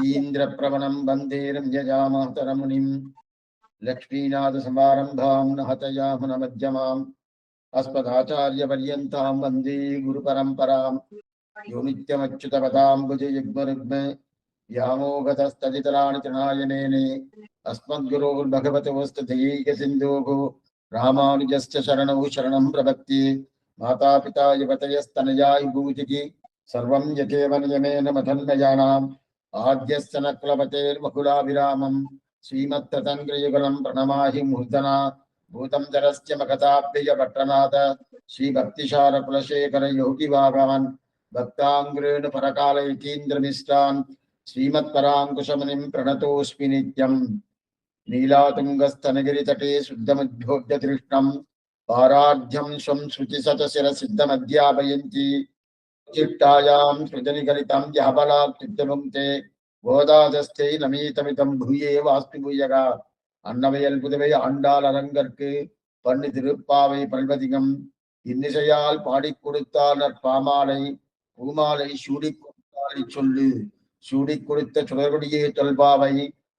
यतीन्द्रप्रवणं वन्दे रम्यजामातरमुनिं लक्ष्मीनाथसमारम्भां नहतयामुनमध्यमाम् अस्मदाचार्यपर्यन्तां वन्दे गुरुपरम्परां यो नित्यमच्युतपदाम्बुजयुग्मरुग्म व्यामोहतस्तदितराणि तृणायनेने अस्मद्गुरोर्भगवतोऽस्तुतैकसिन्धोः रामानुजस्य शरणौ शरणं प्रपत्ति माता पिता युवतयस्तनया विभूतिः सर्वं यथेव नियमेन मथन्मयानाम् आद्यस्य न कुलपतेर्वकुलाभिरामं श्रीमत्ततङ्ग्रयुगलं प्रणमाहि मूर्धना भूतं जरस्य मखताब्जयपट्टनाथ श्रीभक्तिशारकुलशेखर योगिवागान् भक्ताङ्ग्रेण परकालयतीन्द्रमिष्टान् श्रीमत्पराङ्कुशमुनिं प्रणतोऽस्मि नित्यम् नीलातुङ्गस्तनगिरितटे शुद्धमुद्भोग्य तृष्णं पाराढ्यं स्वं श्रुतिशतशिरसिद्धमध्यापयन्ति चिट्टायां सृजनिगलितं जहबलात्युक्तमुक्ते गोदादस्ते नमीतमितं भूये वास्पि भूयगा அன்னவையல் புதுவை ஆண்டாள் அரங்கற்கு பண்ணி திருப்பாவை பல்வதிகம் இன்னிசையால் பாடிக் கொடுத்தால் நற்பாமாலை பூமாலை சூடிக் கொடுத்தாலை சொல்லு சூடிக் கொடுத்த சுடர்கொடியே தொல்பாவை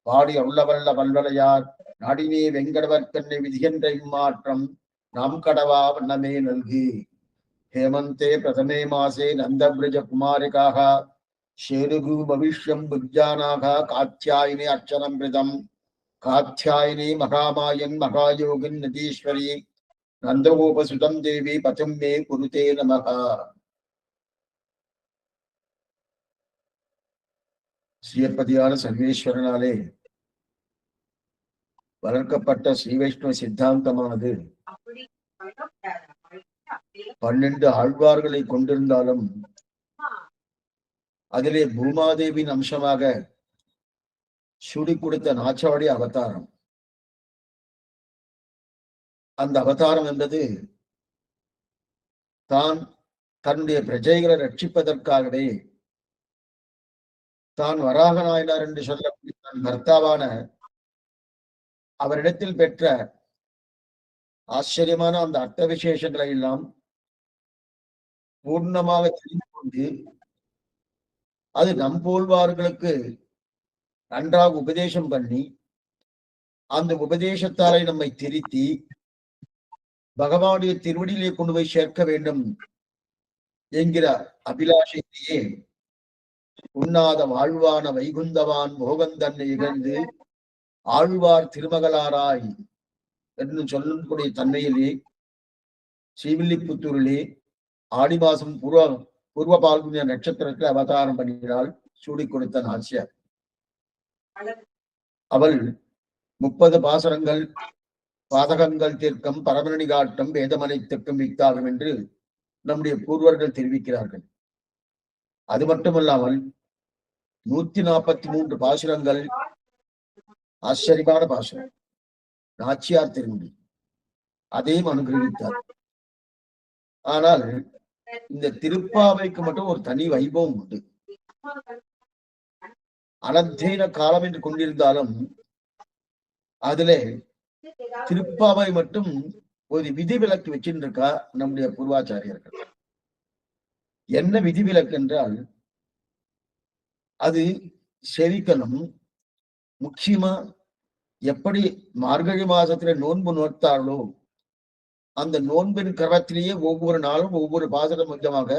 பாடி அருளவல்ல பல்வலையார் நாடினே வெங்கடவர்க்கண்ணை விதிகின்ற இம்மாற்றம் நாம் கடவா வண்ணமே நல்கு हेमंते प्रथमे मासे नंदब्रज कुमारिकाः शेरुगु भविष्यं बुद्ध्यानाः कात्यायिनी अर्चनमृतं कात्यायिनी महामायन् महायोगिन् नदीश्वरी नंदगोपसुतं देवी पथं मे कुरुते नमः ஸ்ரீயப்பதியான சர்வேஸ்வரனாலே வளர்க்கப்பட்ட ஸ்ரீ வைஷ்ணவ சித்தாந்தமானது 12 ஆழ்வார்களை கொண்டிருந்தாலும் அதிலே பூமாதேவியின் அம்சமாக சுடி கொடுத்த நாச்சாடி அவதாரம். அந்த அவதாரம் என்பது தான் தன்னுடைய பிரஜைகளை ரட்சிப்பதற்காகவே தான் வராக நாயனார் என்று சொல்லக்கூடிய தன் கர்த்தாவான அவரிடத்தில் பெற்ற ஆச்சரியமான அந்த அர்த்த விசேஷங்களை எல்லாம் பூர்ணமாக தெரிந்து கொண்டு அது நம்போல்வார்களுக்கு நன்றாக உபதேசம் பண்ணி அந்த உபதேசத்தாரை நம்மை திருத்தி பகவானுடைய திருவடியிலே கொண்டு போய் சேர்க்க வேண்டும் என்கிற அபிலாஷையே உண்ணாத வாழ்வான வைகுந்தவான் மோகந்தன்னை இகழ்ந்து ஆழ்வார் திருமகளாராய் என்று சொல்லக்கூடிய தன்மையிலே ஸ்ரீவில்லிபுத்தூரிலே ஆடி மாசம் பூர்வ பால்குனிய நட்சத்திரத்தில் அவதாரம் பண்ணினாள் சூடி கொடுத்த நாச்சியார். அவள் 30 பாசரங்கள் பாதகங்கள் தீர்க்கம் பரமணி காட்டம் வேதமனை தெற்கும் வித்தாகும் என்று நம்முடைய பூர்வர்கள் தெரிவிக்கிறார்கள். அது மட்டுமல்லாமல் 143 பாசுரங்கள் ஆச்சரியமான பாசுரம் நாச்சியார் திருமொழி அதையும் அனுகிரகித்தார். ஆனால் இந்த திருப்பாவைக்கு மட்டும் ஒரு தனி வைபவம் உண்டு. அனந்தீன காலம் என்று கொண்டிருந்தாலும் அதுல திருப்பாவை மட்டும் ஒரு விதிவிலக்கு வச்சுருக்கா நம்முடைய பூர்வாச்சாரியர்கள். என்ன விதிவிலக்கு என்றால் அது செவிக்கணும். முக்கியமா எப்படி மார்கழி மாசத்துல நோன்பு நோட்டார்களோ அந்த நோன்பின் கிரமத்திலேயே ஒவ்வொரு நாளும் ஒவ்வொரு பாசன மந்தமாக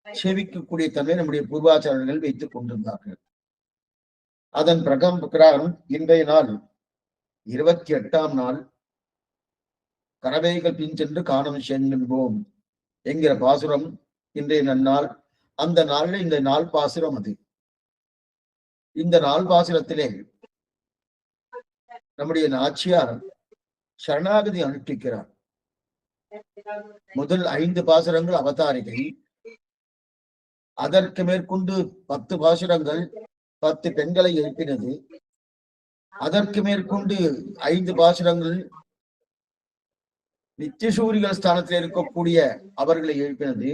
சேவிக்கக்கூடிய தன்மை நம்முடைய பூர்வாச்சாரர்கள் வைத்துக் கொண்டிருந்தார்கள். அதன் பிரகாரம் இன்றைய நாள் 28ஆம் நாள் கரவைகள் பின் சென்று காணம் செல்வோம் என்கிற பாசுரம் இன்றைய நன்னாள். அந்த நாளில் இந்த நாள் பாசுரம் அது. இந்த நாள் பாசுரத்திலே நம்முடைய நாச்சியார் சரணாகதி அனுஷ்டிக்கிறார். முதல் 5 பாசுரங்கள் அவதாரிகை, அதற்கு மேற்கொண்டு 10 பாசுரங்கள் 10 பெண்களை எழுப்பினது, அதற்கு மேற்கொண்டு 5 பாசுரங்கள் நித்தியசூரிகள் ஸ்தானத்தில் இருக்கக்கூடிய அவர்களை எழுப்பினது,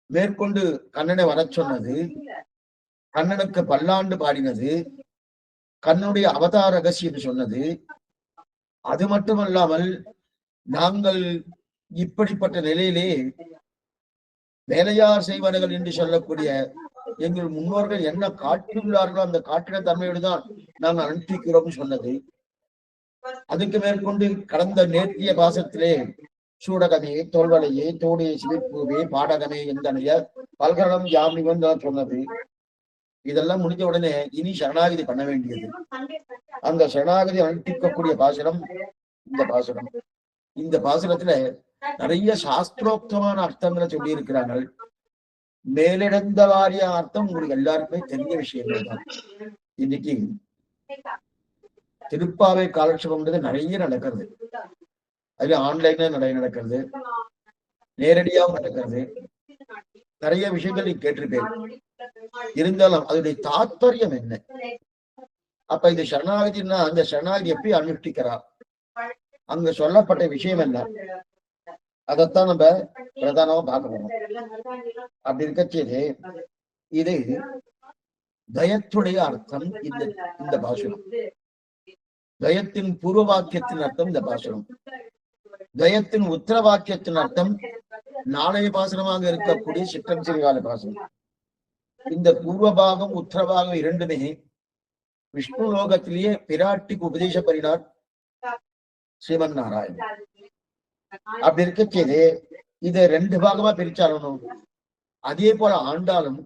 மேற்கொண்டு கண்ணனை வரச் சொன்னது, கண்ணனுக்கு பல்லாண்டு பாடினது, கண்ணனுடைய அவதார ரகசியம் சொன்னது. அது மட்டுமல்லாமல் நாங்கள் இப்படிப்பட்ட நிலையிலே வேலையார் செய்வர்கள் என்று சொல்லக்கூடிய எங்கள் முன்னோர்கள் என்ன காட்டியுள்ளார்களோ அந்த காட்டின தன்மையோடு தான் நாங்கள் அனுஷ்டிக்கிறோம் சொன்னது. அதுக்கு மேற்கொண்டு கடந்த நேர்த்திய பாசத்திலே சூடகமே, தோல்வலையே, தோடைய சிவிப்பூவே, பாடகமே எந்தனைய பல்கரணம் யாம் நிவந்தான் சொன்னது. இதெல்லாம் முடிஞ்ச உடனே இனி சரணாகதி பண்ண வேண்டியது. அந்த சரணாகதி அனுஷ்டிக்கக்கூடிய பாசனம் இந்த பாசனம். இந்த பாசனத்துல நிறைய சாஸ்திரோக்தமான அர்த்தங்களை சொல்லி இருக்கிறார்கள். மேலிடந்த வாரிய அர்த்தம் உங்களுக்கு எல்லாருக்குமே தெரிஞ்ச விஷயங்கள் தான். இன்னைக்கு திருப்பாவை காலட்சேபம்ன்றது நிறைய நடக்கிறது. அது ஆன்லைன்ல நிறைய நடக்கிறது, நேரடியாகவும் நடக்கிறது. நிறைய விஷயங்கள் நீ கேட்டிருப்பேன். இருந்தாலும் அதனுடைய தாத்பரியம் என்ன? அப்ப இது சரணாகதினா அந்த சரணாகதி எப்படி அனுஷ்டிக்கிறார், அங்க சொல்லப்பட்ட விஷயம் என்ன, அதைத்தான் நம்ம பிரதானமா பார்க்க போறோம். அப்படி இருக்கச்சே இது தயத்துடைய அர்த்தம். இந்த பாசுரம் தயத்தின் பூர்வ வாக்கியத்தின் அர்த்தம். இந்த பாசுரம் தயத்தின் உத்தர வாக்கியத்தின் அர்த்தம் நாளைய பாசனமாக இருக்கக்கூடிய சிற்றம் சிறுகால பாசனம். இந்த பூர்வபாகம் உத்தரபாகம் இரண்டுமே விஷ்ணு லோகத்திலேயே பிராட்டிக்கு உபதேச பண்ணினார் ஸ்ரீமன் நாராயணன். அப்படி இருக்கச்சே இதை ரெண்டு பாகமா பிரிச்சாலும் அதே போல ஆண்டாலும்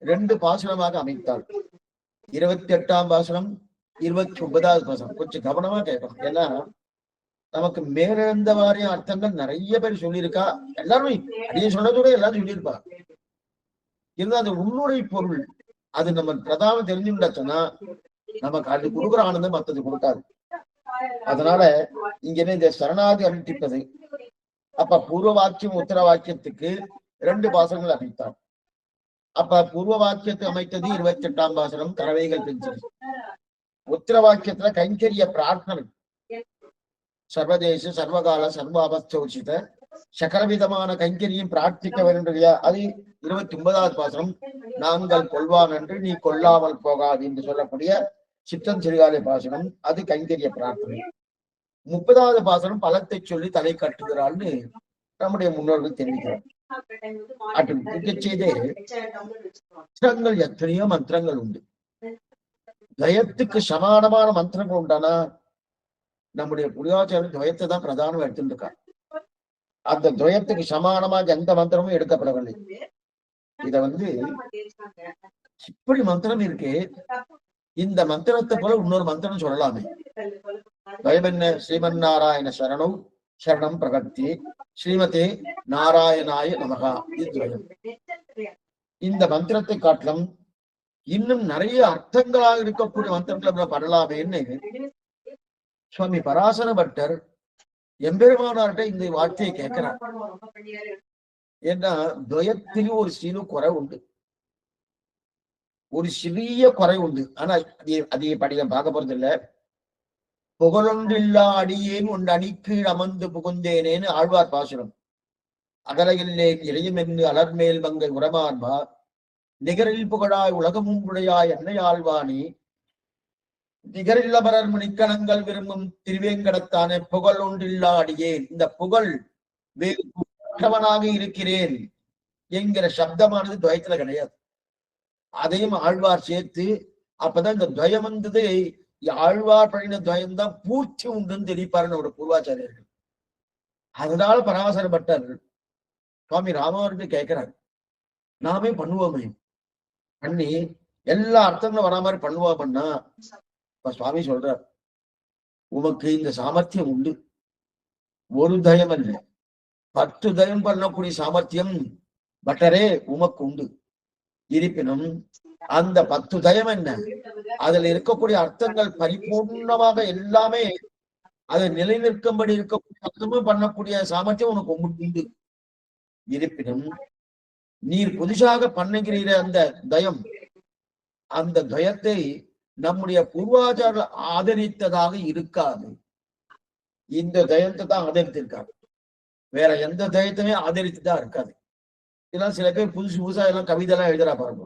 ரெண்டு பாசனமாக அமைத்தார். 28ஆம் பாசனம், 29வது பாசனம். கொஞ்சம் கவனமா கேட்கணும். ஏன்னா நமக்கு மேலிருந்த வாரிய அர்த்தங்கள் நிறைய பேர் சொல்லியிருக்கா. எல்லாருமே அடியே சொன்னதோட எல்லாரும் சொல்லியிருப்பா. இருந்தா அந்த உன்னுடைய பொருள் அது நம்ம பிரதான தெரிஞ்சுட்டாச்சுன்னா நமக்கு அது கொடுக்குற ஆனந்தம் மற்றது கொடுக்காது. அதனால இங்க இந்த சரணாகதி அனுஷ்டிப்பது. அப்ப பூர்வ வாக்கியம் உத்தர வாக்கியத்துக்கு ரெண்டு பாசனங்கள் அமைத்தார். அப்ப பூர்வ வாக்கியத்தை அமைத்தது 28ஆம் பாசனம், கறவைகள் பெஞ்சது. உத்தர வாக்கியத்துல கைங்கரிய பிரார்த்தனை, சர்வதேச சர்வகால சர்வாபஸ்தோசித சகலவிதமான கைங்கரியும் பிரார்த்திக்க வேண்டும். அது 29வது பாசனம். நாங்கள் கொள்வான் என்று நீ கொல்லாமல் போகாது என்று சொல்லக்கூடிய சித்தம் சிறுகாலை பாசனம். அது கைங்கரிய பிரார்த்தனை. 30வது பாசனம் பலத்தை சொல்லி தலை கட்டுகிறாள்னு நம்முடைய முன்னோர்கள் தெரிவிக்கிறார். செய்தே மந்திரங்கள் எத்தனையோ மந்திரங்கள் உண்டு. தயத்துக்கு சமானமான மந்திரங்கள் உண்டானா நம்முடைய புரியாச்சாரம் துவயத்தை தான் பிரதானம் எடுத்துருக்கார். அந்த துவயத்துக்கு சமானமாக எந்த மந்திரமும் எடுக்கப்படவில்லை. இத இப்படி மந்திரம் இருக்கு, இந்த மந்திரத்தை போல இன்னொரு மந்திரம் சொல்லலாமே. துவயம் என்ன? ஸ்ரீமன் நாராயண சரணம் சரணம் பிரகத்தி ஸ்ரீமதே நாராயணாய நமகா. இது துவயம். இந்த மந்திரத்தை காட்டிலும் இன்னும் நிறைய அர்த்தங்களாக இருக்கக்கூடிய மந்திரங்களை பண்ணலாமேன்னு சுவாமி பராசர பட்டர் எம்பெருமானார்கிட்ட இந்த வார்த்தையை கேட்கிறார். ஏன்னா துவயத்திலும் ஒரு சிறு குறை உண்டு, ஒரு சிறிய குறை உண்டு. ஆனா அதே படியை பார்க்க போறது இல்ல. புகழொன்றில்லா அடியேன் ஒன்று அணிக்கீழ் அமர்ந்து புகுந்தேனேன்னு ஆழ்வார் பாசுரம். அகலையில்லே இறையும் என்று அலர்மேல் மங்கை உரமான்பா நிகரில் புகழாய் உலகமும் உடையாய் என்னை ஆழ்வானி நிகரில்லமரர் முனிக்கணங்கள் விரும்பும் திருவேங்கடத்தானே புகழ் ஒன்றில்லா அடியேன். இந்த புகழ் வேறுவனாக இருக்கிறேன் என்கிற சப்தமானது துவயத்துல கிடையாது. அதையும் ஆழ்வார் சேர்த்து அப்பதான் இந்த துவயம் வந்தது. ஆழ்வார் பண்ணின துவயம்தான் பூர்த்தி உண்டுன்னு தெரிவிப்பாருன்னு ஒரு பூர்வாச்சாரியர்கள். அதனால பராசர பட்டர் சுவாமி ராமாவர்கிட்ட கேட்கிறார், நாமே பண்ணுவோமே, பண்ணி எல்லா அர்த்தங்களும் வரா மாதிரி பண்ணுவோம்னா சுவாமி சொல்றார், உமக்கு இந்த சாமர்த்தியம் உண்டு. ஒரு தயம் அல்ல, 10 தயம் பண்ணக்கூடிய சாமர்த்தியம் பட்டரே உமக்கு உண்டு. இருப்பினும் அந்த 10 தயம் என்ன, அதுல இருக்கக்கூடிய அர்த்தங்கள் பரிபூர்ணமாக எல்லாமே அதை நிலைநிற்கும்படி இருக்கக்கூடிய அர்த்தமும் பண்ணக்கூடிய சாமர்த்தியம் உனக்கு உண்டு. இருப்பினும் நீர் புதுசாக பண்ணுகிறீர அந்த தயம், அந்த தயத்தை நம்முடைய பூர்வாச்சாரர்கள் ஆதரித்ததாக இருக்காது. இந்த தயத்தை தான் ஆதரித்திருக்காரு, வேற எந்த தயத்தையுமே ஆதரித்துதான் இருக்காது. இதெல்லாம் சில பேர் புதுசு புதுசா எல்லாம் கவிதை எல்லாம் எழுதுறா பாருங்க.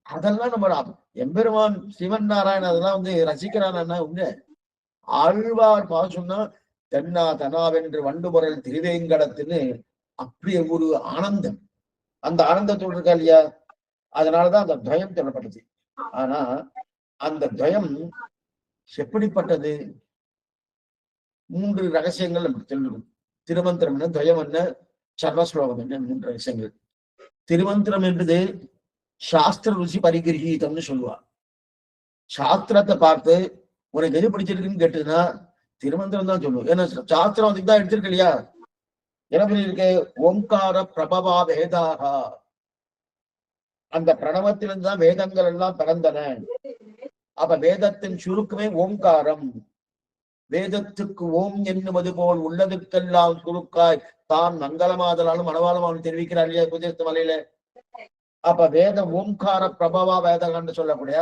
அதெல்லாம் நம்ம எம்பெருமான் சிவன் நாராயணன் அதெல்லாம் ரசிக்கிறான்னா உண்டு. ஆழ்வார் பாசுன்னா தென்னா தனாவென்று வண்டுமுறையில் திருவேங்கடத்துன்னு அப்படி ஒரு ஆனந்தம். அந்த ஆனந்தத்தோடு இருக்கா இல்லையா? அதனாலதான் அந்த துவயம் சொல்லப்பட்டது. ஆனா அந்த துவயம் எப்படிப்பட்டது? 3 ரகசியங்கள் நமக்கு தெரியும். திருமந்திரம் என்ன, துவயம் என்ன, சர்வஸ்லோகம் என்ன, 3 ரகசியங்கள். திருமந்திரம் என்பது சாஸ்திர ருசி பரிகிரகீதம்னு சொல்லுவா. சாஸ்திரத்தை பார்த்து உனக்கு எது பிடிச்சிருக்குன்னு கேட்டுன்னா திருமந்திரம் தான் சொல்லுவோம். ஏன்னா சாஸ்திரம் அதுக்கு தான் எடுத்திருக்கு இல்லையா. என்ன பண்ணிருக்கு? ஓம்கார பிரபவா வேதாகா, அந்த பிரணவத்திலிருந்து தான் வேதங்கள் எல்லாம் பிறந்தன. அப்ப வேதத்தின் சுருக்குமே ஓம்காரம். வேதத்துக்கு ஓம் என்னுவது போல் உள்ளதுக்கெல்லாம் சுருக்காய் தான் மங்களமாதலாலும் மனவாளமாலும் தெரிவிக்கிறார் இல்லையா குஜராத் மலையில. அப்ப வேதம் ஓம்கார பிரபவா வேதம் சொல்லக்கூடிய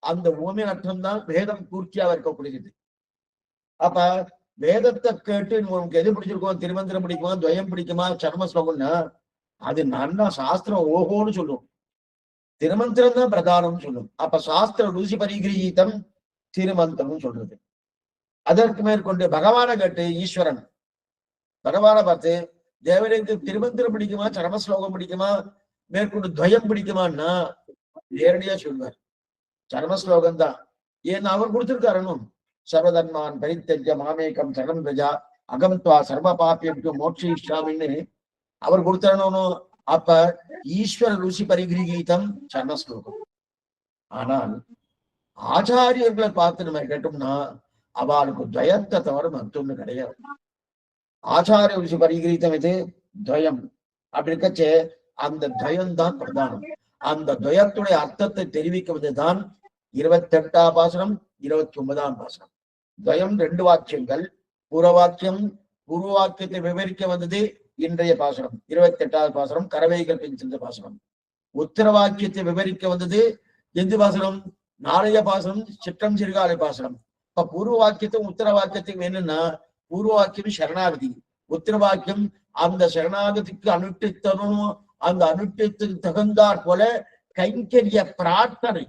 அந்த ஓமின் அர்த்தம் தான் வேதம் பூர்த்தியாக இருக்கக்கூடியது. அப்ப வேதத்தை கேட்டு உனக்கு எது பிடிச்சிருக்கோம், திருமந்திரம் பிடிக்குமா, துவயம் பிடிக்குமா, சர்ம ஸ்லோகம்னா அது நல்லா சாஸ்திரம் ஓஹோன்னு சொல்லும். திருமந்திரம் தான் பிரதானம் சொல்லும். அப்ப சாஸ்திர ருசி பரிகிரகீதம் திருமந்திரம் சொல்றது. அதற்கு மேற்கொண்டு பகவானை கேட்டு ஈஸ்வரன் பகவானை பார்த்து தேவனுக்கு திருமந்திரம் பிடிக்குமா, சரம ஸ்லோகம் பிடிக்குமா, மேற்கொண்டு துவயம் பிடிக்குமான்னா நேரடியா சொல்வார் சரம ஸ்லோகம் தான். ஏன்னா அவர் கொடுத்திருக்காரனும் சர்வதன்மான் பரித்தஜ்ய மாமேகம் சரணம் பிரஜா அகம் துவா சர்வ பாப்பியக்கு மோட்சிஷ்யாமின்னு அவர் கொடுத்தரணும். அப்ப ஈஸ்வர ருசி பரிகிரகீதம் சர்ம ஸ்லோகம். ஆனால் ஆச்சாரியர்களை பார்த்து நம்ம கேட்டோம்னா அவளுக்கு துவயத்தை தவிர மற்றொன்னு கிடையாது. ஆச்சாரிய ருசி பரிகிரீதம் இது துவயம். அப்படி இருக்கச்சே அந்த துவயம் தான் பிரதானம். அந்த துவயத்துடைய அர்த்தத்தை தெரிவிக்குவதுதான் 28ஆம் பாசனம் 29ஆம் பாசனம். துவயம் 2 வாக்கியங்கள். பூர்வவாக்கியம் பூர்வவாக்கியத்தை விவரிக்க வந்தது இன்றைய பாசனம் 28ஆவது பாசனம் கரவைகள் பெஞ்ச பாசனம். உத்தர வாக்கியத்தை விவரிக்க வந்தது எந்த பாசனம்? நாளைய பாசனம் சிற்றம் சிறுகாலை பாசனம். இப்ப பூர்வ வாக்கியத்தும் உத்தர வாக்கியத்துக்கு வேணும்னா பூர்வ வாக்கியம் சரணாகதி, உத்தர வாக்கியம் அந்த சரணாகதிக்கு அனுஷ்டித்தனும் அந்த அனுஷ்டித்துக்கு தகுந்தாற் போல கைங்கரிய பிரார்த்தனை.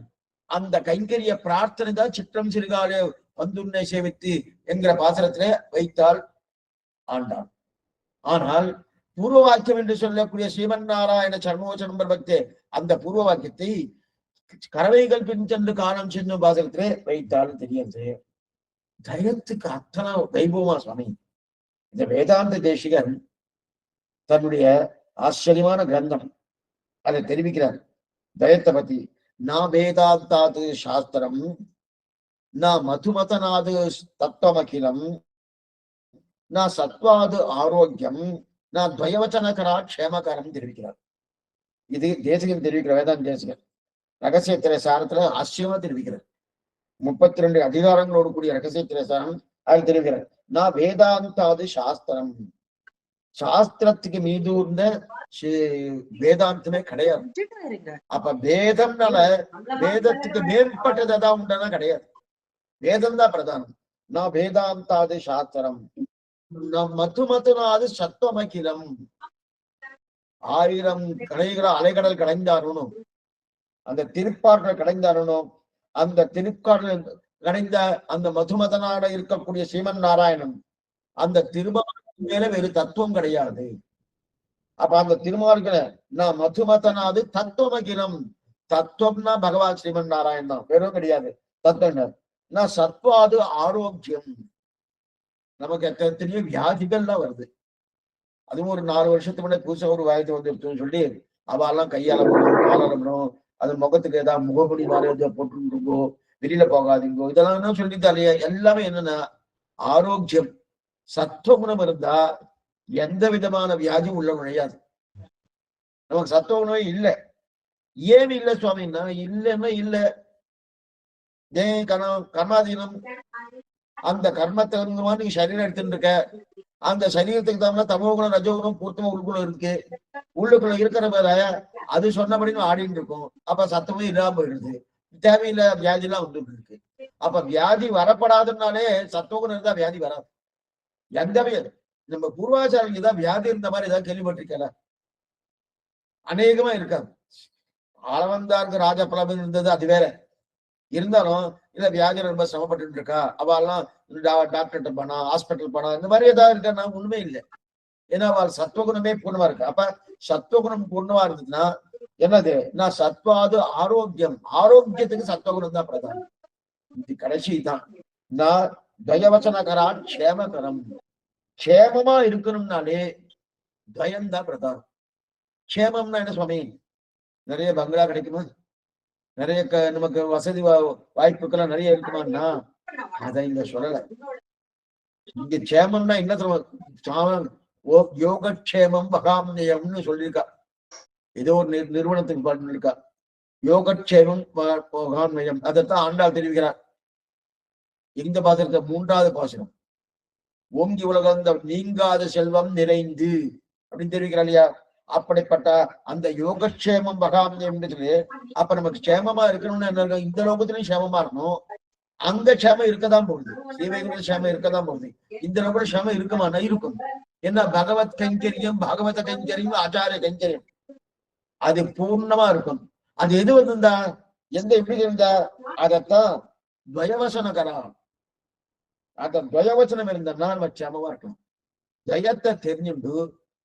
அந்த கைங்கரிய பிரார்த்தனை தான் சிற்றம் சிறுகாலே வந்துன்னை சேவித்து என்கிற பாசனத்திலே வைத்தால் ஆண்டான். ஆனால் பூர்வ வாக்கியம் என்று சொல்லக்கூடிய ஸ்ரீமன் நாராயண சர்மோச்சரம் பக்தே அந்த பூர்வ வாக்கியத்தை கறவைகள் பின் சென்று காலம் சென்னும் பாசகத்திலே வைத்தாலும் தெரியாது. தயத்துக்கு அத்தனை வைபவமா சுவாமி. இந்த வேதாந்த தேசிகன் தன்னுடைய ஆச்சரியமான கிரந்தம் அதை தெரிவிக்கிறார் தயத்தை பத்தி. நான் வேதாந்தாது சாஸ்திரம் நான் மதுமதனாது தத்துவமகிலம் நான் சத்வாது ஆரோக்கியம் நான் துவயவச்சனகரா க்ஷேமகரம் தெரிவிக்கிறார். இது தேசிகன் தெரிவிக்கிற வேதாந்த தேசிகன் ரகசியத்திரை சாரத்துல ஆச்சரியமா தெரிவிக்கிறார். 32 அதிகாரங்களோடு கூடிய ரகசியத்திரை சாரம் அது தெரிவிக்கிறார். நான் வேதாந்தாது சாஸ்திரம், சாஸ்திரத்துக்கு மீதூர்ந்த வேதாந்தமே கிடையாது. அப்ப வேதம்னால வேதத்துக்கு மேற்பட்டது எதாவது உண்டானா கிடையாது. வேதம் தான் பிரதானம். நான் வேதாந்தாது சாஸ்திரம் நம் மதுமதுனாது சத்துவமகிலம். 1000 அலைகடல் கடைந்தாரணும், அந்த திருப்பாற்றல் கடைந்தாரணும், அந்த திருக்காற்றல் கடைந்த அந்த மதுமதனாட இருக்கக்கூடிய ஸ்ரீமன் நாராயணன் அந்த திருமாலுக்கு மேல வேறு தத்துவம் கிடையாது. அப்ப அந்த திருமாலுக்கு நான் மதுமதனாது தத்துவமகிலம். தத்துவம்னா பகவான் ஸ்ரீமன் நாராயணன் தான், வெறும் கிடையாது தத்துவம். நான் சத்வாது ஆரோக்கியம். நமக்கு எத்தனையோ வியாதிகள்லாம் வருது. அதுவும் ஒரு 4 வருஷத்துக்கு முன்னாடி புதுசா ஒரு வியாதி வந்துருச்சுன்னு சொல்லி அவெல்லாம் கையாளப்படும் காலாளப்படும், அது முகத்துக்கு ஏதாவது முகமுடி மாதிரி ஏதாவது போட்டுருங்கோ, வெளியில போகாதீங்கோ, இதெல்லாம் என்ன சொல்லிட்டாலே எல்லாமே என்னன்னா ஆரோக்கியம். சத்துவகுணம் இருந்தா எந்த விதமான வியாதியும் உள்ள நுழையாது. நமக்கு சத்துவகுணமே இல்லை. ஏன் இல்லை சுவாமின்னா இல்லைன்னா இல்லை. ஏன் கர்மாதீனம், அந்த கர்மத்தை நீங்க சரீரம் எடுத்துட்டு இருக்க, அந்த சரீரத்துக்கு தகுந்த தமோகுணம் ரஜோகுணம் பூர்த்தமா உள்ளுக்குள்ள இருக்கு. உள்ளுக்குள்ள இருக்கிற பேர அது சொன்னபடி ஆடின்னு இருக்கும். அப்ப சத்தமே இல்லாம போயிடுது. தேவையில்லை வியாதி எல்லாம் வந்துட்டு இருக்கு. அப்ப வியாதி வரப்படாதுனாலே சத்துவகுணம் இருந்தா வியாதி வராது. எந்த வியாதி நம்ம பூர்வாச்சாரிக்கு தான் வியாதி இருந்த மாதிரி ஏதாவது கேள்விப்பட்டிருக்கல? அநேகமா இருக்காது. ஆளவந்தாருக்கு ராஜபலபம் இருந்தது அது வேற. இருந்தாலும் இல்ல வியாதி ரொம்ப சிரமப்பட்டு இருக்கா, அவெல்லாம் டாக்டர்கிட்ட போனா ஹாஸ்பிட்டல் போனா இந்த மாதிரி ஏதாவது இருக்கா? உண்மை இல்லை. ஏன்னா அவள் சத்துவகுணமே பூர்ணமா இருக்கு. அப்ப சத்துவகுணம் பூர்ணமா இருந்ததுன்னா என்னது நான் சத்வாது ஆரோக்கியம், ஆரோக்கியத்துக்கு சத்வகுணம் தான் பிரதானம். இது கடைசி தான். நான் துவயவசனகரான் க்ஷேமகரம், க்ஷேமமா இருக்கணும்னாலே துவயம்தான் பிரதானம். க்ஷேமம்னா என்ன சுவாமி? நிறைய பங்களா கிடைக்குமா? நிறைய நமக்கு வசதி வாய்ப்புக்கெல்லாம் நிறைய இருக்குமான்னா அதை இங்க சொல்லல. இங்க க்ஷேமம்னா என்ன? யோகக்ஷேமம் மகாம்யம்னு சொல்லியிருக்கா. ஏதோ ஒரு நிறுவனத்துக்கு பண்ணிருக்கா. யோகக்ஷேமம் மகான்மயம். அதைத்தான் ஆண்டாள் தெரிவிக்கிறார். இந்த பாசனத்தை 3வது பாசனம். ஓங்கி உலகந்த நீங்காத செல்வம் நிறைந்து அப்படின்னு தெரிவிக்கிறார் இல்லையா? அப்படிப்பட்ட அந்த யோகக்ஷேமம் மகாம்யம் சொல்லி, அப்ப நமக்கு க்ஷேமமா இருக்கணும்னு என்ன? இந்த லோகத்திலையும் க்ஷேமமா இருக்கணும். அங்க க்ஷேமம் இருக்கதான் போகுது, ஸ்ரீவைகுண்ட க்ஷேமம் இருக்கதான் போகுது. இந்த லோக க்ஷேமம் இருக்குமானா இருக்கும். என்ன பகவத் கைங்கரியம், பாகவத கைங்கரியம், ஆச்சாரிய கைங்கரியம் அது பூர்ணமா இருக்கும். அது எது வந்திருந்தா, எந்த எப்படி இருந்தா, அதத்தான் துவயவசனகரா. அந்த துவயவசனம் இருந்தோம்னா நம்ம க்ஷேமமா இருக்கணும். துவயத்தை தெரிஞ்சுண்டு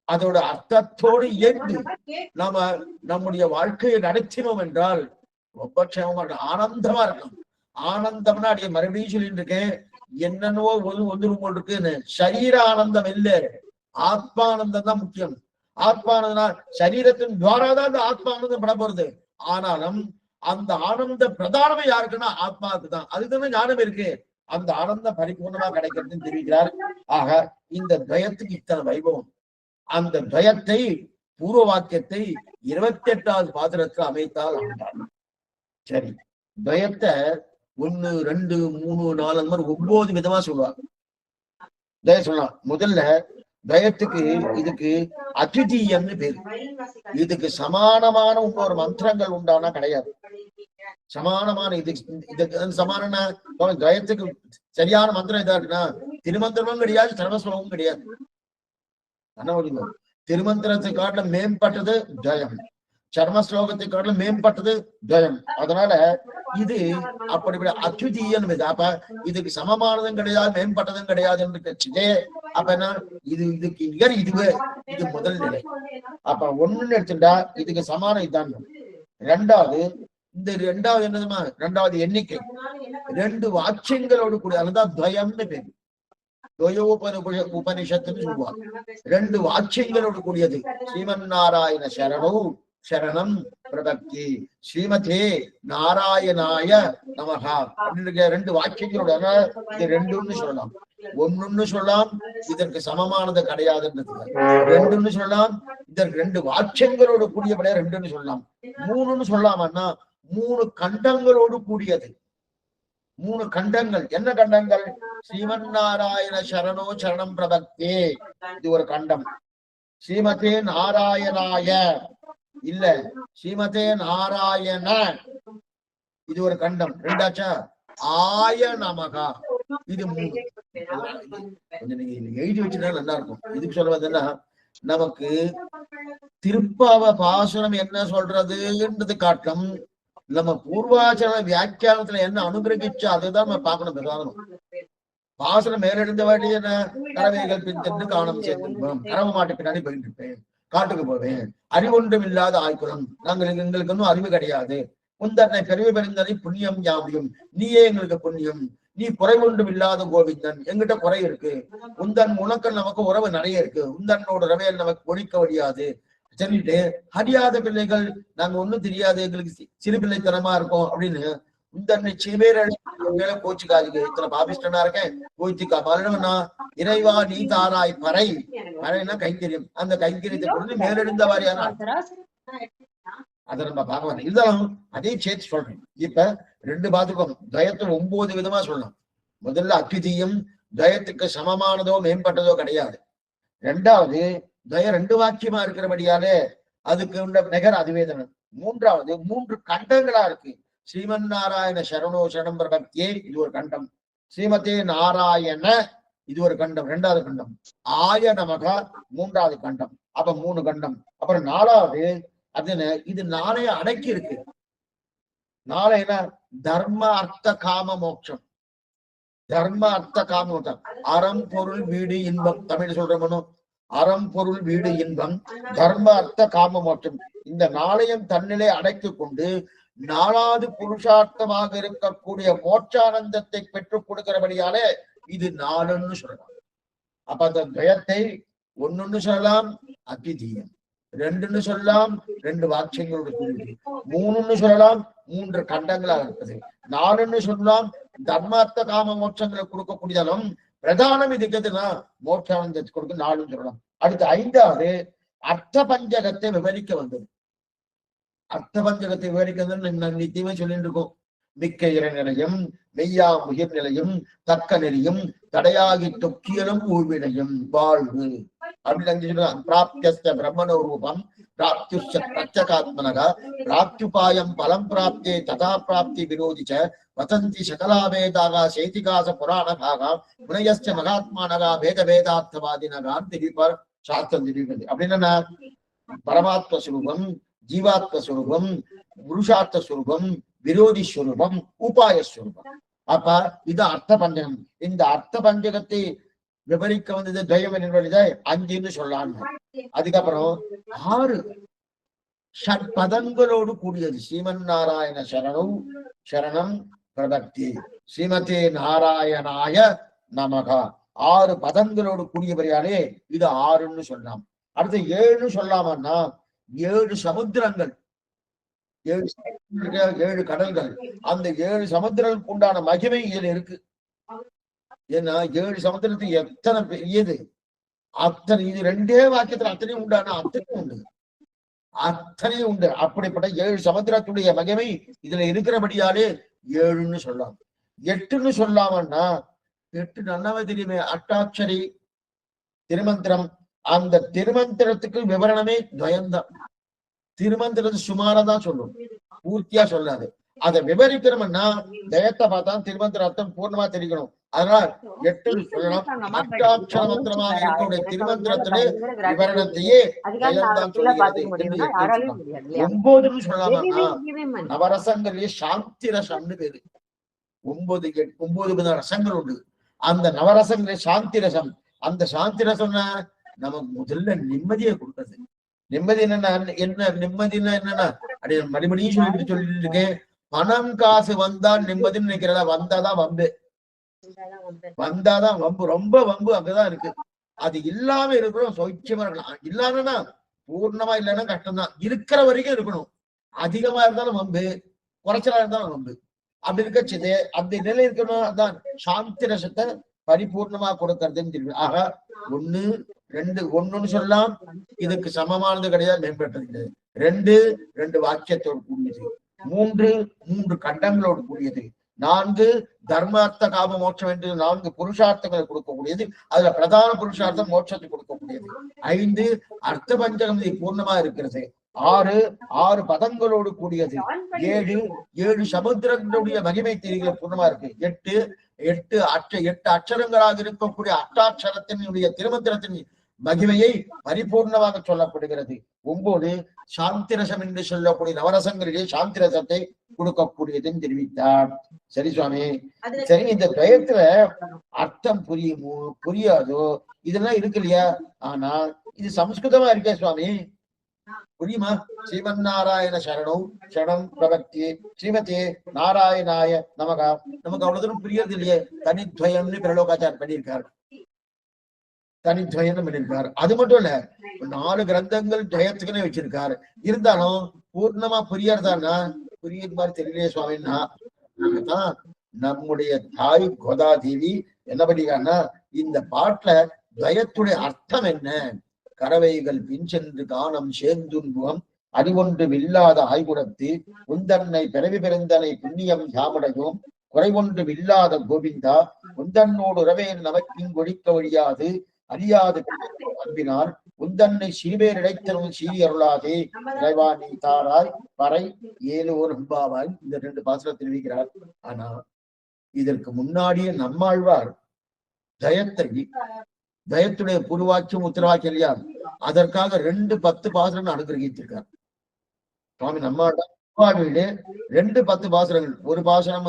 அதோட அர்த்தத்தோடு இயந்து நாம நம்முடைய வாழ்க்கையை நடத்தினோம் என்றால் ரொம்ப க்ஷேமமா இருக்கும், ஆனந்தமா இருக்கும். ஆனந்தம்னா அடைய மறுபடியும் சொல்லிட்டு இருக்கேன், என்னென்னவோ ஒன்று போல் இருக்குன்னு. சரீர ஆனந்தம் இல்ல, ஆத்மானந்தம் தான் முக்கியம். ஆத்மானந்தம் சரீரத்தின் துவாராதான் அந்த ஆத்மானந்தம் பட போறது. ஆனாலும் அந்த ஆனந்த பிரதானமே யாருக்குன்னா ஆத்மாவுக்கு தான். அதுக்குன்னு ஞானம் இருக்கு. அந்த ஆனந்தம் பரிபூர்ணமா கிடைக்கிறதுன்னு தெரிவிக்கிறார். ஆக இந்த துவயத்துக்கு இத்தனை வைபவம். அந்த துவயத்தை, பூர்வ வாக்கியத்தை 28வது பாத்திரத்தில் அமைத்தால் ஆண்டாள். சரி, துவயத்தை 1, 2, 3, 4 அந்த மாதிரி 9 விதமா சொல்லுவாங்க. துவய சொல்லலாம். முதல்ல துவயத்துக்கு இதுக்கு அத்விதீயம்னு பேரு. இதுக்கு சமானமான இன்னொரு மந்திரங்கள் உண்டானா கிடையாது. சமானமான இதுக்கு சமானமான துவயத்துக்கு சரியான மந்திரம் இதா இருக்குன்னா திருமந்திரமும் கிடையாது, சர்வஸ்வரமும் கிடையாது. திருமந்திரத்தை காட்டில மேம்பட்டது துவயம், சர்ம ஸ்லோகத்தை காட்டில மேம்பட்டது துவயம். அதனால இது அப்படி அத்விதீயம். அப்ப இதுக்கு சமமானதும் கிடையாது, மேம்பட்டதும் கிடையாது என்று கட்சிதே. அப்ப என்ன, இதுக்கு நிகர் இதுவே, இது முதல் நிலை. அப்ப ஒண்ணுன்னு எடுத்துட்டா இதுக்கு சமானம் இதான். ரெண்டாவது, இந்த ரெண்டாவது என்னதுமா, ரெண்டாவது எண்ணிக்கை 2 வாக்கியங்களோடு கூடிய, அதுதான் துவயம்னு பேரு. உபனிஷத்துன்னு சொல்லுவாங்க. 2 வாக்கியங்களோடு கூடியது. ஸ்ரீமன் நாராயண சரணோ சரணம் பிரபக்தி, ஸ்ரீமதே நாராயணாய நமஹா அப்படின்னு 2 வாக்கியங்களோட. இது 2ன்னு சொல்லலாம், 1ன்னு சொல்லலாம், இதற்கு சமமானது கிடையாதுன்றது. 2ன்னு சொல்லலாம், இதற்கு 2 வாக்கியங்களோடு கூடியபடியா 2ன்னு சொல்லலாம். 3ன்னு சொல்லலாம்னா 3 கண்டங்களோடு கூடியது. 3 கண்டங்கள். என்ன கண்டங்கள்? ஸ்ரீமன் நாராயண சரணோ சரணம் பிரபக்தே, இது ஒரு கண்டம். ஸ்ரீமதே நாராயணாய இல்ல, ஸ்ரீமதே நாராயண, இது ஒரு கண்டம். 2ஆச்சா? ஆய நமகா, இது 3. கொஞ்சம் நீங்க எழுதி வச்சுனா நல்லா இருக்கும். இதுக்கு சொல்றதுன்னா, நமக்கு திருப்பாவ பாசுரம் என்ன சொல்றதுன்றது காட்டும், நம்ம பூர்வாச்சர வியாக்கியானத்துல என்ன அனுகிரகிச்சோ அதுதான் நம்ம பார்க்கணும். பிரதானம் பாசனம் மேலெழுந்த வாட்டி என்ன, கறவைகள் பின்தென்று காணம் சேர்ந்திருப்போம், கறவை மாட்டு பின்னாடி போயிட்டு இருப்பேன், காட்டுக்கு போவேன், அறிவொன்றும் இல்லாத ஆய்குலம், எங்களுக்கு இன்னும் அறிவு கிடையாது, உந்தன்னை பெருமை பெருந்தனை புண்ணியம் யாவையும், நீயே எங்களுக்கு புண்ணியம், நீ குறைவொன்றும் இல்லாத கோவிந்தன், எங்கிட்ட குறை இருக்கு, உந்தன் உனக்கு நமக்கு உறவு நிறைய இருக்கு, உந்தன்னோட உறவையில் நமக்கு ஒழிக்க முடியாது சொல்லிட்டு, அறியாத பிள்ளைகள், நாங்க ஒண்ணும் தெரியாது, எங்களுக்கு சிறு பிள்ளைத்தனமா இருக்கும் அப்படின்னு உந்தன்னை சிவேர மேல கோச்சுக்காதீங்க, இத்தனை பாபிஷ்டனா இருக்கேன் கோச்சிக்கா மரணம்னா, இறைவா நீ தாராய் பறை, பறைனா கைங்கரியம், அந்த கைங்கரியத்தை கொண்டு மேலெழுந்த வாரியான அதை நம்ம பார்க்க மாட்டோம். இருந்தாலும் அதையும் சேர்த்து சொல்றேன். இப்ப 2 பாத்துக்கும். துவயத்தை 9 விதமா சொல்லலாம். முதல்ல அத்விதீயம், துவயத்துக்கு சமமானதோ மேம்பட்டதோ கிடையாது. 2வது துவயம் 2 வாக்கியமா இருக்கிறபடியாலே அதுக்கு உள்ள நிகர் அதிவேதனம். 3வது 3 கண்டங்களா இருக்கு. ஸ்ரீமன் நாராயண சரணோ சரணம் பிரபக்தியே, இது ஒரு கண்டம். ஸ்ரீமதே நாராயண, இது ஒரு கண்டம், 2வது கண்டம். ஆய நமகா, 3வது கண்டம். அப்ப 3 கண்டம். அப்புறம் 4வது அதுன்னு இது 4 அடக்கி இருக்கு. 4 என்ன? தர்ம அர்த்த காம மோட்சம். தர்ம அர்த்த காம மோட்சம், அறம் பொருள் வீடு இன்பம் தமிழ் சொல்றோம். அறம் பொருள் வீடு இன்பம் தர்ம அர்த்த காம மோட்சம் இந்த நாளையும் தன்னிலை அடைத்துக் கொண்டு நாலாவது புருஷார்த்தமாக இருக்கக்கூடிய மோட்சானந்தத்தை பெற்றுக் கொடுக்கிறபடியாலே இது நாலுன்னு சொல்லலாம். அப்ப அந்த துவயத்தை ஒன்னொன்னு சொல்லலாம் அத்விதீயம், ரெண்டுன்னு சொல்லலாம் ரெண்டு வாக்கியங்களோட கூடியது, மூணுன்னு சொல்லலாம் மூன்று கண்டங்களா இருப்பது, நாலுன்னு சொல்லலாம் தர்மார்த்த காம மோட்சங்களை கொடுக்கக்கூடியதாலும் பிரதானம் இதுக்கு எதுனா மோட்சானந்தத்தை கொடுக்க நாலுன்னு சொல்லலாம். அடுத்து ஐந்தாவது அர்த்த பஞ்சகத்தை விவரிக்க வந்தது. அர்த்த பஞ்சகத்தை விவரிக்கிறது நித்தியமே சொல்லிட்டு இருக்கோம். மிக்க இறைநிலையும் மெய்யா உயிர் நிலையும் தக்க நெறியும் தடையாகி தொக்கியலும் ஊழ்வினையும் வாழ்வு அப்படின்னு சொல்லலாம். பிராப்தியஸ்த பிரம்மணோ ரூபம் பிராப்தியுச்சகாத்மனக பிராப்தியுபாயம் பலம் பிராப்தியே ததா பிராப்தி விரோதிச்ச வதந்தி சகலாவேதாக சேதிகாச புராணகாக முனையஸ்ட மகாத்மானகா வேத வேதார்த்தவாதினகான் திரிப்பார் சாஸ்திரம் தெரிவிக்கிறது. அப்படின்னா பரமாத்ம சுரூபம், ஜீவாத்ம சுரூபம், புருஷார்த்த சுரூபம், விரோதி ஸ்வரூபம், உபாய ஸ்வரூபம். அப்ப இது அர்த்த பஞ்சகம். இந்த அர்த்த பஞ்சகத்தை விவரிக்க வந்தது துவயம் என்பதை 5ன்னு சொல்லலாம். அதுக்கப்புறம் 6 ஷட்பதங்களோடு கூடியது. ஸ்ரீமன் நாராயண சரணம் சரணம் பிரபக்தி ஸ்ரீமதே நாராயணாய நமகா 6 பதங்களோடு கூடியவரையாலே இது 6ன்னு சொல்லலாம். அடுத்து 7 சொல்லாமன்னா 7 சமுத்திரங்கள், 7 கடல்கள், அந்த 7 சமுத்திரங்களுக்கு உண்டான மகிமை இதுல இருக்கு. ஏன்னா 7 சமுத்திரத்துக்கு எத்தனை பெரியது, அத்தனை இது 2 வாக்கியத்துல அத்தனையும் உண்டான அத்தனையும் உண்டு, அத்தனையும் உண்டு. அப்படிப்பட்ட 7 சமுத்திரத்துடைய மகிமை இதுல இருக்கிறபடியாலே 7ன்னு சொல்லலாம். 8ன்னு சொல்லாமன்னா 8 நல்லாவே தெரியுமே, அட்டாட்சரி திருமந்திரம். அந்த திருமந்திரத்துக்கு விவரணமே துவயம்தான். திருமந்திரத்தை சுமாரதான் சொல்லும், பூர்த்தியா சொல்லாது. அதை விவரிக்கிறோம்னா தயத்தை பார்த்தா திருமந்திர அர்த்தம் பூர்ணமா தெரிவிக்கணும். அதனால 8 சொல்லணும். அஷ்டாட்சர மந்திரமாக இருக்கக்கூடிய திருமந்திரத்திலே விவரணத்தையே தயம்தான் சொல்லுகிறது. 9ன்னு சொல்லாமன்னா நவரசங்களிலே சாந்தி ரசம்னு பேரு. 9 ரசங்கள் உண்டு. அந்த நவரசங்களே சாந்தி ரசம். அந்த சாந்தி ரசம்னா நமக்கு முதல்ல நிம்மதியை கொடுத்தது. நிம்மதி என்னன்னா நிம்மதினா என்னன்னா அப்படி மறுபடியும் சொல்லிட்டு இருக்கேன். பணம் காசு வந்தால் நிம்மதின்னு நினைக்கிறதா, வந்தாதான் வம்பு, வந்தாதான் வம்பு, ரொம்ப வம்பு அங்கதான் இருக்கு. அது இல்லாம இருக்கணும், சௌக்கியமா இருக்கலாம். இல்லாமன்னா பூர்ணமா இல்லைன்னா கஷ்டம்தான். இருக்கிற வரைக்கும் இருக்கணும். அதிகமா இருந்தாலும் வம்பு, குறைச்சலா இருந்தாலும் வம்பு. அப்படி இருக்கச்சது அப்படி நிலை இருக்கணும். அதான் சாந்தி ரசத்தை பரிபூர்ணமா கொடுக்கறதுன்னு தெரியும். ஆக 1 2 1ன்னு சொல்லலாம், இதுக்கு சமமானது கிடையாது, மேம்பட்டது கிடையாது. 2 வாக்கியத்தோடு கூடியது, 3 கண்டங்களோடு கூடியது, 4 தர்மார்த்த காம மோட்சம் என்று 4 புருஷார்த்தங்களை கொடுக்கக்கூடியது. அதுல பிரதான புருஷார்த்தம் மோட்சத்தை கொடுக்கக்கூடியது. 5 அர்த்த பஞ்சகம் பூர்ணமா இருக்கிறது. 6 பதங்களோடு கூடியது. 7 சமுத்திரங்களுடைய மகிமை தெரிகிற பூர்ணமா இருக்கு. 8 அட்சரங்களாக இருக்கக்கூடிய அட்டாட்சரத்தினுடைய திருமந்திரத்தின் மகிமையை பரிபூர்ணமாக சொல்லப்படுகிறது. 9 சாந்திரசம் என்று சொல்லக்கூடிய நவரசங்களிலே சாந்திரசத்தை கொடுக்கக்கூடியதுன்னு தெரிவித்தார். சரி சுவாமி, சரி, இந்த துவயத்துல அர்த்தம் புரியுமோ புரியாதோ இதெல்லாம் இருக்கு இல்லையா? ஆனா இது சம்ஸ்கிருதமா இருக்கே சுவாமி, புரியுமா? ஸ்ரீமன் நாராயண சரணம் சரணம் பிரபக்தி ஸ்ரீமதே நாராயணாய நமகா. நமக்கு அவ்வளவு தூரம் புரியறது இல்லையே. தனித்வயம்னு பிரலோகாச்சார் பண்ணியிருக்காரு, தனித்வயம் பண்ணியிருக்காரு. அது மட்டும் இல்ல, 4 கிரந்தங்கள் துவயத்துக்குன்னு வச்சிருக்காரு. இருந்தாலும் பூர்ணமா புரியறதான்னா புரியுற மாதிரி தெரியலையே சுவாமின்னா, நம்முடைய தாய் கோதாதேவி என்ன பண்ணிருக்காருன்னா இந்த பாட்டுல துவயத்துடைய அர்த்தம் என்ன, கறவைகள் பின்சென்று காணம் சேர்ந்துன்புகம் அறிவொன்று இல்லாத ஆய்குடத்து உந்தன்னை பிறவி பிறந்தனை புண்ணியம் யாமடையோம் குறைவொன்று இல்லாத கோவிந்தா உந்தன்னோடு உறவே நமக்கின் ஒழிக்க வழியாது அறியாது அன்பினால் உந்தன்னை சிறுபேர் இடைத்தரும் சீரி அருளாதே இறைவா நீ தாராய் பறை 7 ரூபாவாய். இந்த 2 பாசுரம் தெரிவிக்கிறார். ஆனா இதற்கு முன்னாடியே நம்மாழ்வார் தயத்துடைய புருவாக்கியம் உத்தரவாக்கியம் இல்லையா, அதற்காக 2 10 பாசுரங்கள் அனுகிரகித்திருக்கார் சுவாமி. நம்மாழ்வார் 2 10 பாசுரங்கள். ஒரு பாசுரம்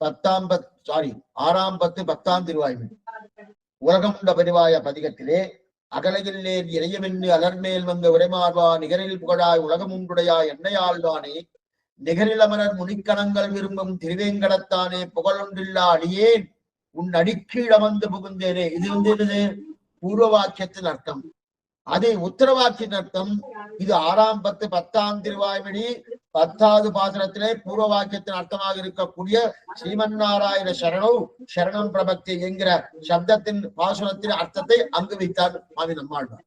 6ஆம் 10 10ஆம் திருவாய்மை உலகம் உண்ட பெருவாய பதிகத்திலே அகலையில் இறையமென்று அலர்மேல் வந்த உரைமார்வா நிகரில் புகழாய் உலகமுண்டுடையா என்னையாழ்வானே நிகரிலமரர் முனிக்கணங்கள் விரும்பும் திருவேங்கடத்தானே புகழொன்றில்லா அடியேன் உன் அடிக்கீழமர்ந்து புகுந்தேனே. இது என்னது? பூர்வ வாக்கியத்தின் அர்த்தம். அதே உத்தர வாக்கியத்தின் அர்த்தம். இது 6ஆம் 10 10ஆம் திருவாய்மொழி 10வது பாசுரத்திலே பூர்வ வாக்கியத்தின் அர்த்தமாக இருக்கக்கூடிய ஸ்ரீமன்னாராயண சரணம் சரணம் பிரபக்தி என்கிற சப்தத்தின் பாசுரத்தின் அர்த்தத்தை அங்கு வைத்தார் சுவாமி நம்மாழ்வார்.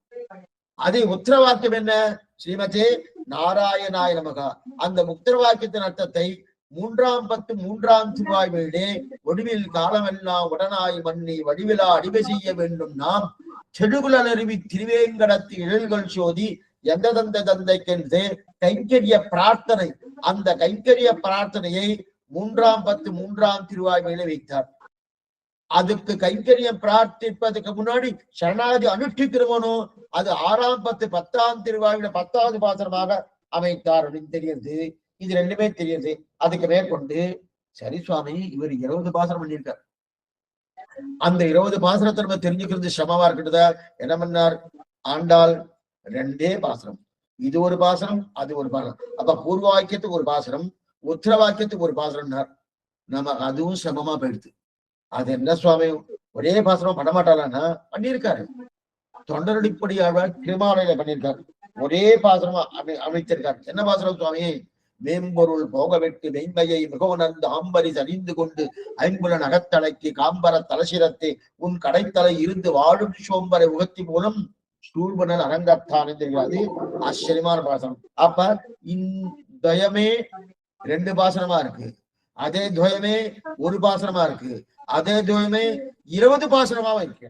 அதே உத்தர வாக்கியம் என்ன? ஸ்ரீமதே நாராயணாய நமகா. அந்த உத்தர வாக்கியத்தின் அர்த்தத்தை 3ஆம் 10 3ஆம் திருவாய்மொழியிலே ஒடுவில் காலமெல்லாம் உடனாய் மன்னி வடிவிலா அடிவை செய்ய வேண்டும் நாம் செடுகுலர் அருவி திருவேங்கடத்து இழல்கள் சோதி எந்த தந்தை தந்தைக்கென்று கைங்கரிய பிரார்த்தனை. அந்த கைங்கரிய பிரார்த்தனையை 3ஆம் 10 3ஆம் திருவாய்மொழியில வைத்தார். அதுக்கு கைங்கரியம் பிரார்த்திப்பதுக்கு முன்னாடி சரணாகதி அனுஷ்டிக்கிறவனோ அது 6ஆம் 10 10ஆம் திருவாய்மொழியில 10வது பாசனமாக அமைத்தார் அப்படின்னு தெரியுது. இது ரெண்டுமே தெரியுது. அதுக்கு மேற்கொண்டு சரி சுவாமி இவர் 20 பாசனம் பண்ணியிருக்கார். அந்த 20 பாசனத்தை நம்ம தெரிஞ்சுக்கிறது சமமா இருக்கட்டதா? என்ன பண்ணார் ஆண்டாள்? 2 பாசனம். இது ஒரு பாசனம், அது ஒரு பாசனம். அப்ப பூர்வ வாக்கியத்துக்கு ஒரு பாசனம், உத்தர வாக்கியத்துக்கு ஒரு பாசனம்னார். நம்ம அதுவும் சமமா போயிடுது. அது என்ன சுவாமி ஒரே பாசனம் பண்ணமாட்டாளான்னா பண்ணியிருக்காரு. தொண்டரடிப்படி ஆழ்வார் திருமாலையில பண்ணியிருக்காரு. ஒரே பாசனமா அமைத்திருக்காரு. என்ன பாசனம் சுவாமி? மேம்பொருள் போக வெட்டு மெய்மையை மிகவுணர்ந்து ஆம்பரி சரிந்து கொண்டு ஐம்புலன் அகத்தலைக்கு காம்பர தலசிரத்தை உன் கடைத்தலை இருந்து வாழும் சோம்பரை உகத்தி மூலம் சூழ்பனல் அரங்கத்தான் தெரியாது. ஆச்சரியமான பாசனம். அப்ப இந்தயமே 2 பாசனமா இருக்கு. அதே துவயமே ஒரு பாசனமா இருக்கு. அதே துவயமே 20 பாசனமாவும் இருக்கு.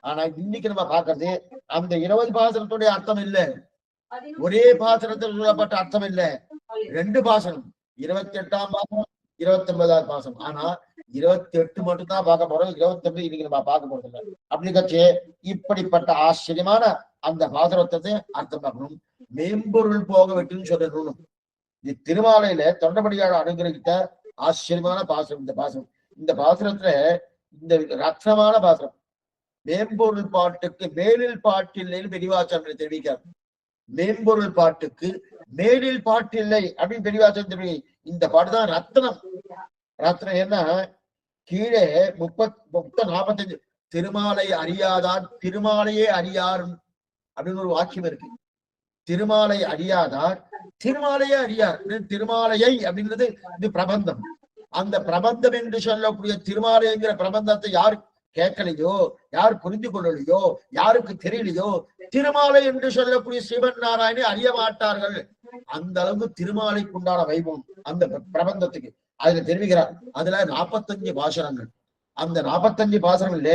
ஆனா இன்னைக்கு நம்ம பாக்குறது அந்த 20 பாசனத்துடைய அர்த்தம் இல்ல, ஒரே பாசனத்தில் சொல்லப்பட்ட அர்த்தம் இல்ல. 2 பாசனம், 28ஆம் பாசனம் 29ஆம் பாசனம். ஆனா 28 மட்டும் தான் பார்க்க போறோம். 29 இன்னைக்கு நம்ம பார்க்க போறது இல்லை. அப்படி கட்சி இப்படிப்பட்ட ஆச்சரியமான அந்த பாசனத்தை அர்த்தம் பார்க்கணும். மேம்பொருள் போக வெட்டுன்னு சொல்லணும். இது திருமாலையில தொண்டபடியாள அனுகிரகித்த ஆச்சரியமான பாசனம் இந்த பாசனம். இந்த பாசனத்துல இந்த ரத்னமான பாசனம். மேம்பொருள் பாட்டுக்கு மேலில் பாட்டில்லை பெரியவாச்சாரியர் தெரிவிக்கிறார். மேம்பொருள் பாட்டுக்கு மேலில் பாட்டு இல்லை அப்படின்னு பெரியவாச்சாரியர் தெரிவிக்க. இந்த பாட்டு தான் ரத்னம். ரத்னம் என்ன? கீழே 45 திருமாலை அறியாதார் திருமாலையே அறியார் அப்படின்னு ஒரு வாக்கியம் இருக்கு. திருமாலை அறியாதார் திருமாலையே அறியார். திருமாலையை அப்படின்றது இது பிரபந்தம். அந்த பிரபந்தம் என்று சொல்லக்கூடிய திருமாலைங்கிற பிரபந்தத்தை யாரு கேட்கலையோ, யார் புரிந்து கொள்ளலையோ, யாருக்கு தெரியலையோ, திருமாலை என்று சொல்லக்கூடிய சிவன் நாராயணனை அறிய மாட்டார்கள். அந்த அளவுக்கு திருமாலைக்கு உண்டான வைபவம் அந்த பிரபந்தத்துக்கு அதுல தெரிவிக்கிறார். அதுல 45 பாசனங்கள். அந்த 45 பாசனங்கள்ல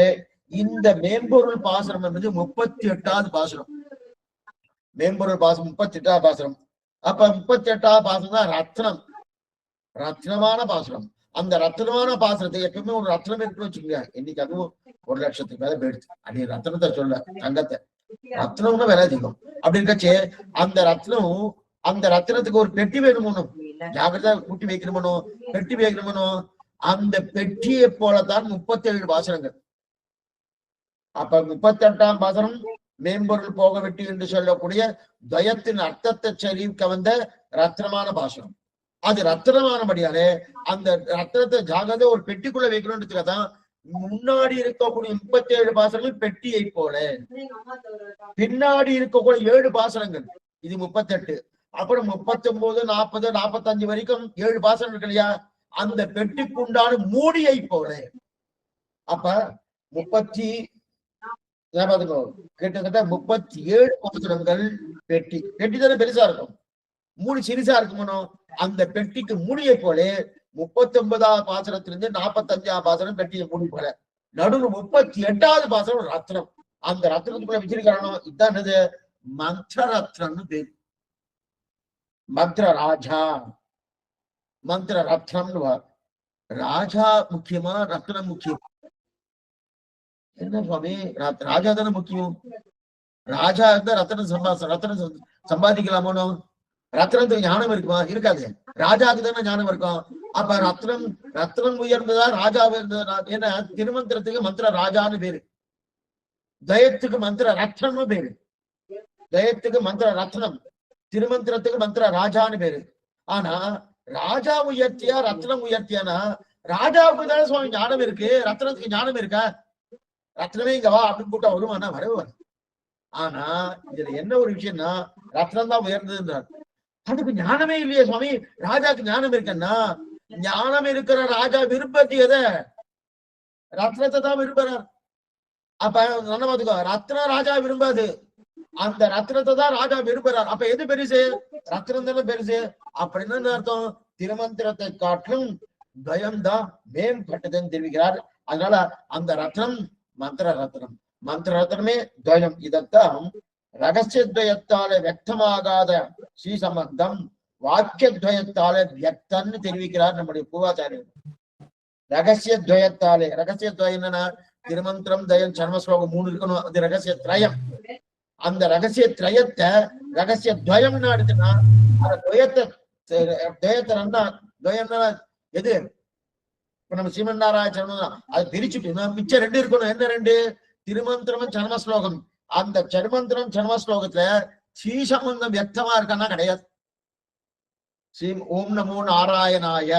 இந்த மேம்பொருள் பாசனம் என்பது 38வது பாசனம். மேம்பொருள் பாசனம் 38வது பாசனம். அப்ப 38வது பாசனம் தான் ரத்னம். ரத்னமான பாசனம். அந்த ரத்னமான பாசனத்தை எப்பவுமே ஒரு ரத்னம் இருக்குன்னு வச்சுக்கோங்க. இன்னைக்கு அதுவும் 1 லட்சத்துக்கு மேல போயிடுச்சு. அப்படி ரத்னத்தை சொல்ல தங்கத்தை ரத்னம்னு விலை அதிகம். அப்படி இருக்கச்சு அந்த ரத்னத்துக்கு ஒரு பெட்டி வேணுமோ, ஜாகிரதா கூட்டி வைக்கணுமோ, பெட்டி வைக்கணுமோ. அந்த பெட்டியை போலத்தான் 37 பாசனங்கள். அப்ப 38ஆம் பாசனம் மேம்பொருள் போக வெட்டி என்று சொல்லக்கூடிய துவயத்தின் அர்த்தத்தை சரிவிக்க வந்த ரத்னமான பாசனம். அது ரத்னமானபடியாலே அந்த ரத்னத்தை ஜாகிரதை ஒரு பெட்டிக்குள்ள வைக்கணும்ன்றதுக்காகதான் முன்னாடி இருக்கக்கூடிய 37 பாசனங்கள் பெட்டியை போல, பின்னாடி இருக்கக்கூடிய 7 பாசனங்கள் இது 38. அப்புறம் 39 40 45 வரைக்கும் 7 பாசனம் இருக்கு இல்லையா? அந்த பெட்டிக்கு உண்டான மூடியை போல. அப்ப 30 கிட்டத்தட்ட 37 பாசனங்கள் பெட்டி. பெட்டி தானே பெருசா இருக்கும், மூடி சிறுசா இருக்குமோ. அந்த பெட்டிக்கு மூடியை போல 39ஆம் பாசனத்திலிருந்து 45ஆம் பாசனம் பெட்டியை மூடி போல. நடுவில் 38வது பாசனம் ரத்னம். அந்த ரத்னத்துக்குள்ள வச்சிருக்கானோ இதுதான் என்னது? மந்திர ரத்னம்னு பேரு. மந்திர ராஜா, மந்திர ரத்னம்னு. ராஜா முக்கியமா ரத்னம் முக்கியம்? என்ன சுவாமி ராஜா தானே முக்கியம்? ராஜா இருந்தா ரத்னம் சம்பாதிக்கலாமோ? ரத்னத்துக்கு ஞானம் இருக்குமா? இருக்காது. ராஜாவுக்கு தானே ஞானம் இருக்கும். அப்ப ரத்னம் உயர்ந்ததா ராஜா உயர்ந்ததா? ஏன்னா திருமந்திரத்துக்கு மந்திர ராஜான்னு பேரு. துவயத்துக்கு மந்திர ரத்னம்னு பேரு. துவயத்துக்கு மந்திர ரத்னம், திருமந்திரத்துக்கு மந்திர ராஜான்னு பேரு. ஆனா ராஜா உயர்த்தியா ரத்னம் உயர்த்தியானா, ராஜாவுக்கு தானே சுவாமி ஞானம் இருக்கு, ரத்னத்துக்கு ஞானம் இருக்கா? ரத்னமே இங்க வா அப்படின்னு கூட்டா வருமானா? வரவே. ஆனா இதுல என்ன ஒரு விஷயம்னா, ரத்னம் தான் உயர்ந்ததுன்றார். அதுக்கு ஞானமே இல்லையே சுவாமி, ராஜாக்கு ஞானம் இருக்குன்னா, ஞானம் இருக்கிற ராஜா விருப்பத்து எதை? ரத்னத்தை தான் விரும்புறார். அப்ப நல்ல பாத்துக்கோ, ரத்னம் ராஜா விரும்பாது, அந்த ரத்னத்தை தான் ராஜா விரும்புறார். அப்ப எது பெருசு? ரத்னம் தானே பெருசு. அப்படின்னு அர்த்தம், திருமந்திரத்தை காட்டிலும் துவயம்தான் மேம்பட்டதுன்னு தெரிவிக்கிறார். அதனால அந்த ரத்னம் மந்திர ரத்னம், மந்திர ரத்னமே துவயம். இதத்தான் ரகசிய துவயத்தாலே வியக்தமாகாத ஸ்ரீசம்பந்தம் வாக்கிய துவயத்தாலே வியக்தன்னு தெரிவிக்கிறார் நம்முடைய பூர்வாச்சாரியர். ரகசிய துவயத்தாலே, ரகசிய துவயம் என்னன்னா, திருமந்திரம் தயம் சர்மஸ்லோகம் 3 இருக்கணும், அது ரகசிய திரயம். அந்த ரகசிய திரயத்தை ரகசிய துவயம்னு எடுத்துனா, அந்த துவயத்தை துவயம்னா எது? இப்ப நம்ம ஸ்ரீமன் நாராயண சர்மம் அது பிரிச்சுட்டு மிச்சம் 2 இருக்கணும். என்ன 2? திருமந்திரமும் சர்மஸ்லோகம். அந்த சர்மந்திரம் சர்மஸ்லோகத்துல ஸ்ரீசம்பந்தம் வியக்தமா இருக்கான்னா கிடையாது. ஸ்ரீ ஓம் நமோ நாராயணாய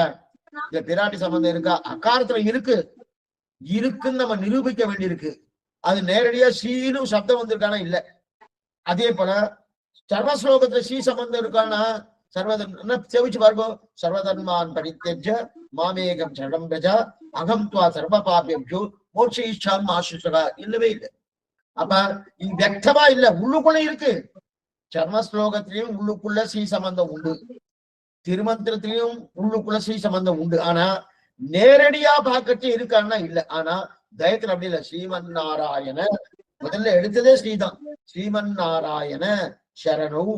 இந்த பிராட்டி சம்பந்தம் இருக்கா? அகாரத்துல இருக்குன்னு நம்ம நிரூபிக்க வேண்டியிருக்கு. அது நேரடியா ஸ்ரீனு சப்தம் வந்திருக்கானா? இல்ல. அதே போல சர்வஸ்லோகத்துல ஸ்ரீ சம்பந்தம் இருக்கான்னா, சர்வதர்ம செவிச்சு பாருங்க, சர்வதர்மான் பரித்யஜ்ய மாமேகம் சரணம் பிரஜா அகம் துவா சர்வ பாபியப்ஜு மோட்சயிச்சாம் ஆசிஷகா. இல்லவே இல்லை. அப்ப இது வியக்தமா இல்ல, உள்ளுக்குள்ள இருக்கு. சர்மஸ்லோகத்திலையும் உள்ளுக்குள்ள ஸ்ரீ சம்பந்தம் உண்டு, திருமந்திரத்திலையும் உள்ளுக்குள்ள ஸ்ரீ சம்பந்தம் உண்டு. ஆனா நேரடியா பார்க்கறது இருக்கான்னா இல்ல. ஆனா தயத்துல அப்படி இல்ல. ஸ்ரீமன் நாராயண முதல்ல எடுத்ததே ஸ்ரீதான். ஸ்ரீமன் நாராயண சரணௌ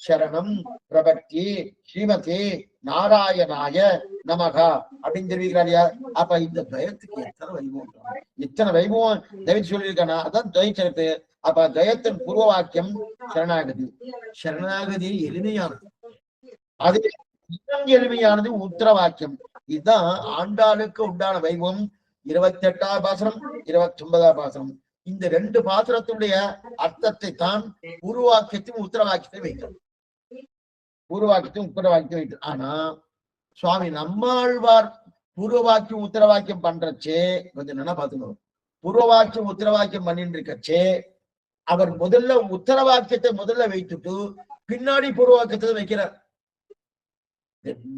சரணம் பிரபத்தி ஸ்ரீமதே நாராயணாய நமகா அப்படின்னு தெரிவிக்கிறாரியா. அப்ப இந்த துவயத்துக்கு எத்தனை வைபவம், இத்தனை வைபவம் தயத்து சொல்லியிருக்கானா? அதான் துவயச்சரித்து. அப்ப துவயத்தின் பூர்வ வாக்கியம் சரணாகதி. சரணாகதி எளிமையானது, அது எளிமையானது உத்தர வாக்கியம். இதுதான் ஆண்டாளுக்கு உண்டான வைபவம். 28ஆம் பாசனம் 29ஆம் பாசனம், இந்த 2 பாசுரத்துடைய அர்த்தத்தை தான் பூர்வவாக்கியத்தையும் உத்தர வாக்கியத்தையும் வைக்கிறோம். பூர்வவாக்கியத்தையும் உத்தர வாக்கியம் வைக்கிறோம். ஆனா சுவாமி நம்மாழ்வார் பூர்வவாக்கியம் உத்தர வாக்கியம் பண்றச்சே கொஞ்சம் நல்லா பாத்துக்கணும். பூர்வவாக்கியம் உத்தர வாக்கியம் பண்ணிட்டு இருக்கச்சே அவர் முதல்ல உத்தர வாக்கியத்தை முதல்ல வைத்துட்டு பின்னாடி பூர்வவாக்கியத்தை வைக்கிறார்.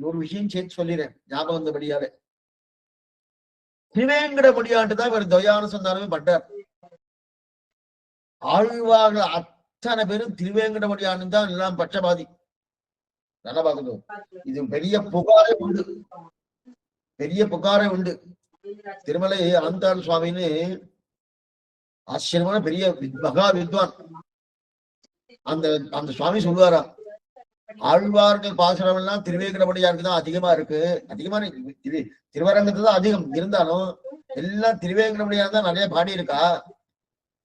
ஒரு விஷயம் சேர்த்து சொல்லிடுறேன் ஞாபகம் வந்தபடியாவே. திருவேங்கடமுடியான்ட்டுதான் இவர் துவயானுசந்தானமே பண்றார். ஆழ்வார்கள் அத்தனை பேரும் திருவேங்கடமுடியான்னு தான் எல்லாம் பட்சபாதி. நல்லா பாக்கணும். இது பெரிய புகாரே உண்டு, பெரிய புகாரே உண்டு. திருமலை அனந்தாள் சுவாமின்னு ஆச்சரியமான பெரிய மகா வித்வான். அந்த அந்த சுவாமி சொல்லுவாரா, ஆழ்வார்கள் பாசுரம் எல்லாம் திருவேங்கடமுடியாருக்கு தான் அதிகமா இருக்கு. அதிகமான திருவரங்கத்துல தான் அதிகம் இருந்தாலும் எல்லாம் திருவேங்கடமுடியார் தான் நிறைய பாடி இருக்கா.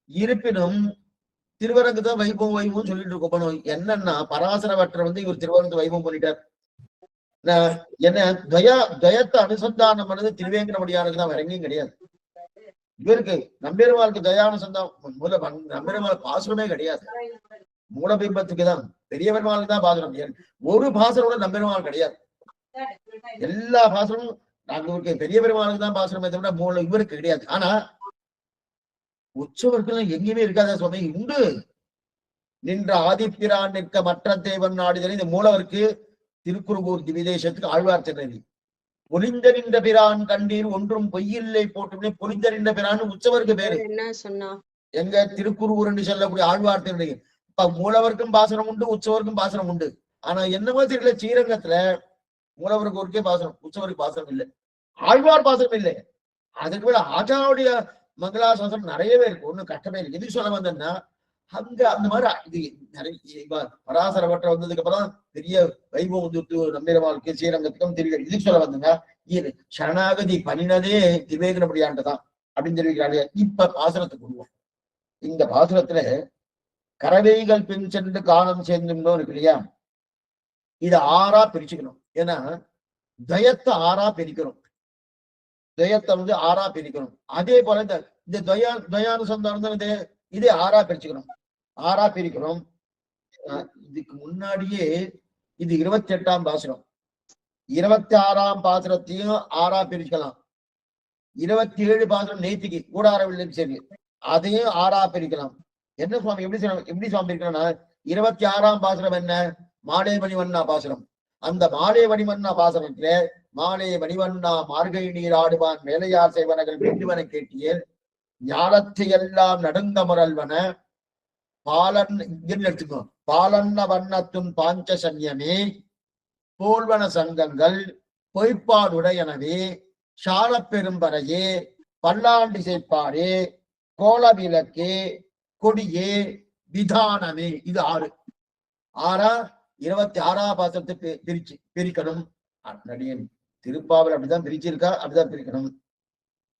இருப்பினும் திருவரங்கத்தான் வைபவம் வைபவம் சொல்லிட்டு இருக்கோம். என்னன்னா பராசரவற்ற இவர் திருவரங்கத்தை வைபவம் பண்ணிட்டார். என்ன துவயத்தை அனுசந்தானம் பண்ணது திருவேங்கடமுடியாருக்கு தான், வேற எங்கேயும் கிடையாது. இவருக்கு நம்பெருமாளுக்கு தயானுசந்தானம் நம்பெருமாள் பாசுரமே கிடையாது. மூலபிம்பத்துக்கு தான், பெரிய பெருமாளுக்கு தான் பாசுரம். ஒரு பாசுரம் நம்பெருமாள் கிடையாது. எல்லா பாசுரமும் நாங்க பெரிய பெருமாளுக்கு தான் பாசுரமே தவிர மூல இவருக்கு கிடையாது. ஆனா உற்சவர்கள் எங்கேயுமே இருக்காத சுவாமி உண்டு. நின்ற ஆதிப்பிரான் நிற்க மற்ற தேவன் நாடுதல். இந்த மூலவருக்கு திருக்குறுகூர் திவிதேசத்துக்கு ஆழ்வார் திருநெறி. பொலிந்த நின்ற பிரான் கண்டீர் ஒன்றும் பொய்யில்லை போட்டு பொலிந்த நின்ற பிரான் உற்சவருக்கு பேரு. எங்க திருக்குறுகூர் சொல்லக்கூடிய ஆழ்வார் திருநெறி. இப்ப மூலவருக்கும் பாசனம் உண்டு, உற்சவருக்கும் பாசனம் உண்டு. ஆனா என்னமோ தெரியல, ஸ்ரீரங்கத்துல மூலவருக்கு ஒருக்கே பாசனம், உற்சவருக்கு பாசனம் இல்லை, ஆழ்வார் பாசனம் இல்லை. அதுக்கு மேல ஆச்சாருடைய மங்களாசாசனம் நிறையவே இருக்கு, ஒண்ணும் கஷ்டமே இல்லை. எதுக்கு சொல்ல வந்தேன்னா அங்க அந்த மாதிரி இது நிறைய பராசரவற்ற வந்ததுக்கு அப்புறம் பெரிய வைபவம் வந்து நம்பெருமாளுக்கு ஸ்ரீரங்கத்துக்கும் தெரியும். இதுக்கு சொல்ல வந்தேங்க, இது சரணாகதி பண்ணினதே திவேகனபடியான்ட்டுதான் அப்படின்னு தெரிவிக்கிறாங்க. இப்ப பாசுரத்துக்கு விடுவோம். இந்த பாசுரத்துல கரவைகள் பின் சென்று காலம் சேர்ந்தும் இருக்கு இல்லையா, இதை 6ஆ பிரிச்சுக்கணும். ஏன்னா துவயத்தை 6ஆ பிரிக்கணும், துவயத்தை 6ஆ பிரிக்கணும். அதே போல இந்த துவயானுசந்தானம் தான் இது ஆறா பிரிச்சுக்கணும். ஆறா பிரிக்கணும். இதுக்கு முன்னாடியே இது 28ஆம் பாசுரம். 26ஆம் பாசுரத்தையும் ஆறா பிரிக்கலாம். 27 பாசுரம் நேத்திக்கு கூடாரவில்லைன்னு சரி, அதையும் ஆறா பிரிக்கலாம். என்ன சுவாமி எப்படி சுவாமி பிரிக்கணும்னா 26ஆம் பாசுரம் என்ன? மாலே மணிவண்ணா பாசுரம். அந்த மாலே மணிவண்ணா பாசுரத்துல மாலே மணிவண்ணா மார்கை நீர் ஆடுவான் மேலையார் செய்வனகள் வேண்டுவன கேட்டியல் ஞானத்தை எல்லாம் நடுங்க முரல்வன பாலன் எடுத்துக்கோ பாலன்ன வண்ணத்தும் பாஞ்ச சன்யமே போல்வன சங்கங்கள் பொய்ப்பாடுடையனவே சால பெரும்பறையே பல்லாண்டு சேர்ப்பாரே கோல விளக்கே கொடியே விதானமே. இது ஆறு. ஆறா 26ஆம் பாசத்தை பிரிக்கணும். நடிகன் திருப்பாவல் அப்படிதான் பிரிச்சிருக்கா, அப்படிதான் பிரிக்கணும்.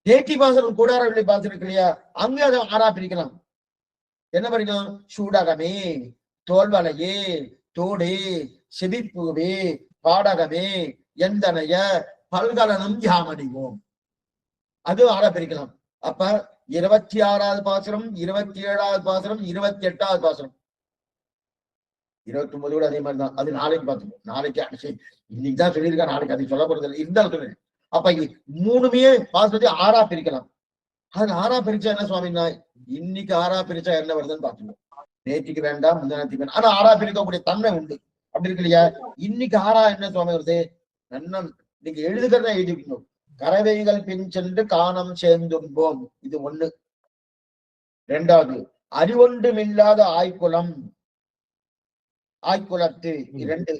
தேட்டி பாசனம் கூடாரவில்லை பாசனம் இருக்கு இல்லையா, அங்க அதை ஆறா பிரிக்கலாம். என்ன படிக்கணும்? சூடகமே தோல்வலையே தோடே செவிப்பூவே பாடகமே எந்தனைய பல்கலனும் யாமடிவோம். அது ஆறா பிரிக்கலாம். அப்ப 26ஆவது பாசுரம், 27ஆவது பாசுரம், 28ஆவது பாசுரம், 29 கூட அதே மாதிரிதான். அது நாளைக்கு பார்த்துக்கணும். நாளைக்கு இன்னைக்குதான் சொல்லியிருக்கா, நாளைக்கு அதை சொல்ல போறது இல்லை, இருந்தாலும் சொல்றேன். அப்ப மூணுமே பாசுரத்தை ஆறா பிரிக்கலாம். அது ஆறா பிரிச்சா என்ன சுவாமின்னா, இன்னைக்கு ஆறா பிரிச்சா என்ன வருதுன்னு பாத்துக்கணும். நேற்றுக்கு வேண்டாம், முந்தானத்துக்கு வேண்டாம். ஆனா ஆறா பிரிக்கக்கூடிய தன்மை உண்டு. அப்படி இருக்கு இல்லையா? இன்னைக்கு ஆறா என்ன சுவாமி வருது? நன்னம் நீங்க எழுதுகிறதா எழுதிக்கணும். கறவைகள் பின் சென்று காணம் சேர்ந்தும்போம். இது ஒண்ணு. இரண்டாவது, அறிவொன்றும் இல்லாத ஆய்குலம் ஆய்குலத்து 2.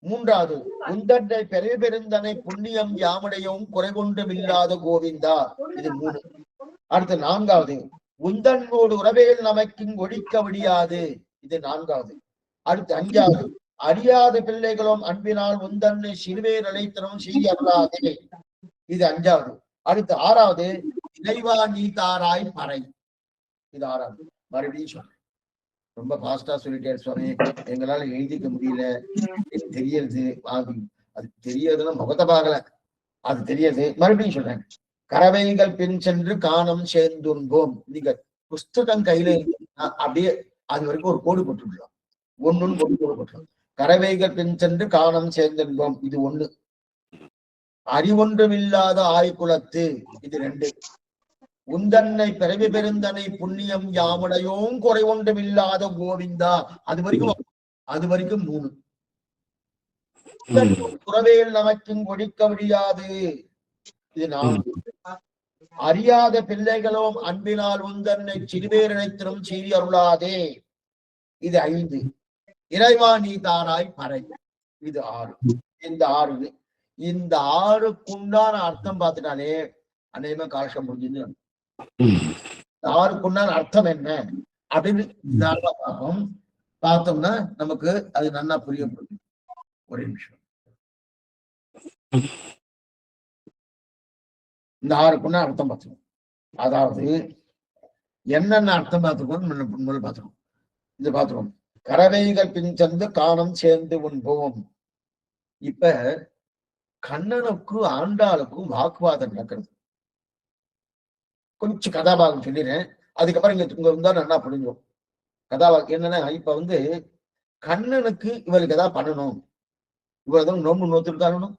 மூன்றாவது, உந்தன்னை பெரிய பெருந்தனை புண்ணியம் யாமுடையவும் குறைகொன்றும் இல்லாத கோவிந்தா. இது 3. அடுத்து 4வது, உந்தன்னோடு உறவேல் நமக்கும் ஒழிக்க முடியாது. இது 4வது. அடுத்து 5வது, அறியாத பிள்ளைகளும் அன்பினால் உந்தன்னை சிறுவேர் அழைத்தனும் செய்யப்படாதே. இது 5வது. அடுத்து 6வது, இறைவா நீ தாராய் பறை. இது 6வது. மறுபடியும் சொல்றேன், ரொம்ப பாஸ்டா சொல்லிட்டே சுவாமி, எங்களால எழுதிக்க முடியல, தெரியுது. அது தெரியறதுன்னா முகத்தை பார்க்கல, அது தெரியாது. மறுபடியும் சொல்றேன், கறவைகள் பின் சென்று காணம் சேர்ந்துன்போம். நீங்க புஸ்தகம் கையில அப்படியே அது வரைக்கும் ஒரு கோடு போட்டுக்கலாம். ஒண்ணுன்னு கோடு போட்டுக்கலாம். கறவைகள் பின் சென்று காணம் சேர்ந்துன்போம். இது 1. அறிவொன்றும் இல்லாத ஆய்குலத்து. இது 2. உந்தன்னை பிறவி பெருந்தனை புண்ணியம் யாமுடையோம் குறை ஒன்றும் இல்லாத கோவிந்தா. அது வரைக்கும் 3. குறவேல் நமக்கும் ஒழிக்க முடியாது. இது 4. அறியாத பிள்ளைகளும் அன்பினால் உந்தன்னை சிறுவேர் அனைத்திலும் செய்தி அருளாதே. இது 5. இறைவா நீ தாராய் பறை. இது 6. இந்த 6க்குண்டான அர்த்தம் பார்த்துட்டாலே அநேகமா காலட்சம் முடிஞ்சது. 6க்குண்டான அர்த்தம் என்ன அப்படின்னு பார்ப்போம். பார்த்தோம்னா நமக்கு அது நல்லா புரியப்படும். ஒரே நிமிஷம். இந்த 6க்குன்னா அர்த்தம் பார்த்துக்கணும். அதாவது என்னென்ன அர்த்தம் பார்த்துக்கணும் பார்த்துக்கணும். இது பார்த்துக்கணும். கறவைகள் பின் சென்று காணம் சேர்ந்து உண்போம். இப்ப கண்ணனுக்கும் ஆண்டாளுக்கும் வாக்குவாதம் நடக்கிறது. கொஞ்சம் கதாபாகம் சொல்லிடுறேன், அதுக்கப்புறம் இங்க இருந்தா நல்லா புரிஞ்சும். கதாபாகம் என்னன்னா, இப்ப கண்ணனுக்கு இவளுக்கு ஏதாவது பண்ணணும், இவ்வளவுதான் நோம்பு நோத்திருக்காரணும்.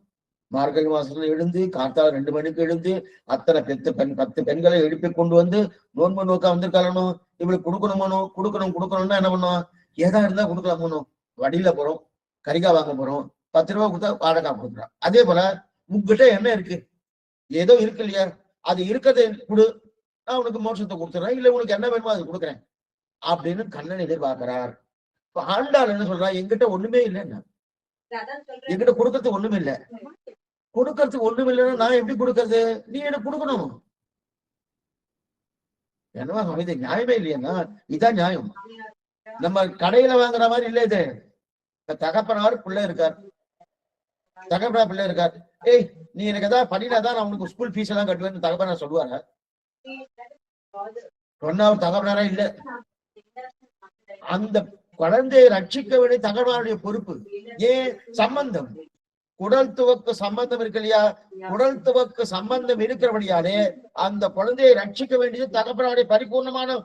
மார்கழி மாசத்துல எழுந்து காத்தால 2 மணிக்கு எழுந்து அத்தனை 10 பெண்களை எழுப்பி கொண்டு வந்து நோன்பு நோக்கா வந்திருக்காரணும். இவளுக்கு கொடுக்கணும்னா என்ன பண்ணுவோம்? ஏதா இருந்தா கொடுக்கலாமோ? வடியில போறோம், கரிகா வாங்க போறோம், 10 ரூபாய் கொடுத்தா வாடகை கொடுக்குறான். அதே போல உங்ககிட்ட என்ன இருக்கு? ஏதோ இருக்கு இல்லையா? அது இருக்கிறத கொடு, நான் உனக்கு மோட்சத்தை கொடுத்துறேன், இல்ல உனக்கு என்ன வேணுமோ அது கொடுக்குறேன் அப்படின்னு கண்ணன் எதிர்பார்க்கிறார். இப்ப ஆண்டாள் என்ன சொல்றா? என்கிட்ட ஒண்ணுமே இல்லைன்னா, என்கிட்ட கொடுக்கறதுக்கு ஒண்ணுமே இல்லை. கொடுக்கறதுக்கு ஒண்ணுமே இல்லைன்னா நான் எப்படி கொடுக்கறது? நீ எனக்கு கொடுக்கணும். என்னவா இது நியாயமே இல்லையா? இதான் நியாயம். நம்ம கடையில வாங்குற மாதிரி இல்ல இது. தகப்பனார் பிள்ளை இருக்கார், தகப்பனார் பிள்ளை இருக்கார். ஏய், நீ எனக்கு ஏதாவது பண்ணினாதான் நான் உனக்கு ஸ்கூல் ஃபீஸ் எல்லாம் கட்டுவேன்னு தகப்பனார் சொல்லுவாங்க. சொன்னார் தகப்பனாரா இல்ல. அந்த குழந்தையை ரட்சிக்க வேண்டிய தகப்பனாருடைய பொறுப்பு. ஏன்? சம்பந்தம். குடல் துவக்கு சம்பந்தம் இருக்கு இல்லையா, குடல் துவக்கு சம்பந்தம் இருக்கிறபடியாலே அந்த குழந்தையை ரட்சிக்க வேண்டியது தகப்பனுடைய பரிபூர்ணமான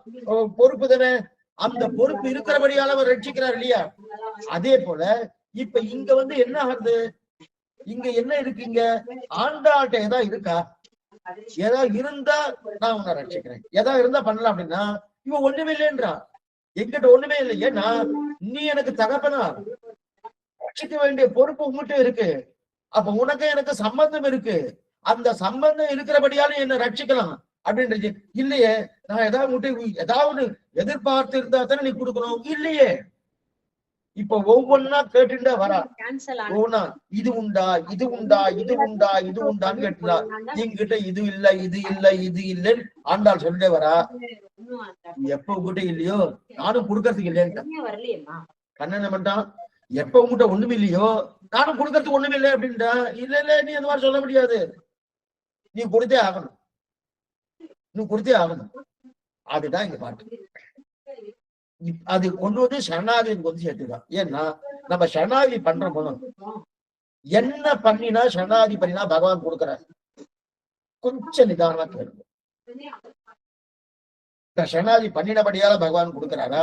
பொறுப்பு தானே. அந்த பொறுப்பு இருக்கிறபடியால அவர் ரட்சிக்கிறார் இல்லையா. அதே போல இப்ப இங்க என்ன ஆகுது, இங்க என்ன இருக்கு, இங்க ஆண்டாட்ட ஏதாவது இருக்கா, ஏதாவது இருந்தா நான் உன்னை ரட்சிக்கிறேன், ஏதாவது இருந்தா பண்ணலாம் அப்படின்னா இவன் ஒண்ணுமே இல்லைன்றா. எங்கிட்ட ஒண்ணுமே இல்லை, ஏன்னா நீ எனக்கு தகப்பனா, ரட்சிக்க வேண்டிய பொறுப்பு உங்ககிட்ட இருக்கு. அப்ப உனக்கு எனக்கு சம்பந்தம் இருக்கு, அந்த சம்பந்தம் இருக்கிறபடியாலும் என்ன ரட்சிக்கலாம் அப்படின்றது இல்லையே. நான் ஏதாவது எதிர்பார்த்து இருந்தா தானே நீ கொடுக்கணும், இல்லையே. இப்ப ஒவ்வொன்னா கேட்டுட்டே வரா, ஒவ்வொன்னா இது உண்டா இது உண்டா இது உண்டா இது உண்டான்னு கேட்டுடா. என்கிட்ட இது இல்ல இது இல்ல இது இல்லைன்னு ஆண்டாள் சொல்லிட்டே வரா. எப்ப உங்ககிட்ட இல்லையோ நானும் கொடுக்கறதுக்கு இல்லைன்னு கண்ணன் பண்ணிட்டான். எப்ப உங்ககிட்ட ஒண்ணுமே இல்லையோ நானும் கொடுக்கறதுக்கு ஒண்ணுமே இல்லை அப்படின்ட்டா. இல்ல இல்ல நீ அந்த மாதிரி சொல்ல முடியாது, நீ கொடுத்தே ஆகணும், நீ கொடுத்தே ஆகணும். அதுதான் இங்க பாட்டு. அது கொண்டு சரணாகதி சேர்த்துதான். ஏன்னா நம்ம சரணாகதி பண்ற போதும் என்ன பண்ணினா சரணாகதி பண்ணினா பகவான் கொடுக்கிறார், கொஞ்சம் நிதானமா கேளுங்க. சரணாகதி பண்ணினபடியால பகவான் கொடுக்கிறாரா,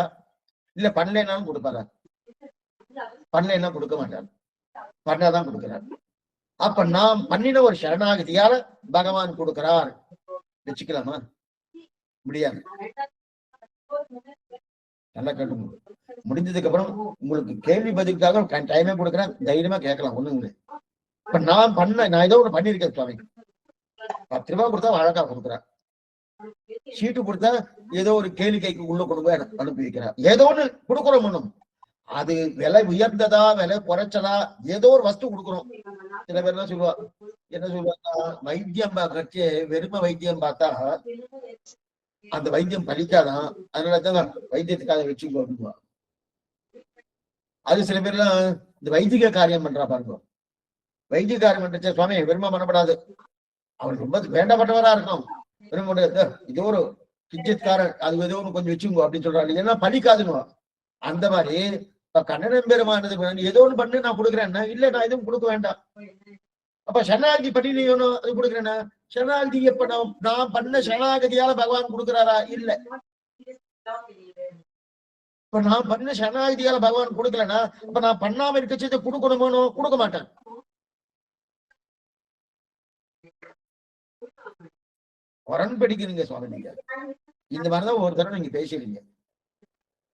இல்ல பண்ணலைனாலும் கொடுப்பாரா? பண்ணலைன்னா கொடுக்க மாட்டார், பண்ணாதான் கொடுக்கிறார். அப்ப நாம் பண்ணின ஒரு சரணாகதியால பகவான் கொடுக்கிறார் வச்சுக்கலாமா? முடியாது. நல்லா கேட்டு முடிஞ்சதுக்கு அப்புறம் உங்களுக்கு கேள்வி பதிலுக்காக டைமே கொடுக்குறேன், தைரியமா கேட்கலாம், ஒண்ணுங்க. இப்ப நான் ஏதோ ஒண்ணு பண்ணிருக்கேன் சுவாமி, 10 ரூபாய் கொடுத்தா வாழைக்கா கொடுக்குறேன், சீட்டு கொடுத்தா ஏதோ ஒரு கேளிக்கைக்கு உள்ள கொண்டு போய் அனுப்பி வைக்கிறேன், ஏதோ ஒண்ணு கொடுக்குறோம். ஒண்ணும் அது விலை உயர்ந்ததா விலை குறைச்சதா ஏதோ ஒரு வஸ்து கொடுக்குறோம். சில பேர் எல்லாம் சொல்லுவா, என்ன சொல்லுவாங்க, வைத்தியம் பார்க்கறச்சு வெறும வைத்தியம் பார்த்தா அந்த வைத்தியம் பலிக்காதான், அதனாலதான் வைத்தியத்துக்காக வச்சுக்கோ. அது சில பேர்லாம் இந்த வைத்திக காரியம் பண்றா பாருங்க. வைத்திய காரியம் பண்றச்ச சுவாமி வெறும பண்ணப்படாது, அவர் ரொம்ப வேண்டப்பட்டவரா இருக்கணும், வெறும் இது ஒரு கிஞ்சித்காரன், அது ஏதோ ஒண்ணு கொஞ்சம் வச்சுக்கோ அப்படின்னு சொல்றாங்க, ஏன்னா பலிக்காதுன்னு. அந்த மாதிரி இப்ப கண்ணன் பெருமானது ஏதோ ஒண்ணு பண்ணு நான் கொடுக்குறேன்னா, இல்ல நான் எதுவும் கொடுக்க வேண்டாம். அப்ப சரணாகதி பண்ணி நீ ஒண்ணு அது கொடுக்குறேன்னா, சரணாகதி எப்ப நான் பண்ண சரணாகதியால பகவான் கொடுக்குறாரா? இல்ல. இப்ப நான் பண்ண சரணாகதியால பகவான் கொடுக்கலன்னா அப்ப நான் பண்ணாம இருக்கச்சதை கொடுக்கணுமோ? கொடுக்க மாட்டேன். முரண்படிக்கிறீங்க சுவாமி, நீங்க இந்த மாதிரிதான் ஒரு தடவை நீங்க பேசுறீங்க.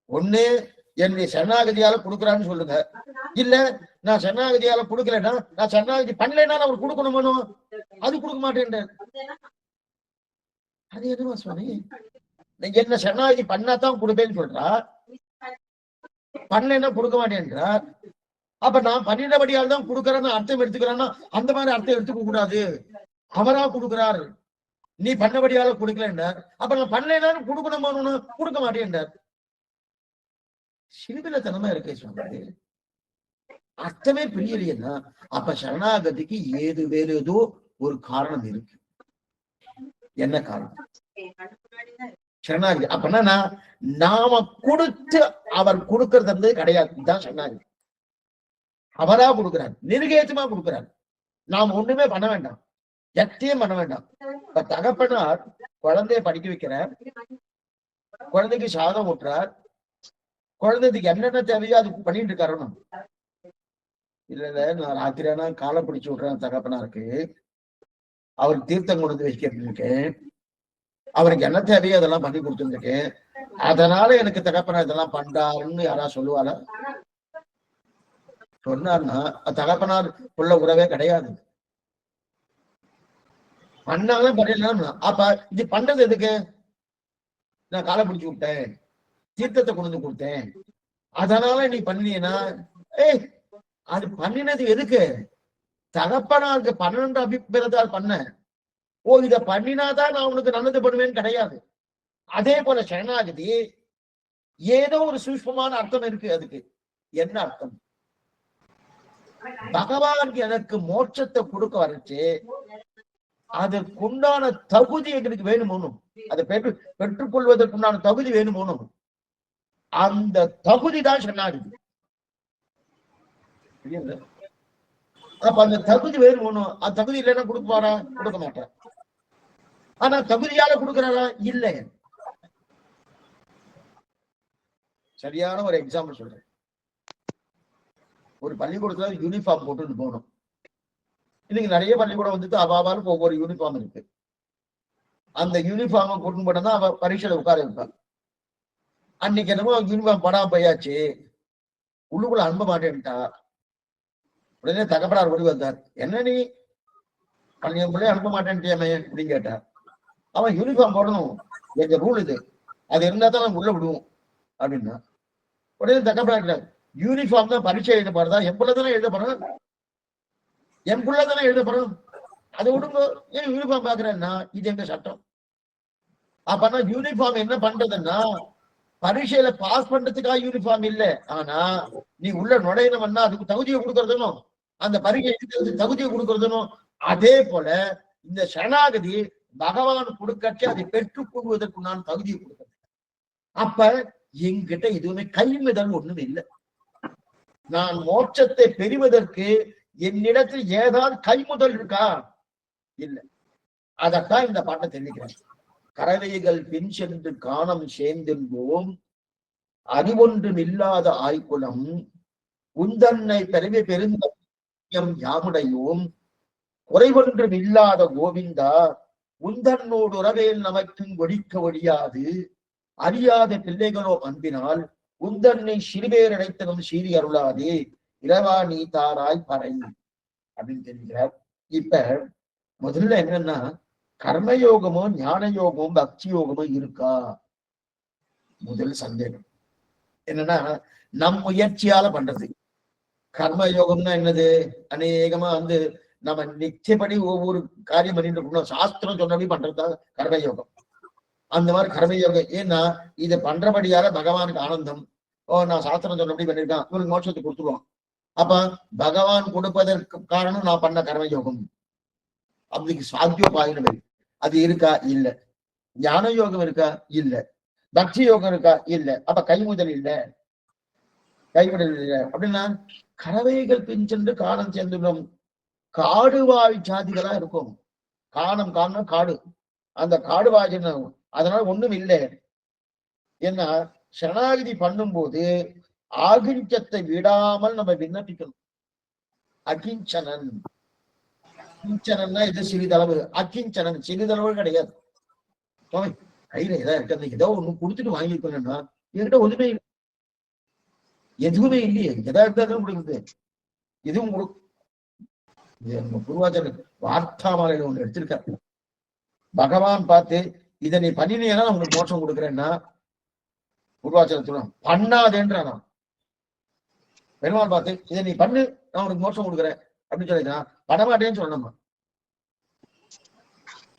ஒண்ணு என்னுடைய சரணாகதியால கொடுக்குறான்னு சொல்லுங்க, இல்ல நான் சரணாகதியால கொடுக்கலன்னா, நான் சரணாகதி பண்ணலைன்னா அவர் கொடுக்கணுமோ? அது கொடுக்க மாட்டேன். அது என்னமா சுவாமி, நீங்க என்ன சரணாகதி பண்ணாதான் கொடுப்பேன்னு சொல்றா, பண்ணலைன்னா கொடுக்க மாட்டேன்றார். அப்ப நான் பண்ணினபடியால் தான் கொடுக்கறேன்னு அர்த்தம் எடுத்துக்கிறேன்னா அந்த மாதிரி அர்த்தம் எடுத்துக்க கூடாது. அவரா கொடுக்குறாரு, நீ பண்ணபடியால கொடுக்கலன்றார். அப்ப நான் பண்ணலைன்னாலும் கொடுக்கணுமோன்னு கொடுக்க மாட்டேன்றார். சிறுபிலத்தனமா இருக்கு சுவாமி, அர்த்தமே புரியலையா? அப்ப சரணாகதிக்கு வேறு ஏதோ ஒரு காரணம் இருக்கு. என்ன காரணம்? சரணாகதி அப்பனா நாம கொடுத்து அவர் கொடுக்கறது கிடையாது. இதுதான் சரணாகதி. அவரா கொடுக்கிறார், நிர்கேதமா கொடுக்கிறார், நாம் ஒண்ணுமே பண்ண வேண்டாம், எத்தையும் பண்ண வேண்டாம். இப்ப தகப்பனார் குழந்தைய படிக்க வைக்கிறார், குழந்தைக்கு சாதம் ஊட்டுறார், குழந்தைக்கு என்னென்ன தேவையோ அது பண்ணிட்டு இருக்காரு. இல்ல நான் ராத்திரியானா காலை பிடிச்சு விடுறேன் தகப்பனாருக்கு, அவருக்கு தீர்த்தம் கொண்டு வைக்கிறதுக்கு இருக்கேன், அவருக்கு என்ன தேவையோ அதெல்லாம் பண்ணி கொடுத்துருக்கேன், அதனால எனக்கு தகப்பனார் இதெல்லாம் பண்றாருன்னு யாராவது சொல்லுவாரா? சொன்னார்னா தகப்பனார் உள்ள உறவே கிடையாது. பண்ணாலும் பண்ணலாம். அப்ப இது பண்றது எதுக்கு? நான் காலை பிடிச்சு விட்டேன், தீர்த்தத்தை கொண்டு வந்து கொடுத்தேன், அதனால நீ பண்ணினா அது பண்ணினது எதுக்கு? தகப்பனாருக்கு 12 அபிப்பிரதால் பண்ண, ஓ இத பண்ணினாதான் நான் உனக்கு நல்லது பண்ணுவேன்னு கிடையாது. அதே போல சரணாகதி ஏதோ ஒரு சூஷ்மமான அர்த்தம் இருக்கு. அதுக்கு என்ன அர்த்தம்? பகவான் எனக்கு மோட்சத்தை கொடுக்க வரைச்சு அதற்குண்டான தகுதி எங்களுக்கு வேணுமோனும், அதை பெற்றுக்கொள்வதற்குண்டான தகுதி வேணுமோனும், அந்த தகுதி தான் சரணாகதி. அப்ப அந்த தகுதி வேணும். அந்த தகுதி இல்லைன்னா கொடுப்பாரா? கொடுக்க மாட்டார். ஆனா தகுதியால கொடுக்கிறாரா? இல்லை. சரியான ஒரு எக்ஸாம்பிள் சொல்றேன். ஒரு பள்ளிக்கூடத்துல யூனிஃபார்ம் போட்டுட்டு போகணும். இன்னைக்கு நிறைய பள்ளிக்கூடம் வந்துட்டு அவாவாருக்கு ஒவ்வொரு யூனிஃபார்ம் இருக்கு. அந்த யூனிஃபார்மை போட்டு போட்டா அவ பரீட்சையில உட்கார வைப்பான். அன்னைக்கு என்னமோ யூனிஃபார்ம் படாம போயாச்சு, உள்ளுக்குள்ள அனுப்ப மாட்டேன்ட்டா. உடனே தகப்பனார் ஓடி வந்தார். என்ன நீ என் பிள்ளைய அனுப்ப மாட்டேன்ட்டியமே அப்படின்னு கேட்டார். அவன் யூனிஃபார்ம் போடணும், எங்க ரூல் இது, அது இருந்தா தான் நம்ம உள்ள விடுவோம் அப்படின்னா. உடனே தகப்பனார் யூனிஃபார்ம் தான் பரீட்சை எழுத போறதா? என் பிள்ளை தானே எழுத போறோம், என் பிள்ளை தானே எழுத போறோம், அதை விடுங்க, ஏன் யூனிஃபார்ம் பாக்குறேன்னா இது எங்க சட்டம். அப்பனா யூனிஃபார்ம் என்ன பண்றதுன்னா பரீட்சையில பாஸ் பண்றதுக்காக யூனிஃபார்ம் இல்ல. ஆனா நீ உள்ள நுழையணும்னா அதுக்கு தகுதியை கொடுக்கறதுனும், அந்த பரீட்சை தகுதியை கொடுக்கறதுனும். அதே போல இந்த சரணாகதி பகவான் கொடுக்கச்சு அதை பெற்றுக் கொள்வதற்கு நான் தகுதியை கொடுக்கிறேன். அப்ப என்கிட்ட எதுவுமே கைமுதல் ஒண்ணும் இல்லை. நான் மோட்சத்தை பெறுவதற்கு என்னிடத்தில் ஏதாவது கைமுதல் இருக்கா? இல்லை. அதத்தான் இந்த பாட்டை தெரிவிக்கிறேன். கறவைகள் பின் சென்று காணம் சேர்ந்தென்போம், அறிவொன்றும் இல்லாத ஆய்குலம் உந்தன்னை பெருமை பெருந்தம் யாமுடையோம், குறைவொன்றும் இல்லாத கோவிந்தா உந்தன்னோடு உறவேல் நமக்கும் ஒழிக்க ஒழியாது, அறியாத பிள்ளைகளோ அன்பினால் உந்தன்னை சிறுபேர் அடைத்தனும் சீறி அருளாதே, இரவா நீ தாராய் பறை அப்படின்னு தெரிகிறார். இப்ப முதல்ல என்னன்னா கர்மயோகமோ ஞான யோகமும் பக்தி யோகமும் இருக்கா? முதல் சந்தேகம் என்னன்னா நம் முயற்சியால பண்றது. கர்மயோகம்னா என்னது? அநேகமா நம்ம நிச்சயப்படி ஒவ்வொரு காரியம் பண்ணிட்டு இருக்கணும், சாஸ்திரம் சொன்னபடி பண்றதுதான் கர்மயோகம். அந்த மாதிரி கர்மயோகம். ஏன்னா இதை பண்றபடியால பகவானுக்கு ஆனந்தம். நான் சாஸ்திரம் சொன்னபடி பண்ணிருக்கேன், இவனுக்கு மோட்சத்தை கொடுத்துருவான். அப்ப பகவான் கொடுப்பதற்கு காரணம் நான் பண்ண கர்மயோகம். அதுக்கு சாத்தியோபாயம் அது இருக்கா? இல்ல. ஞான யோகம் இருக்கா? இல்ல. பக்தி யோகம் இருக்கா? இல்ல. அப்ப கைமுதல் இல்ல, கைமுதல் இல்லை அப்படின்னா கறவைகள் பின் சென்று காணம் சேர்ந்துள்ளோம். காடு வாழ் ஜாதிகளா இருக்கும். காணம் காரணம் காடு, அந்த காடு வாஜன. அதனால ஒண்ணும் இல்லை. ஏன்னா சரணாகதி பண்ணும் போது ஆகிஞ்சத்தை விடாமல் நம்ம விண்ணப்பிக்கணும். அகிஞ்சனன், கிஞ்சனன்னா இது சிறிதளவு, அகிஞ்சனன் சிறிதளவு கிடையாது. கையில ஏதாவது இருக்கு, ஏதோ ஒண்ணு கொடுத்துட்டு வாங்கிக்கணும்னா என்கிட்ட ஒண்ணுமே இல்லை, எதுவுமே இல்லையே, எதா இருந்தாலும் கொடுக்குது. எதுவும் நம்ம பூர்வாச்சாரர் வார்த்தாமாலையில ஒண்ணு எடுத்திருக்காரு. பகவான் பார்த்து இதை நீ பண்ணினீங்கன்னா உங்களுக்கு மோட்சம் கொடுக்குறேன்னா பூர்வாச்சாரம் சொல்லுவான், பண்ணாதேன்றான். பெருமாள் பார்த்து இதை நீ பண்ணு, நான் உனக்கு மோட்சம் கொடுக்குறேன் அப்படின்னு சொல்லிதான் பண்ணமாட்டேன்னு சொல்லணுமா?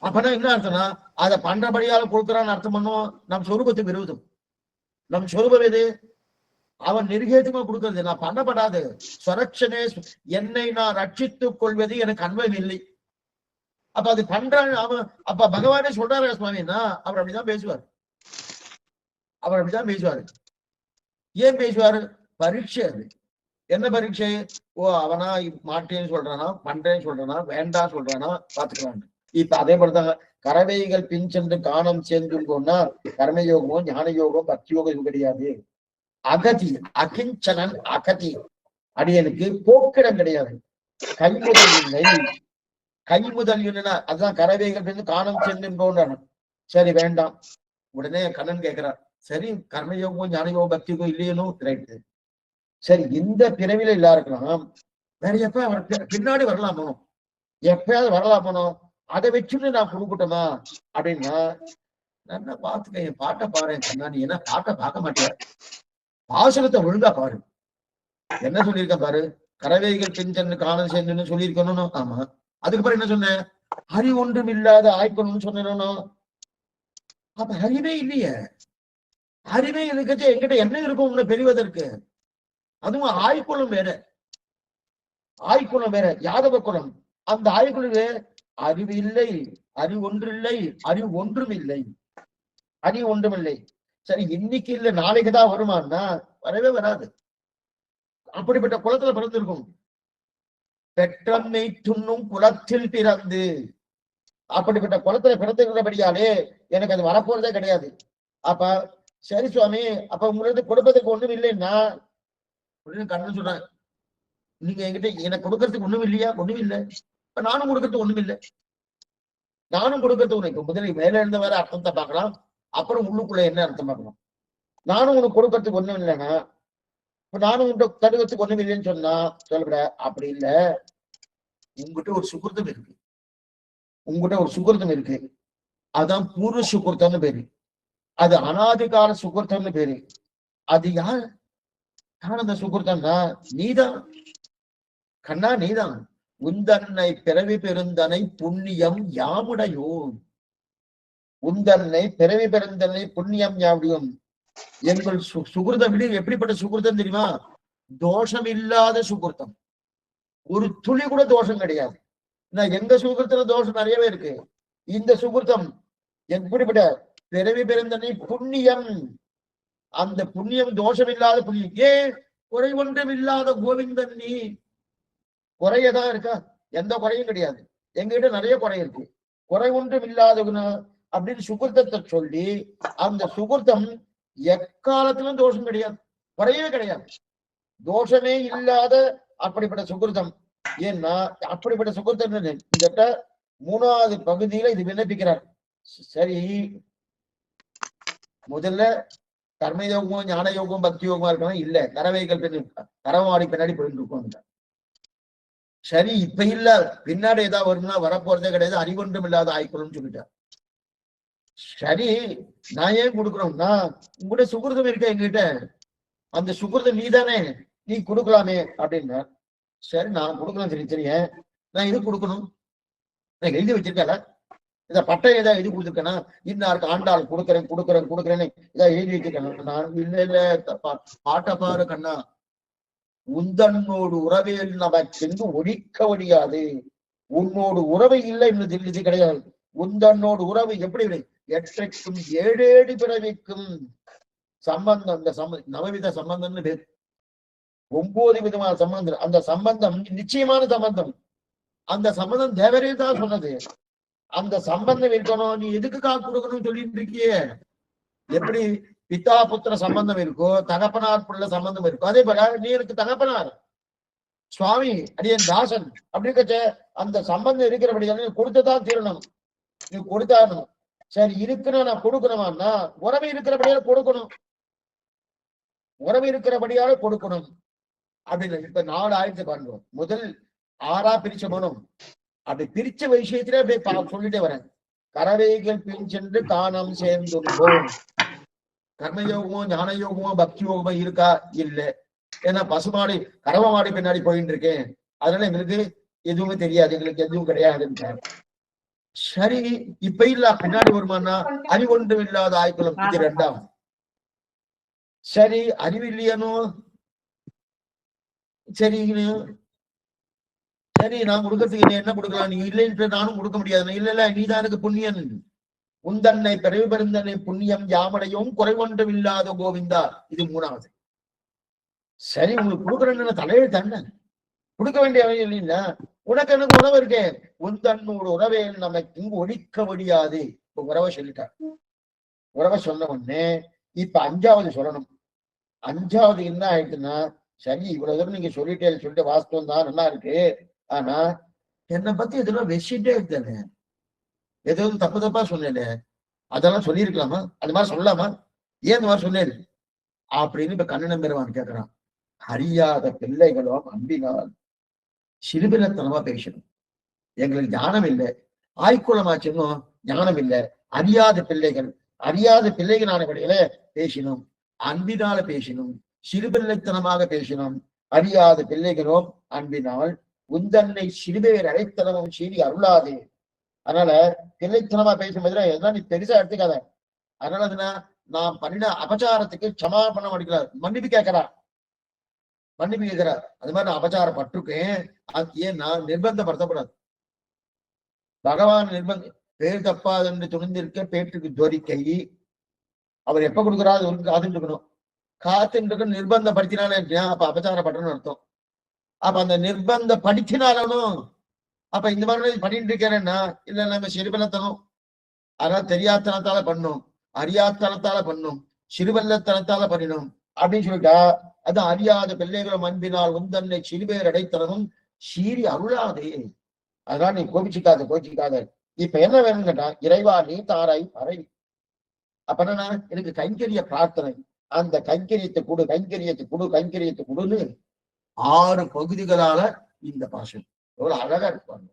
அப்பனா என்ன அர்த்தம்னா அதை பண்றபடியால கொடுக்குறான்னு அர்த்தம் பண்ணுவோம். நம் சொரூபத்துக்கு விரோதம். நம் சொரூபம் எது? அவன் நிர்கேதுமா கொடுக்கறது. நான் பண்ணப்படாது ஸ்வரட்சனே, என்னை நான் ரட்சித்துக் கொள்வது எனக்கு அன்பம் இல்லை. அப்ப அது பண்றான் அவன். அப்ப பகவானே சொல்றாரு சுவாமின்னா அவர் அப்படிதான் பேசுவார். அவர் அப்படிதான் பேசுவாரு. ஏன் பேசுவாரு? பரீட்சை அது. என்ன பரீட்சை? அவனா மாட்டேன்னு சொல்றானா, பண்றேன்னு சொல்றானா, வேண்டாம் சொல்றானா பாத்துக்கிறான். இப்ப அதே போலதாங்க கறவைகள் பின் சென்று காணம் சேர்ந்துன்னா கர்மயோகமோ ஞான யோகம் பக்தி யோகம் கிடையாது. அகதி, அகிஞ்சனன் அகதி. அடியனுக்கு போக்கிடம் கிடையாது, கைமுதல் இல்லை. கைமுதல் இல்லைன்னா அதுதான் கறவைகள் பின் காணம் சேர்ந்துன்றான். சரி வேண்டாம். உடனே கண்ணன் கேட்கிறார், சரி கர்மயோகமோ ஞான யோகம் பக்தி யோகம் இல்லையனும் ரைட்டு. சரி இந்த பிறவில இல்லா இருக்கலாம், வேற எப்ப அவர் பின்னாடி வரலாமோ, எப்பயாவது வரலாமோ, அதை வச்சுன்னு நான் கொடுக்கட்டுமா அப்படின்னா, நல்லா பாத்துக்க, என் பாட்டை பாரு கண்ணா, நீ என்ன பாட்டை பார்க்க மாட்டியா, பாசுரத்தை ஒழுங்கா பாரு. என்ன சொல்லியிருக்க பாரு, கறவைகள் பிஞ்சன்னு காணம் சேர்ந்துன்னு சொல்லியிருக்கணும். ஆமா, அதுக்கப்புறம் என்ன சொன்னேன்? அறிவு ஒன்றும் இல்லாத ஆய்க்கணும்னு சொன்னேன். அப்ப அறிவே இல்லையே. அறிவே இருக்கச்சு என்கிட்ட என்ன இருக்கும் உன்னை பெறுவதற்கு? அதுவும் ஆய்குலம் வேற, ஆய்குலம் வேற, யாதவ குலம். அந்த ஆய்குலு அறிவு இல்லை, அறிவு ஒன்றில்லை, அறிவு ஒன்றும் இல்லை, அறிவு ஒன்றும் இல்லை. சரி இன்னைக்கு இல்ல நாளைக்குதான் வருமானா? வரவே வராது. அப்படிப்பட்ட குலத்துல பிறந்திருக்கும். பெற்றம்மை துண்ணும் குலத்தில் பிறந்து, அப்படிப்பட்ட குலத்துல பிறந்துகிறபடியாலே எனக்கு அது வரப்போறதே கிடையாது. அப்ப சரி சுவாமி, அப்ப உங்களுக்கு கொடுப்பதற்கு ஒண்ணும் இல்லைன்னா கண்ணு சொல்றேன், நீங்க என்கிட்ட எனக்கு கொடுக்கறதுக்கு ஒண்ணும் இல்லையா? ஒண்ணும் இல்லை. இப்ப நானும் கொடுக்கறதுக்கு ஒண்ணும் இல்லை. நானும் கொடுக்கறதுக்கு ஒண்ணு. இப்ப முதலில் மேல இருந்த வேற அர்த்தத்தை பார்க்கலாம், அப்புறம் உள்ளுக்குள்ள என்ன அர்த்தம் பார்க்கலாம். நானும் உனக்கு கொடுக்கறதுக்கு ஒண்ணும் இல்லைன்னா, இப்ப நானும் உன்கிட்ட தடுக்கிறதுக்கு ஒண்ணும் இல்லைன்னு சொன்னா சொல்லக்கூட. அப்படி இல்லை, உங்ககிட்ட ஒரு சுகிருதம் இருக்கு. உங்ககிட்ட ஒரு சுகிருதம் இருக்கு. அதான் பூர்வ சுகிருத்தம்னு பேரு. அது அனாதிகால சுகிருத்தம்னு பேரு. அது யார் யார் அந்த சுகிருத்தம்னா நீதான் கண்ணா, நீதான். உந்தன்னை பிறவி பெருந்தனை புண்ணியம் யாமுடையோ. உந்தன்னை பிறவி பெருந்தனை புண்ணியம் யாவுடையும். எங்கள் சுகிருதம் எப்படிப்பட்ட சுகிருத்தம் தெரியுமா? தோஷம் இல்லாத சுகிருத்தம். ஒரு துளி கூட தோஷம் கிடையாது. எங்க சுகிருத்துல தோஷம் நிறையவே இருக்கு. இந்த சுகிருத்தம் எப்படிப்பட்ட பிறவி பெருந்தனை புண்ணியம். அந்த புண்ணியம் தோஷம் இல்லாத புண்ணியம். ஏன் குறை ஒன்றும் இல்லாத கோவிந்தன் நீ. குறையதான் இருக்கா? எந்த குறையும் கிடையாது. எங்ககிட்ட நிறைய குறை இருக்கு. குறை ஒன்றும் இல்லாத அப்படின்னு சுகிருத்தத்தை சொல்லி, அந்த சுகிருத்தம் எக்காலத்திலும் தோஷம் கிடையாது, குறையவே கிடையாது, தோஷமே இல்லாத அப்படிப்பட்ட சுகிருத்தம். ஏன்னா அப்படிப்பட்ட சுகிருத்தம் இந்த 3வது பகுதியில இது விண்ணப்பிக்கிறார். சரி, முதல்ல கர்ம யோகமும் ஞான யோகமும் பக்தி யோகமா இருக்கணும். இல்ல, கரவைகள் கரவாடி பின்னாடி போயிட்டு இருக்கோம். சரி, இப்ப இல்ல, பின்னாடி ஏதாவது வரும்னா வரப்போறதே கிடையாது, அறிவொன்றும் இல்லாத ஆய்க்கணும்னு சொல்லிட்டார். சரி, நான் ஏன் கொடுக்கணும்னா உங்களுடைய சுகிருதம் இருக்க எங்கிட்ட, அந்த சுகிருதம் நீ தானே, நீ கொடுக்கலாமே அப்படின்னா. சரி, நான் கொடுக்கலாம். சரி சரி, நான் இது கொடுக்கணும், நான் எழுதி வச்சிருக்கேன். இந்த பட்டை ஏதாவது எழுதி கொடுத்துருக்கேன்னா, இன்னாருக்கு ஆண்டாள் கொடுக்குறேன்னு இதை எழுதி வச்சிருக்கேன். நான் இல்ல இல்ல, பாட்ட பாரு கண்ணா, உந்தன்னோடு உறவையில் நமக்கு ஒழிக்க முடியாது. உன்னோடு உறவை இல்லை என்று இது கிடையாது. உந்தன்னோடு உறவு எப்படி எற்றைக்கும் 7 பிறவிக்கும் சம்பந்தம். இந்த நவவித சம்பந்தம்னு பேர். 9 விதமான சம்பந்தம். அந்த சம்பந்தம் நிச்சயமான சம்பந்தம். அந்த சம்பந்தம் தேவரே தான் சொன்னது. அந்த சம்பந்தம் இருக்கணும். நீ எதுக்கு காப்பு கொடுக்கணும்னு சொல்லிட்டு இருக்கியே? எப்படி பிதா புத்திர சம்பந்தம் இருக்கோ, தகப்பனார் பிள்ளை சம்பந்தம் இருக்கோ, அதே போல நீ எனக்கு தகப்பனார், சுவாமி அடியன் தாசன் அப்படிங்க. அந்த சம்பந்தம் இருக்கிறபடியா கொடுத்துதான் தீரணும், நீ கொடுத்தாகணும். சரி, இருக்குன்னா நான் கொடுக்கணுமான்னா உறவு இருக்கிறபடியால கொடுக்கணும், உறவு இருக்கிறபடியால கொடுக்கணும் அப்படின்னு. இப்ப 4 ஆயிரத்தி பாருங்க. முதல் 6ஆ பிரிச்ச போனோம். அப்படி பிரிச்ச விஷயத்திலே அப்படியே சொல்லிட்டே வரேன். கரவைகள் பின் சென்று காணம் சேர்ந்துள்ளோம். கர்மயோகமோ ஞான யோகமோ பக்தி யோகமோ இருக்கா? இல்ல. ஏன்னா பசுமாடி கறவ மாடி பின்னாடி போயிட்டு இருக்கேன், அதனால எங்களுக்கு எதுவுமே தெரியாது, எங்களுக்கு எதுவும் கிடையாதுன்னு. சரி, இப்ப இல்ல, பின்னாடி வருமானா அறிவொன்றும் இல்லாத ஆய்க்குளம். இது 2ஆம். சரி, அறிவு இல்லையானோ? சரி சரி, நான் கொடுக்கறதுக்கு என்ன கொடுக்கலாம்? நீ இல்லைன்னு நானும் கொடுக்க முடியாது. இல்ல இல்ல, நீதான் எனக்கு புண்ணியன். உந்தன்னை பிறவி பெருந்தனை புண்ணியம் யாமடையும் குறைவொன்றும் இல்லாத கோவிந்தா. இது 3வது. சரி, உங்களுக்கு கொடுக்குறேன்னு தலையை தண்ண கொடுக்க வேண்டிய அவசியம் இல்லைன்னா, உனக்கு எனக்கு உறவு இருக்கேன். உந்தன்னோட உறவை நமக்கு இங்கு ஒழிக்க முடியாது. இப்ப உறவை சொல்லிட்டார். உறவை சொன்ன உடனே இப்ப 5வது சொல்லணும். 5வது என்ன ஆயிடுச்சுன்னா, சரி இவ்வளவு தூரம் நீங்க சொல்லிட்டு வாஸ்தவம் தான், நல்லா இருக்கு. ஆனா என்னை பத்தி இதெல்லாம் வச்சுட்டே இருந்தேன், எதுவும் தப்பா சொன்னேன், அதெல்லாம் சொல்லியிருக்கலாமா? அது மாதிரி சொல்லலாமா? ஏன் இந்த மாதிரி சொன்னேன் அப்படின்னு இப்ப கண்ணன் பெருமான் கேட்கிறான். அறியாத பிள்ளைகளும் அம்பினால் சிறுபிள்ளத்தனமா பேசணும். எங்களுக்கு ஞானம் இல்லை, ஆய்க்குளமாச்சுன்னு ஞானம் இல்லை. அறியாத பிள்ளைகளான வழியில பேசினோம், அன்பினால பேசினோம், சிறுபிள்ளைத்தனமாக பேசினோம். அறியாத பிள்ளைகளும் அன்பினால் உந்தன்னை சிறுபேர் அரைத்தனமும் சீறி அருளாதே. அதனால பிள்ளைத்தனமா பேசும்போது எதனா நீ பெருசா எடுத்துக்காத. அதனால அதுனா நான் பண்ணின அபச்சாரத்துக்கு சமாபணம் அடிக்கிறார், மன்னிப்பு கேட்கிறார். அது மாதிரி நான் அபச்சாரம் பட்டிருக்கேன். ஏன் நான் நிர்பந்தப்படுத்தப்படாது. பகவான் பேர் தப்பாது என்று துணிந்திருக்க பேட்டுக்கு ஜோரிக்கை. அவர் எப்ப கொடுக்குறாரு ஒரு காத்துட்டு இருக்கணும். காத்துட்டு நிர்பந்தப்படுத்தினாலே அப்ப அபச்சாரப்பட்டன்னு அர்த்தம். அப்ப அந்த நிர்பந்த படிச்சினாலும் அப்ப இந்த மாதிரி பண்ணிட்டு இருக்கிறேன்னா இல்ல நாங்க சிறுபலத்தனம் அதனால தெரியாதனத்தால பண்ணும், அறியாத்தனத்தால பண்ணும், சிறுவல்லத்தனத்தால பண்ணினோம் அப்படின்னு சொல்லிட்டா அது அறியாத பிள்ளைகளும் அன்பினால் உந்தன்னை சிறுபேர் அடைத்தனமும் சீறி அருளாதே. அதனால நீ கோபிச்சுக்காத. இப்ப என்ன வேணும்னு கேட்டா இறைவா நீ தாராய் அறை. அப்ப என்னன்னா எனக்கு கைங்கரிய பிரார்த்தனை, அந்த கைங்கரியத்தை கொடுன்னு 6 பகுதிகளால இந்த பாசம் எவ்வளவு அழகா இருப்பாங்க.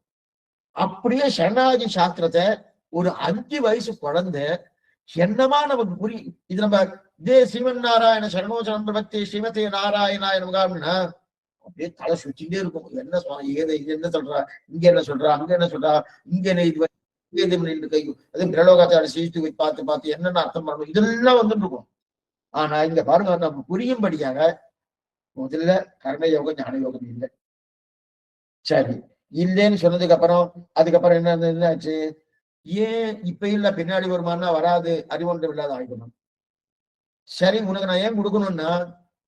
அப்படியே சரணாகி சாஸ்திரத்தை ஒரு 5 வயசு குழந்தை என்னமா நமக்கு புரியும். இது நம்ம இதே ஸ்ரீமன் நாராயண சரணோசரம் பக்தி ஸ்ரீமதி நாராயணாய நமகாம்னா அப்படியே தலை சுத்திட்டே இருக்கும். என்ன ஏதை இது என்ன சொல்றா, இங்க என்ன சொல்றா, அங்க என்ன சொல்றா, இங்க என்ன இது கை அது பிரலோகத்தை சீட்டு பார்த்து என்னென்ன அர்த்தம் பண்ணணும் இதெல்லாம் வந்துட்டு இருக்கும். ஆனா இங்க பாருங்க நம்ம புரியும்படியாக முதல்ல கர்மயோகம் ஞான யோகம் இல்லை. சரி இல்லைன்னு சொன்னதுக்கு அப்புறம் அதுக்கப்புறம் என்ன ஆச்சு, ஏன் இப்ப இல்ல பின்னாடி வருமானா வராது, அறிவொன்றும் இல்லாத ஆயிடணும். சரி உனக்கு நான் ஏன் கொடுக்கணும்னா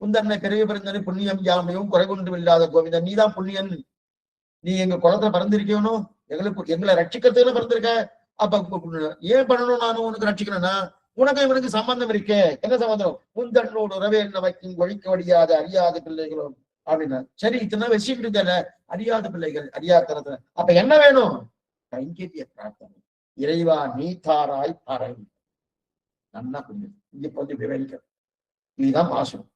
உந்தன்னை பிறவி பிறந்தனு புண்ணியம் யாமையும் குறைவொன்றும் இல்லாத கோவிந்தன் நீதான் புண்ணியன். நீ எங்க குளத்துல பறந்திருக்கணும், எங்களை ரட்சிக்கிறதுன்னு பறந்திருக்க. அப்ப ஏன் பண்ணணும் நானும் உனக்கு ரட்சிக்கிறேன்னா உனக்கு இவனுக்கு சம்பந்தம் இருக்கே. என்ன சம்பந்தம், உந்தன்னோடு உறவே என்ன வைக்கும் ஒழிக்க வடியாத அறியாத பிள்ளைகளும் அப்படின்னா. சரி இத்தனை விஷயம் இருக்கல அறியாத பிள்ளைகள் அறியாத. அப்ப என்ன வேணும், கைங்கரிய பிரார்த்தனை. இறைவா நீ தாராய் பறை. நல்லா புரியுது. இங்க கொஞ்சம் விவரிக்க இதுதான் பாசனம்.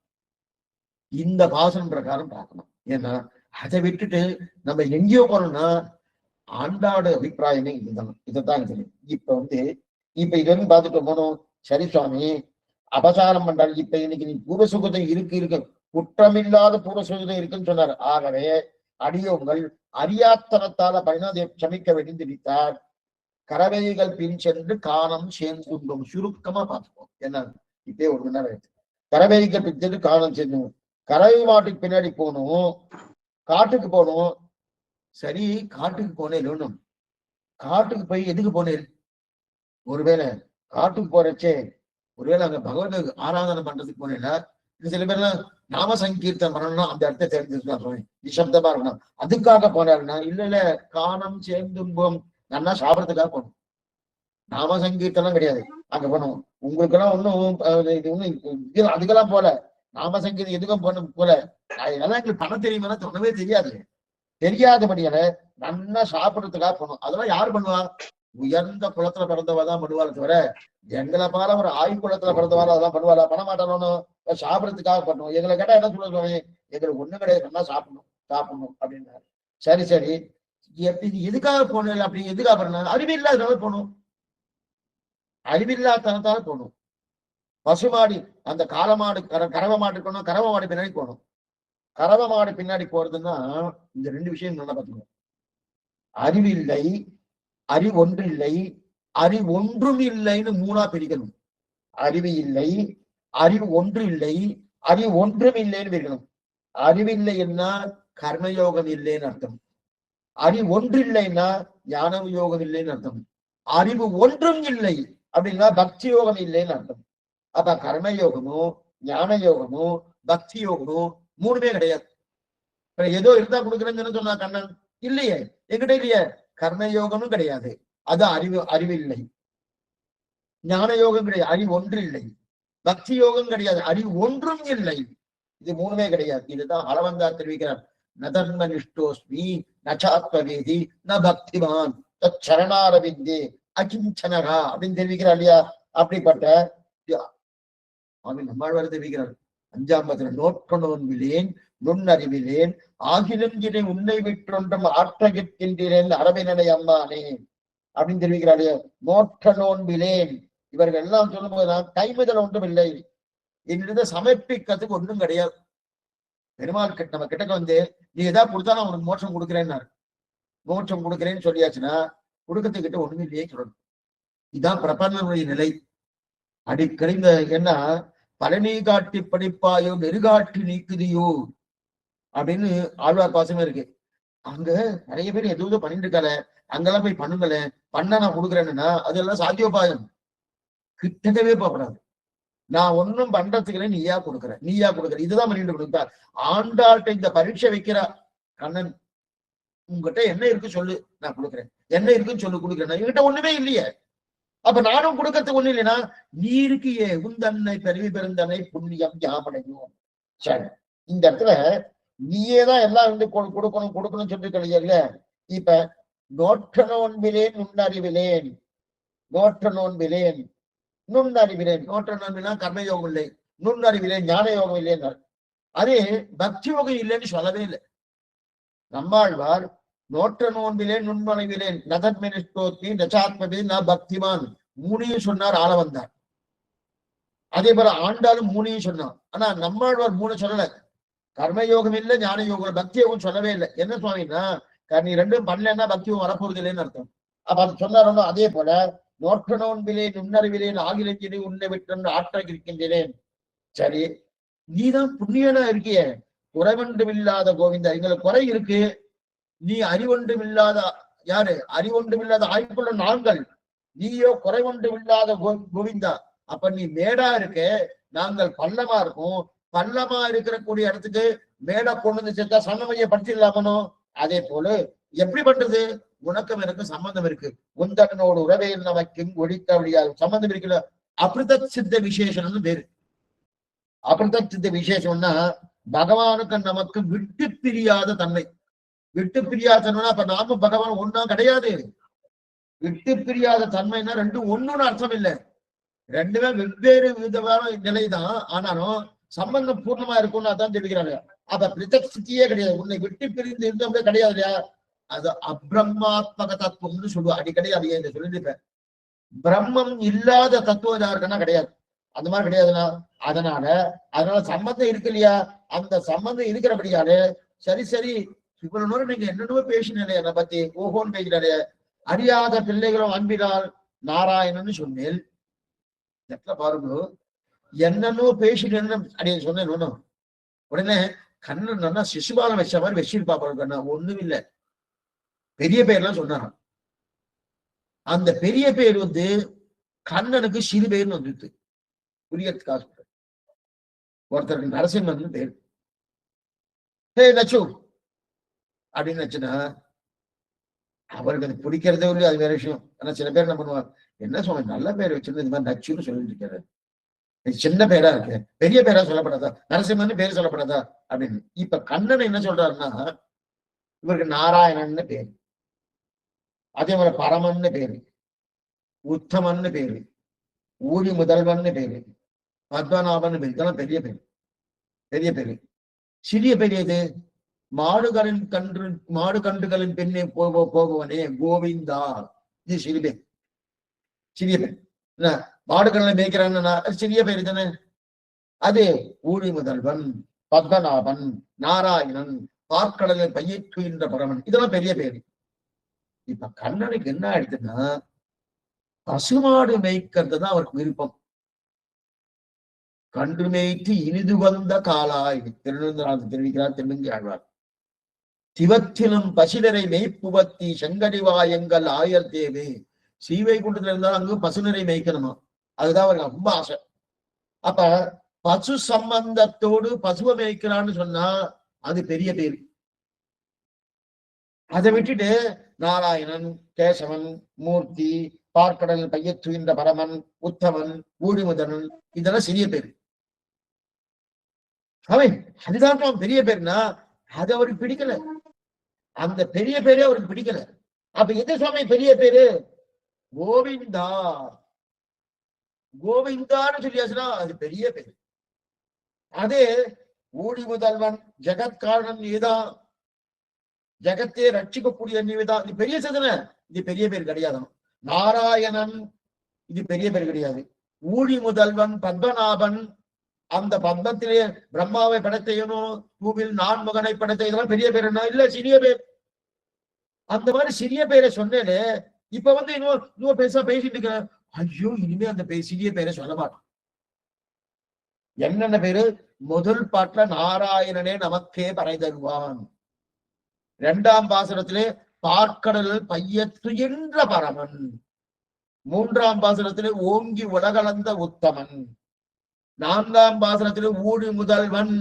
இந்த பாசனம் பிரகாரம் பார்க்கணும். ஏன்னா அதை விட்டுட்டு நம்ம எங்கேயோ போனோம்னா ஆண்டாட அபிப்பிராயமே இதுதான், இதைத்தான் தெரியும். இப்ப இது வந்து பார்த்துட்டு போனோம். சரி சுவாமி அபசாரம் பண்றாரு. இப்ப இன்னைக்கு நீ பூர்வசுகத்தை இருக்கு குற்றமில்லாத பூர்வசுகத்தை இருக்குன்னு சொன்னார். ஆகவே அடியோங்கள் அறியாத்தனத்தால பயணத்தை சமிக்க வேண்டியிருத்தார். கறவைகள் பின் சென்று காணம் சேர்ந்துண்டோம். சுருக்கமா பார்த்துப்போம். என்ன இப்பே 1 மணி நேரம் ஆயிடுச்சு. கறவைகள் பின் சென்று காணம் சேர்ந்து கறவை மாட்டுக்கு பின்னாடி போகணும், காட்டுக்கு போகணும். சரி காட்டுக்கு போனேன், காட்டுக்கு போய் எதுக்கு போனேன், ஒருவேளை காட்டுக்கு போறச்சே ஒருவேளை அங்க பகவத் ஆராதனை பண்றதுக்கு போனேன்னா சில பேர்லாம் நாம சங்கீர்த்தம் பண்ணணும்னா அந்த இடத்த தெரிஞ்சுக்கலாம், நிசப்தமா இருக்கணும். அதுக்காக போனாருன்னா இல்ல காணம் சேர்ந்தும்போம் நல்லா சாப்பிடறதுக்காக போகணும். நாம சங்கீர்த்தனம் கிடையாது அங்க போனோம். உங்களுக்கு எல்லாம் ஒன்னும் அதுக்கெல்லாம் போல நாம சங்கீதம் எதுக்கும் போல அதெல்லாம் எங்களுக்கு பண்ண தெரியுமா சொன்னவே தெரியாதபடியால நல்லா சாப்பிடறதுக்காக போகணும். அதெல்லாம் யாரு பண்ணுவா, உயர்ந்த குளத்துல பிறந்தவாதான் பண்ணுவாள் தவிர எங்களை பால ஒரு ஆய்குளத்துல பிறந்தவாள் அதெல்லாம் பண்ணுவாளா, பண்ண மாட்டானோ. சாப்பிடறதுக்காக பண்ணுவோம். எங்களை கேட்டா என்ன சொல்லுவாங்க, எங்களுக்கு ஒண்ணு கிடையாது நல்லா சாப்பிடணும் அப்படின்னாரு. சரி எதுக்காக போனேன் அப்படி எதுக்காக பண்ண, அறிவில்லாதனால போகணும், அறிவில்லாதனத்தால போகணும். பசுமாடி அந்த காலமாடு கறவை மாடு இருக்கணும், கறவை மாடு பின்னாடி போகணும். கறவை மாடு பின்னாடி போறதுன்னா இந்த 2 விஷயம் நல்லா பார்த்துக்கணும். அறிவில்லை, அறிவொன்றில்லை, அறிவொன்றும் இல்லைன்னு 3ஆ பிரிக்கணும். அறிவு இல்லை, அறிவு ஒன்று இல்லை, அறிவு ஒன்றும் இல்லைன்னு பிரிக்கணும். அறிவில்லை என்ன கர்மயோகம் இல்லைன்னு அர்த்தம். அறிவு ஒன்று இல்லைன்னா ஞான யோகம் இல்லைன்னு அர்த்தம். அறிவு ஒன்றும் இல்லை அப்படின்னா பக்தி யோகம் இல்லைன்னு அர்த்தம். அப்ப கர்மயோகமோ ஞான யோகமோ பக்தி யோகமோ 3மே கிடையாது. ஏதோ இருந்தா கொடுக்குறேன்னு சொன்னா கண்ணன் இல்லையே, என்கிட்ட இல்லையே. கர்மயோகமும் கிடையாது, அது அறிவில்லை. ஞான யோகம் கிடையாது, அறிவு ஒன்று இல்லை. பக்தி யோகம் கிடையாது, அறிவு ஒன்றும் இல்லை. இது 3மே கிடையாது. இதுதான் அளவந்தார் தெரிவிக்கிறார். நதர்ம நிஷ்டோஸ்மி நச்சாத்மவேதி ந பக்திமான் சரணாரவிந்தே அகிஞ்சனகா அப்படின்னு தெரிவிக்கிறார் இல்லையா. அப்படிப்பட்ட நம்மாழ்வார் தெரிவிக்கிறார். 5ஆம் பத்திர நோற்றோன் விலேன் நுண்ணறிவிலேன் ஆகிலும் இதை உன்னை விற்றொன்றும் ஆற்றகிற்கின்றேன் அரபினடை அம்மானே அப்படின்னு தெரிவிக்கிறாள். நோற்ற நோன்பிலேன் இவர்கள் எல்லாம் சொல்லும் போதுதான் கைமுதல் ஒன்றும் இல்லை, என்னிட சமர்ப்பிக்கிறதுக்கு ஒன்றும் கிடையாது. பெருமாள் நம்ம கிட்டக்க வந்து நீ ஏதாவது கொடுத்தாலும் அவனுக்கு மோட்சம் கொடுக்குறேன்னாரு. மோட்சம் கொடுக்குறேன்னு சொல்லியாச்சுன்னா கொடுக்கறதுக்கிட்ட ஒண்ணுமே இல்லையே சொல்லணும். இதுதான் பிரபஞ்சனுடைய நிலை. அடிக்கடி என்ன பழனி காட்டி படிப்பாயோ நெருகாட்டி நீக்குதியோ அப்படின்னு ஆழ்வார் பாசமே இருக்கு. அங்க நிறைய பேர் எதுவும் பண்ணிட்டு இருக்கால, அங்கெல்லாம் போய் பண்ணுங்கள, பண்ண நான் கொடுக்குறேன்னா அதெல்லாம் சாத்தியோபாயம். கிட்டவே போகக்கூடாது. நான் ஒன்னும் பண்றதுக்கு நீயா கொடுக்குற இதுதான் பண்ணிட்டு கொடுத்தா. ஆண்டாள்கிட்ட இந்த பரீட்சை வைக்கிறா. கண்ணன் உங்ககிட்ட என்ன இருக்கு சொல்லு, நான் கொடுக்குறேன். என்ன இருக்குன்னு சொல்லு, கொடுக்குறேன். என்கிட்ட ஒண்ணுமே இல்லையே, அப்ப நானும் கொடுக்கறதுக்கு ஒண்ணு இல்லைன்னா நீ இருக்கியே உந்தன்னை பெருவி பெருந்தன்னை புண்ணியம் யாமடையும். சரி, இந்த இடத்துல நீயே தான் எல்லாம் வந்து கொடுக்கணும் கொடுக்கணும்னு சொல்லிருக்கல. இப்ப நோற்ற நோன்பிலேன் நுண்ணறிவிலேன், நோற்ற நோன்பிலேன் நுண்ணறிவிலேன். நோற்ற நோன்பினா கர்மயோகம் இல்லை, நுண்ணறிவிலேன் ஞான யோகம் இல்லைன்னு. அதே பக்தி யோகம் இல்லைன்னு சொல்லவே இல்லை. நம்மாழ்வார் நோற்ற நோன்பிலேன் நுண்மனைவிலேன் நதன்மெனிஸ்தோத்தி நச்சாத்மபி ந பக்திமான் மூணையும் சொன்னார், ஆள வந்தார். அதே போல ஆண்டாலும் மூணையும் சொன்னான். ஆனா நம்மாழ்வார் மூணு சொல்லல. கர்மயோகம் இல்லை, ஞான யோகம், பக்தி யோகம் சொல்லவே இல்லை. என்ன சுவாமின்னா, நீ ரெண்டும் பண்ணலன்னா பக்தி யோகம் வரப்போறது இல்லைன்னு அர்த்தம். அப்ப அது சொன்னாரோ. அதே போல நோற்ற நோன்பிலேன் நுண்ணறிவிலேன் ஆகிலஞ்சினை உன்னை விட்டு ஆற்ற இருக்கின்றேன். சரி, நீதான் புண்ணியனா இருக்கிய, குறைவொன்றும் இல்லாத கோவிந்தா, எங்களுக்கு குறை இருக்கு, நீ அறிவொன்றும் இல்லாத யாரு, அறிவொன்றும் இல்லாத ஆய்வுள்ள நாங்கள், நீயோ குறைவொன்றும் இல்லாத கோவிந்தா. அப்ப நீ மேடா இருக்க, நாங்கள் பள்ளமா இருக்கோம். பள்ளமா இருக்கிற கூடிய இடத்துக்கு மேடா கொண்டு வந்து சேர்த்தா சமமையை படுத்திடலாமனோ. அதே போல எப்படி பண்றது, உனக்கும் எனக்கு சம்பந்தம் இருக்கு. உந்தனோடு உறவையில் நமக்கும் ஒழிக்க முடியாது சம்பந்தம் இருக்குல்ல. அபிருத சித்த விசேஷம்னு பேரு. அபிருத சித்த விசேஷம்னா பகவானுக்கு நமக்கு விட்டு பிரியாத தன்மை. விட்டு பிரியாதன்னா அப்ப நாமும் பகவான் ஒன்னா கிடையாது. விட்டு பிரியாத தன்மைன்னா ரெண்டும் ஒண்ணுன்னு அர்த்தம் இல்லை. ரெண்டுமே வெவ்வேறு விதமான நிலைதான். ஆனாலும் சம்பந்தம் பூர்ணமா இருக்கும்னு அதான் தெரிவிக்கிறாங்க. அப்ப பிரித்தக் ஸ்திதியே கிடையாது. உன்னை விட்டு பிரிந்து இருந்தவங்க கிடையாது இல்லையா. அது அப்ரஹ்மாத்மக தத்துவம்னு சொல்லுவா. அடிக்கடி அது ஏன் சொல்லிருப்பேன். பிரம்மம் இல்லாத தத்துவம் யாருக்குன்னா கிடையாது. அந்த மாதிரி கிடையாதுன்னா அதனால சம்பந்தம் இருக்கு இல்லையா. அந்த சம்பந்தம் இருக்கிறபடியாலே சரி சரி இவ்வளவு நேரம் நீங்க என்னென்னமோ பேசினாலே என்னை பத்தி ஓஹோன்னு பேசினாலே. அறியாத பிள்ளைகளும் அன்பினால் நாராயணன்னு சொன்னேன். பாருங்க, என்னன்னோ பேசினேன்னு அப்படின்னு சொன்னேன். ஒண்ணும் உடனே கண்ணன் நல்லா சிசுபாலம் வச்ச மாதிரி வச்சிருப்பா பாருங்க. ஒண்ணும் இல்லை, பெரிய பேர்லாம் சொன்னாராம். அந்த பெரிய பேர் வந்து கண்ணனுக்கு சிறு பேர்னு வந்துட்டு புரியத்துக்காக ஒருத்தருக்கு நரசிம்மன் பேர். ஹே நச்சு அப்படின்னு வச்சுன்னா அவருக்கு அது பிடிக்கிறதே இல்லையா, அது வேற விஷயம். ஆனா சில பேர் என்ன பண்ணுவாங்க, என்ன சொல்ல நல்ல பேர் வச்சிருந்து இந்த மாதிரி நச்சுன்னு சொல்லிட்டு இருக்காரு, சின்ன பேரா இருக்கு, பெரிய பேரா சொல்லப்படாதா, நரசிம்மன் பேர் சொல்லப்படாதா அப்படின்னு. இப்ப கண்ணன் என்ன சொல்றாருன்னா, இவருக்கு நாராயணன்னு பேரு, அதே மாதிரி பரமன்னு பேரு, உத்தமன்னு பேரு, ஊழி முதல்வன்னு பேரு, பத்மநாபன் பேரு. இதெல்லாம் பெரிய பேரு. பெரிய பேரு. சிறிய பேர் எது, மாடு கன்றுகளின் பெண்ணை போகுவனே கோவிந்தா, இது சிறிய பேர். சிறிய பேர். மாடு கண்ணை மேய்க்கிறான்னா சிறிய பேர் தானே. அது ஊழி முதல்வன், பத்மநாபன், நாராயணன், பார்க்கடலில் பையிற்றுகின்ற பரமன், இதெல்லாம் பெரிய பேரு. இப்ப கண்ணனுக்கு என்ன ஆயிடுச்சுன்னா, பசுமாடு மேய்க்கிறது தான் அவருக்கு விருப்பம். கன்று மேய்த்து இனிது வந்த காலாய் தெரிவிக்கிறார் திருமங்கி ஆழ்வார். சிவத்திலும் பசுநரை மெய்ப்புவத்தி செங்கடிவாயங்கள் ஆயர் தேவே. சீவை கூட்டத்துல இருந்தாலும் அங்கு பசுநரை மேய்க்கணுமா, அதுதான் அவருக்கு ரொம்ப ஆசை. அப்ப பசு சம்பந்தத்தோடு பசுவை மேய்க்கிறான்னு சொன்னா அது பெரிய பேரு. அதை விட்டுட்டு நாராயணன், கேசவன், மூர்த்தி, பார்க்கடல் பையற்றுகின்ற பரமன், உத்தமன், ஊழிமுதனன், இதெல்லாம் சிறிய பேரு. அவன் அதுதான் பெரிய பேருனா அது அவருக்கு பிடிக்கல. அந்த பெரிய பேரே அவருக்கு பிடிக்கல. அப்ப எந்த சுவாமி பெரிய பேரு, கோவிந்தா. கோவிந்தான்னு சொல்லியாச்சுன்னா அது பெரிய பேரு. அதே ஊழி முதல்வன், ஜெகத்காரணன் நீதான், ஜெகத்தை ரட்சிக்கக்கூடிய நீதான், இது பெரிய சேதனை, இது பெரிய பேர் கிடையாது. நாராயணன், இது பெரிய பேர் கிடையாது. ஊழி முதல்வன், பத்மநாபன், அந்த பத்மத்திலே பிரம்மாவை படைத்தையனும் பூவில் நான் மகனை படைத்த, இதெல்லாம் பெரிய பேர் என்ன இல்ல, சிறிய பேர். அந்த மாதிரி சிறிய பேரை சொன்னேன்னு இப்ப வந்து இன்னும் பெருசா பேசிட்டு இருக்க. ஐயோ, இனிமே அந்த சிறிய பேரை சொல்ல மாட்டோம். என்னென்ன பேரு, முதல் பாட்டுல நாராயணனே நமக்கே பறை தருவான், இரண்டாம் பாசுரத்திலே பார்க்கடல் பையற்றுகின்ற பரமன், மூன்றாம் பாசுரத்திலே ஓங்கி உலகளந்த உத்தமன், நான்காம் பாசுரத்திலே ஊழி முதல்வன்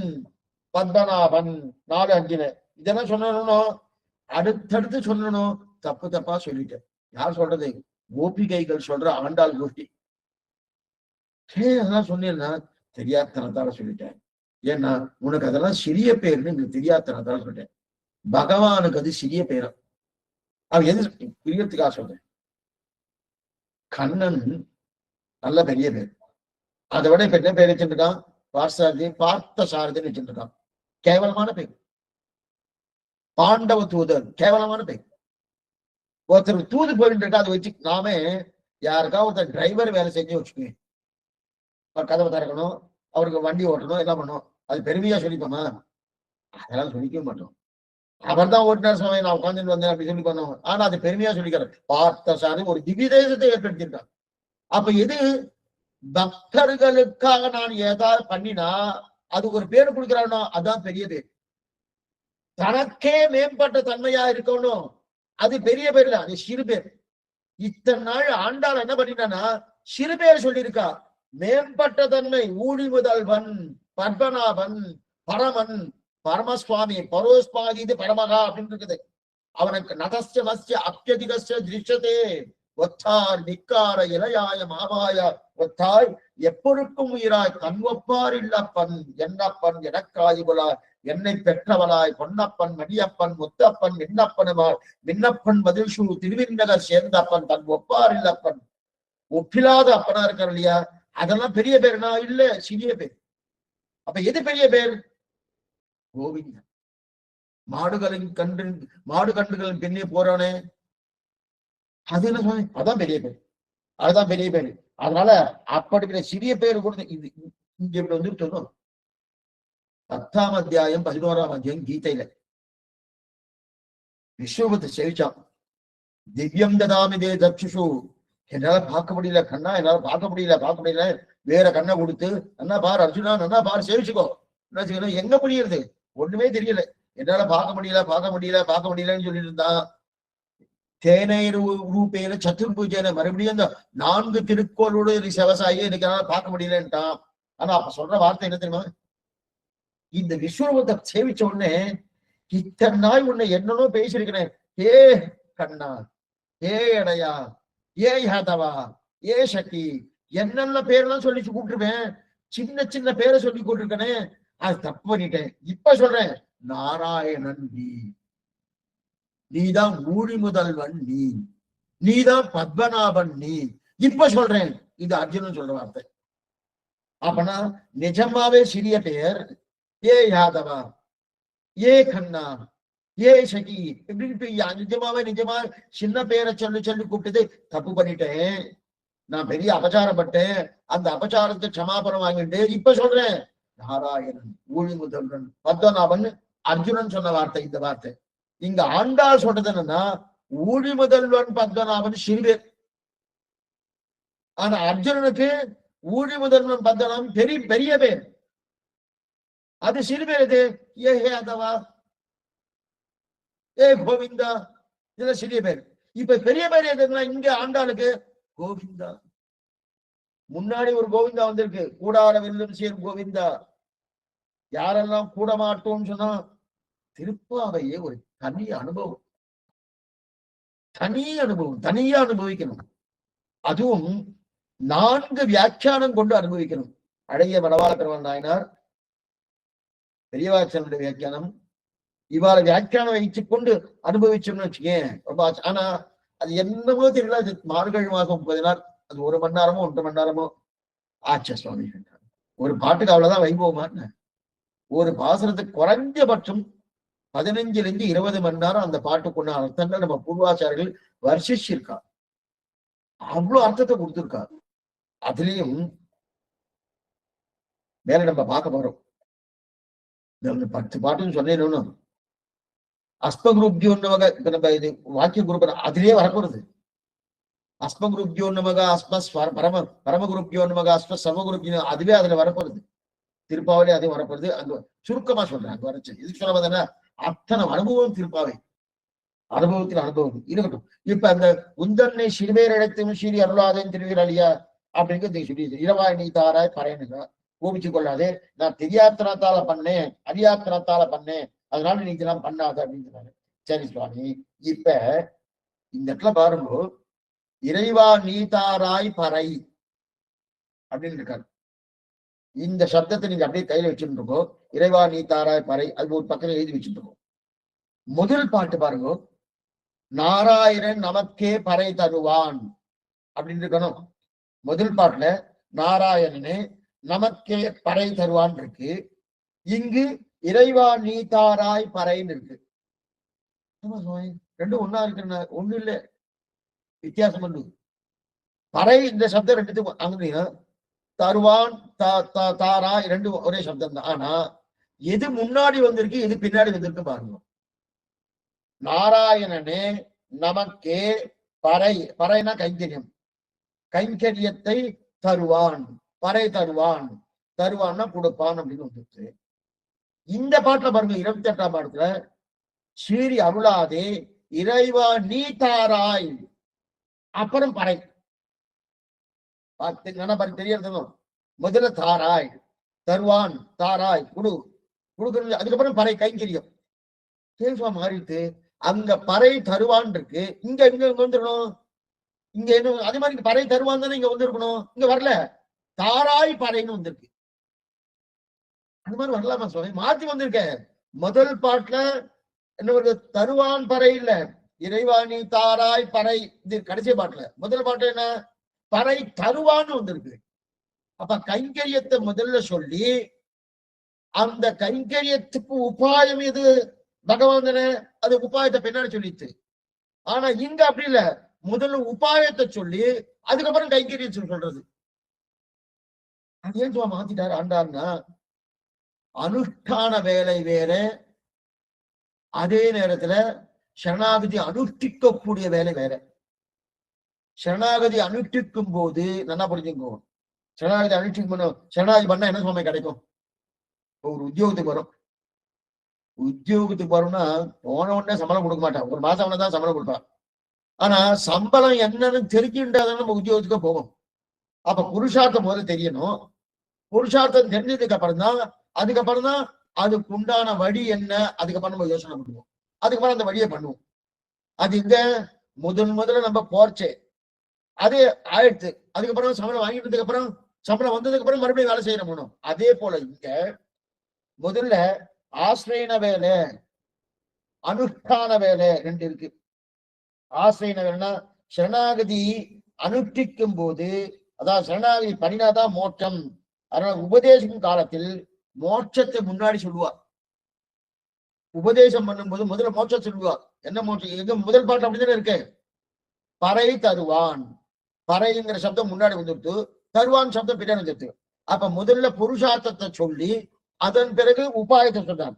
பத்மநாபன், 4, 5 இதெல்லாம் சொன்னணும், அடுத்தடுத்து சொல்லணும், தப்பு தப்பா சொல்லிட்டேன். யார் சொல்றது? கோபிகைகள் சொல்ற ஆண்டாள் கோஷ்டி. அதெல்லாம் சொன்னேன்னா தெரியாதனத்தால சொல்லிட்டேன். ஏன்னா உனக்கு அதெல்லாம் சிறிய பேருன்னு எனக்கு தெரியாதனத்தால சொல்லிட்டேன். பகவானுக்கு அது சிறிய பேரா. அவன் எது பிரியத்துக்காக சொல்றேன். கண்ணன் நல்ல பெரிய பேர். அதை விட இப்ப என்ன பேர் வச்சுருக்கான்? பார்த்த சாரதின்னு வச்சுருக்கான். கேவலமான பேர். பாண்டவ தூதர் கேவலமான பேர். ஒருத்தர் தூது போயிட்டு இருக்கா, அதை வச்சு நாமே யாருக்கா ஒருத்தர் டிரைவர் வேலை செஞ்சு வச்சுக்குவேன். கதவை திறக்கணும், அவருக்கு வண்டி ஓட்டணும், என்ன பண்ணும், அது பெருமையா சொல்லிப்போமா? அதெல்லாம் சொல்லிக்கவே மாட்டோம். அவர் தான் ஓட்டினார் சுவாமி, நான் உட்காந்துட்டு வந்தேன் அப்படி சொல்லி பண்ணுவோம். ஆனா அது பெருமையா சொல்லிக்கிறார். பார்த்த சாரி ஒரு திவ்ய தேசத்தை ஏற்படுத்தியிருக்கான். அப்ப எது பக்தர்களுக்காக நான் ஏதாவது பண்ணினா அதுக்கு ஒரு பேர் கொடுக்கிறானோ அதான் பெரிய பேர். தனக்கே மேம்பட்ட தன்மையா இருக்கணும், அது பெரிய பேர் இல்ல, அது சிறு பேர். இத்தனை நாள் ஆண்டாள் என்ன பண்ணிட்டானா சிறு பேர் சொல்லியிருக்கா. மேம்பட்ட தன்மை ஊழி முதல்வன் பத்மநாபன் பரமன் பரமசுவாமி பரோஸ்பாதி பரமகா அப்படின்னு இருக்குது. அவனுக்கு நகஸ்ய மஸ்ய அத்தியதிகஸ்ய திருஷ்யத்தே ஒத்தார் நிக்கார இளையாய மாமாய ஒத்தாய் எப்பொழுக்கும் உயிராய் கண் ஒப்பார் இல்லப்பன் என்னப்பன் எனக்காய்குலாய் என்னை பெற்றவளாய் பொன்னப்பன் மணியப்பன் முத்தப்பன் மின்னப்பனுமாய் மின்னப்பன் மதில்சூ திருவிநகர் சேர்ந்தப்பன் தன் ஒப்பார் இல்லப்பன் ஒப்பில்லாத அப்பனா இருக்கார் இல்லையா? அதெல்லாம் பெரிய பேர்னா இல்ல, சிறிய பேர். அப்ப எது பெரிய பேர்? கோவிந்தன். மாடு கன்றுகளின் பின்னே போறானே, அது என்ன சொன்ன, அதான் பெரிய பேர். அதுதான் பெரிய பேர். அதனால அப்படிப்பட்ட சிறிய பேர் கூட இது இங்க இப்படி வந்து சொன்னோம். 10ஆம் அத்தியாயம் 11ஆம் அத்தியாயம் கீதையில விஸ்வபத்தை சேவிச்சான். திவ்யம் ததாமிதே தப்சுஷு, என்னால பார்க்க முடியல கண்ணா, என்னால பார்க்க முடியல, வேற கண்ணை கொடுத்து நன்னா பார் அர்ஜுனா, நன்னா பார், சேவிச்சுக்கோ. எங்க முடியுது? ஒண்ணுமே தெரியல. என்னால பார்க்க முடியலன்னு சொல்லிட்டு இருந்தான். தேனை ரூபேன சத்துர்பூஜைன, மறுபடியும் இந்த 4 திருக்கோளோடு விவசாயி எனக்கு பார்க்க முடியலன்ட்டான். ஆனா அப்ப சொல்ற வார்த்தை என்ன தெரியுமா? இந்த விஸ்வரூபத்தை சேவிச்ச உடனே இத்தனை நாள் உன்னை என்னன்னோ பேசியிருக்கிறேன். ஏ கண்ணா, ஏ எடையா, ஏ யாதவா, ஏ சக்தி, என்னென்ன பேரெல்லாம் சொல்லி கூப்பிட்டுருவேன். சின்ன சின்ன பேரை சொல்லி கூப்பிட்டுருக்கனே, அது தப்பு பண்ணிட்டேன். இப்ப சொல்றேன், நாராயணன் நீதான் ஊழி முதல்வன், நீதான் பத்மநாபன் நீ. இப்ப சொல்றேன், இது அர்ஜுனன் சொல்ற வார்த்தை. அப்பனா நிஜமாவே சிறிய பெயர். ஏ யாதவா, ஏ கண்ணா, ஏ சகி, நிஜமா சின்ன பேரை சொல்லி கூப்பிட்டது தப்பு பண்ணிட்டேன். நான் பெரிய அபச்சாரப்பட்டேன். அந்த அபச்சாரத்தை சமாபனம் வாங்கிட்டு இப்ப சொல்றேன், நாராயணன் ஊழி முதல்வன் பத்மநாபன் அர்ஜுனன் சொன்ன வார்த்தை இந்த வார்த்தை. இங்க ஆண்டாள் சொல்றது என்னன்னா, ஊழி முதல்வன் பத்மநாபன் சிறுபேர். ஆனா அர்ஜுனனுக்கு ஊழி முதல்வன் பத்மநாபன் பெரிய பேர். அது சிறுபேர். இது ஏ யாதவா, ஏ கோவிந்தா, இதுல சிறிய பேர். இப்ப பெரிய பேர் எதுனா இங்க ஆண்டாளுக்கு கோவிந்தா. முன்னாடி ஒரு கோவிந்தா வந்திருக்கு, கூடார வெல்லும் சேர் கோவிந்தா. யாரெல்லாம் கூட மாட்டோம்னு சொன்னா திருப்பாவையே ஒரு தனி அனுபவம், தனியா அனுபவிக்கணும். அதுவும் 4 வியாக்கியானம் கொண்டு அனுபவிக்கணும். அழகிய மணவாள நாயனார் பெரியவாச்சனுடைய வியாக்கியானம், இவாள வியாக்கியானம் வைத்துக் கொண்டு அனுபவிச்சோம்னு வச்சுக்கேன் ரொம்ப. ஆனா அது என்னமோ தெரியல, அது மார்கழி மாசம் 30 நாள், அது 1 மணி நேரமோ 1.5 மணி நேரமோ ஆச்சா சுவாமி. ஒரு பாட்டுக்கு அவ்வளவுதான் வைபவமான்னு. ஒரு பாசனத்துக்கு குறைஞ்சபட்சம் 15 - 20 மணி நேரம் அந்த பாட்டுக்குள்ள அர்த்தங்கள் நம்ம பூர்வாச்சாரிகள் வர்ஷிச்சிருக்கா. அவ்வளவு அர்த்தத்தை கொடுத்திருக்கா. அதுலயும் மேல நம்ம பார்க்க போறோம். 10 பாட்டுன்னு சொன்னேன்னு அஸ்மகுருப்தியோ நமக, இப்ப நம்ம இது வாக்கிய குரூப் அதுலயே வரப்போறது. அஸ்மகுருப்தியோ நமக பரமகுருப்தியோ நமக சர்வகுருப்தியோ, அதுவே அதுல வரப்போறது. திருப்பாவிலே அதே வரப்போறது. அங்க சுருக்கமா சொல்றேன், அங்க வரச்சு இதுக்கு சொல்ல வந்தேன்னா அத்தனை அனுபவம் திருப்பாவை, அனுபவத்தில் அனுபவம் இருக்கட்டும். இப்ப அந்த உந்தன்னை சிறுவேர் இடத்தையும் சீரி அருளாதேன்னு திருவீரழியா அப்படிங்கிறது சொல்லி, இரவாய் நீ தாராய் பறையனுங்க, கோபிச்சு கொள்ளாதே, நான் தெரியாத்தனத்தால பண்ணேன், அறியாத்தனத்தால பண்ணேன் அதனால நீ இதெல்லாம் பண்ணாத அப்படின்னு சொன்னாரு. சரி சுவாமி, இப்ப இந்த இடத்துல பாருங்க, இறைவா நீதாராய் பறை அப்படின்னு இருக்காரு. இந்த சப்தத்தை நீங்க அப்படியே கையில வச்சுட்டு இருக்கோம். இறைவா நீதாராய் பறை, அது ஒரு பக்கம் எழுதி வச்சுட்டு இருக்கோம். முதல் பாட்டு பாருங்க, நாராயணன் நமக்கே பறை தருவான் அப்படின்னு இருக்கணும். முதல் பாட்டுல நாராயணனே நமக்கே பறை தருவான் இருக்கு. இங்கு இறைவா நீதாராய் பறைன்னு இருக்கு. ரெண்டும் ஒன்னா இருக்கு, ஒண்ணு இல்ல, வித்தியாசம் பண்ணு. பறை இந்த சப்தம் ரெண்டுத்துக்கும் அங்க தருவான் தாரா ரெண்டு ஒரே சப்தம் தான். ஆனா எது முன்னாடி வந்திருக்கு எது பின்னாடி வந்திருக்கு பாருங்க. நாராயணனே நமக்கே பறை, பறைனா கைங்கரியம், கைங்கரியத்தை தருவான், பறை தருவான், தருவான்னா கொடுப்பான் அப்படின்னு வந்துருக்கு. இந்த பாட்டுல பாருங்க, 28ஆம் பாட்டுல சீரி அருளாதே இறைவா நீ தாராய், அப்புறம் பறை. தெரியறது முதல்ல தாராய், தருவான், தாராய் குடு, கொடுக்கறது, அதுக்கப்புறம் பறை கைங்கரியம். கேள்வா மாறிட்டு அங்க பறை தருவான் இருக்கு, இங்க இங்க வந்துடணும். இங்க என்ன அதே மாதிரி பறை தருவான் தானே இங்க வந்திருக்கணும், இங்க வரல, தாராய் பறைன்னு வந்திருக்கு. அது மாதிரி வரலாமா சுவாமி? மாத்தி வந்திருக்க. முதல் பாட்டுல என்ன வருது, தருவான் பறை இல்ல, இறைவாணி தாராய் பறை. இது கடைசி பாட்டுல. முதல் பாட்டு என்ன, பறை தருவான்னு வந்திருக்கு. அப்ப கைங்கரியத்தை முதல்ல சொல்லி அந்த கைங்கரியத்துக்கு உபாயம் எது பகவான், அது உபாயத்தை பின்னாடி சொல்லிட்டு. ஆனா இங்க அப்படி இல்ல, முதல்ல உபாயத்தை சொல்லி அதுக்கப்புறம் கைங்கரியம் சொல்றது. அது ஏன் மாத்திட்டாரு ஆண்டாருன்னா, அனுஷ்டான வேலை வேற, அதே நேரத்துல சரணாகதி அனுஷ்டிக்கக்கூடிய வேலை வேற. சரணாகதி அனுஷ்டிக்கும் போது நல்லா புரிஞ்சுக்கோ, சரணாகதி அனுஷ்டிக்கும், சரணாகதி பண்ணா என்ன சுவாமி கிடைக்கும்? ஒரு உத்தியோகத்துக்கு வரும், உத்தியோகத்துக்கு வரும்னா போன உடனே சம்பளம் கொடுக்க மாட்டான், ஒரு மாசம் தான் சம்பளம் கொடுப்பான். ஆனா சம்பளம் என்னன்னு தெரிஞ்சுட்டாதான் நம்ம உத்தியோகத்துக்கு போவோம். அப்ப புருஷார்த்தம் முதல்ல தெரியணும். புருஷார்த்தம் தெரிஞ்சதுக்கு அப்புறம் தான், அதுக்கப்புறம் தான் அதுக்கு உண்டான வழி என்ன, அதுக்கப்புறம் நம்ம யோசனை பண்ணுவோம், அதுக்கப்புறம் அந்த வழியை பண்ணுவோம். அது இங்க முதல்ல நம்ம போர்ச்சே அதே ஆயிடுச்சு, அதுக்கப்புறம் சம்பளம் வாங்கிட்டதுக்கு அப்புறம், சம்பளம் வந்ததுக்கு அப்புறம் மறுபடியும் வேலை செய்யணும். அதே போல இங்க முதல்ல ஆசிரியன வேலை, அனுஷ்டான வேலை ரெண்டு இருக்கு. ஆசிரியன வேலைன்னா சரணாகதி அனுஷ்டிக்கும் போது, அதாவது சரணாகதி பண்ணினாதான் மோட்சம். அதனால உபதேசம் காலத்தில் மோட்சத்தை முன்னாடி சொல்லுவார். உபதேசம் பண்ணும்போது முதல்ல மோட்சம் சொல்லுவார். என்ன மோட்சம்? எங்க முதல் பாட்டு அப்படித்தானே இருக்கு, பறை தருவான். பறைங்கிற சப்தம் முன்னாடி வந்துடுத்து, தருவான் சப்தம் பின்னாடி வந்துடுத்து. அப்ப முதல்ல புருஷார்த்தத்தை சொல்லி அதன் பிறகு உபாயத்தை சொன்னார்.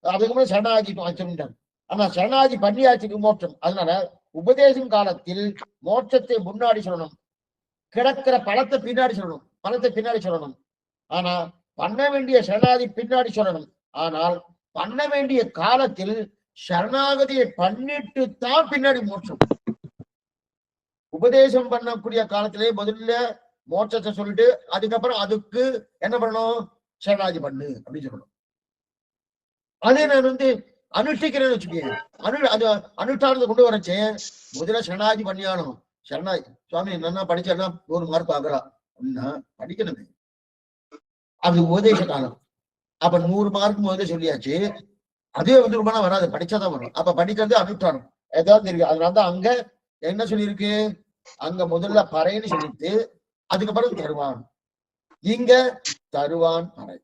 அதுக்கு சரணாகி சொல்லிட்டார். ஆனா சரணாகி பண்ணியாச்சுக்கு மோட்சம். அதனால உபதேசம் காலத்தில் மோட்சத்தை முன்னாடி சொல்லணும், கிடக்கிற பழத்தை பின்னாடி சொல்லணும், பழத்தை பின்னாடி சொல்லணும். ஆனா பண்ண வேண்டிய சரணாகதி பின்னாடி சொல்லணும். ஆனால் பண்ண வேண்டிய காலத்தில் சரணாகதியை பண்ணிட்டு தான் பின்னாடி மோட்சம். உபதேசம் பண்ணக்கூடிய காலத்திலே முதல்ல மோட்சத்தை சொல்லிட்டு அதுக்கப்புறம் அதுக்கு என்ன பண்ணணும், சரணாகதி பண்ணு அப்படின்னு சொல்லணும். அதே நான் அனுஷ்டிக்கிறேன்னு வச்சுக்கேன், அது அனுஷ்டானத்தை கொண்டு வரச்சேன் முதல்ல சரணாகதி பண்ணியானும். சரணாகி சுவாமி என்னன்னா படிச்சா 100 மார்க் ஆகுறா அப்படின்னா படிக்கணுமே, அது உபதேச காலம். அப்ப 100 மார்க் முதல்ல சொல்லியாச்சு, அதே ரூபாய் வராது, படிச்சாதான் வரும். அப்ப படிக்கிறது அனுஷ்டானம் ஏதாவது தெரியும். அதனாலதான் அங்க என்ன சொல்லியிருக்கு, அங்க முதல்ல பறைன்னு சொல்லிட்டு அதுக்கப்புறம் தருவான். இங்க தருவான் பறை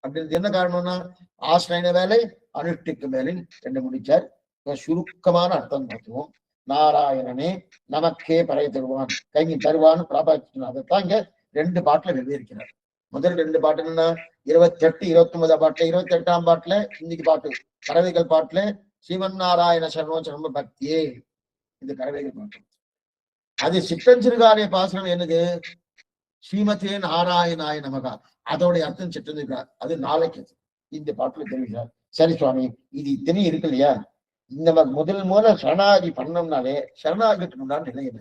அப்படின்றது என்ன காரணம்னா, ஆசிரியன வேலை அனுஷ்டிக்கும் வேலை என்று முடிச்சார். சுருக்கமான அர்த்தம் பார்த்துவோம். நாராயணனே நமக்கே பறை தருவான், கைங்கி தருவான்னு பிராபாத்தியம். அதைத்தான் இங்க 2 பாட்டுல விவரிக்கிறார். முதல் 2 பாட்டு என்னன்னா 28, 29 பாட்டுல, 28ஆம் பாட்டுல இன்னைக்கு பாட்டு கறவைகள் பாட்டுல சிவன் நாராயண சரணோச்சரம்ப பக்தியே, இது கறவைகள் பாட்டு. அது சித்தன் சிறுகாரிய பாசனம் என்னது, ஸ்ரீமதே நாராயணாய நமகா, அதோடைய அர்த்தம் சித்தந்திருக்கார். அது நாளைக்கு இந்த பாட்டுல தெரிவிக்கிறார். சரி சுவாமி, இது இத்தனை இருக்கு இல்லையா, இந்த முதல்ல சரணாகி பண்ணோம்னாலே சரணாகத்துக்கு முன்னாடி நிலை என்ன,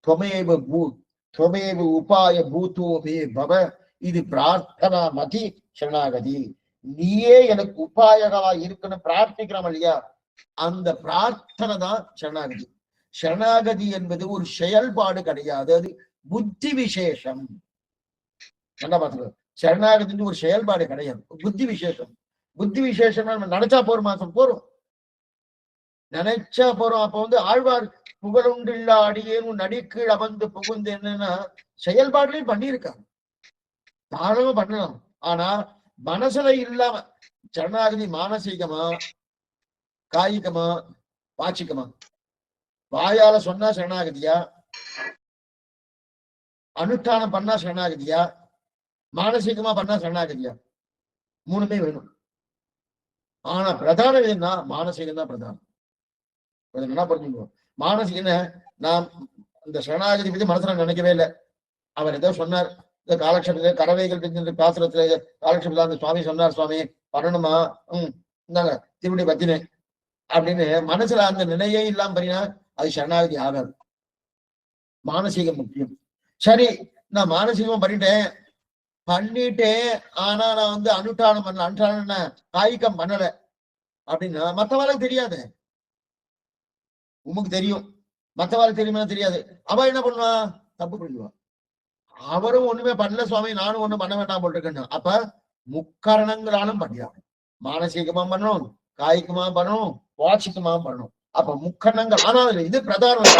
துவமேவ உபாய பூத்தோமே பவ, இது பிரார்த்தனா மதி சரணாகதி. நீயே எனக்கு உபாயகமா இருக்குன்னு பிரார்த்திக்கிறோம் இல்லையா, அந்த பிரார்த்தனை தான் சரணாகதி. சரணாகதி என்பது ஒரு செயல்பாடு கிடையாது, அது புத்தி விசேஷம். நல்லா பார்த்துக்கோ, சரணாகதி ஒரு செயல்பாடு கிடையாது, புத்தி விசேஷம். புத்தி விசேஷம் நம்ம நினைச்சா போறோம், மாசம் போறோம், நினைச்சா போறோம். அப்ப வந்து ஆழ்வார் புகழுண்டில்லா அடியேன் நடிக்கீழ் அமர்ந்து புகுந்து என்னன்னா செயல்பாடுலையும் பண்ணியிருக்காங்க, தாராளமா பண்ணலாம். ஆனா மனசுல இல்லாம சரணாகதி மானசீகமா காய்கமா வாச்சிக்கமா? வாயால சொன்னா சரணாகதியா, அனுஷ்டானம் பண்ணா சரணாகதியா, மானசீகமா பண்ணா சரணாகதியா? மூணுமே வேணும். ஆனா பிரதானம் என்ன? மானசீகம் தான் பிரதானம். என்ன புரிஞ்சுக்கோ, மானசீக நான் இந்த சரணாகதி பத்தி மனசுல நினைக்கவே இல்லை. அவர் ஏதோ சொன்னார், இந்த காலக்ஷேபத்துல கறவைகள் பாசுரத்துல காலக்ஷேபத்துல அந்த சுவாமி சொன்னார், சுவாமி பண்ணணுமா, இந்தாங்க திருப்படி பத்தினேன் அப்படின்னு மனசுல அந்த நிலையே இல்லாம பண்ணினா அது சரணாகதி ஆகாது. மானசீகம் முக்கியம். சரி, நான் மானசீகமா பண்ணிட்டேன் ஆனா நான் வந்து அனுஷ்டானம் பண்ணல, அனுஷ்டானம் காய்கம் பண்ணல அப்படின்னா மற்றவாளுக்கு தெரியாது, உமக்கு தெரியும், மற்றவாளுக்கு தெரியுமா தெரியாது. அவ என்ன பண்ணுவான்? தப்பு பண்ணிடுவான். அவரும் ஒண்ணுமே பண்ணல சுவாமி, நானும் ஒண்ணும் பண்ண வேண்டாம் போட்டிருக்கேன்னு. அப்ப முக்கரணங்களாலும் பண்ணியாகும். மானசீகமா பண்ணணும், காய்க்குமா பண்ணணும், வாட்சிக்குமா பண்ணணும். அப்ப முக்கரணங்கள். ஆனால் இது பிரதானம்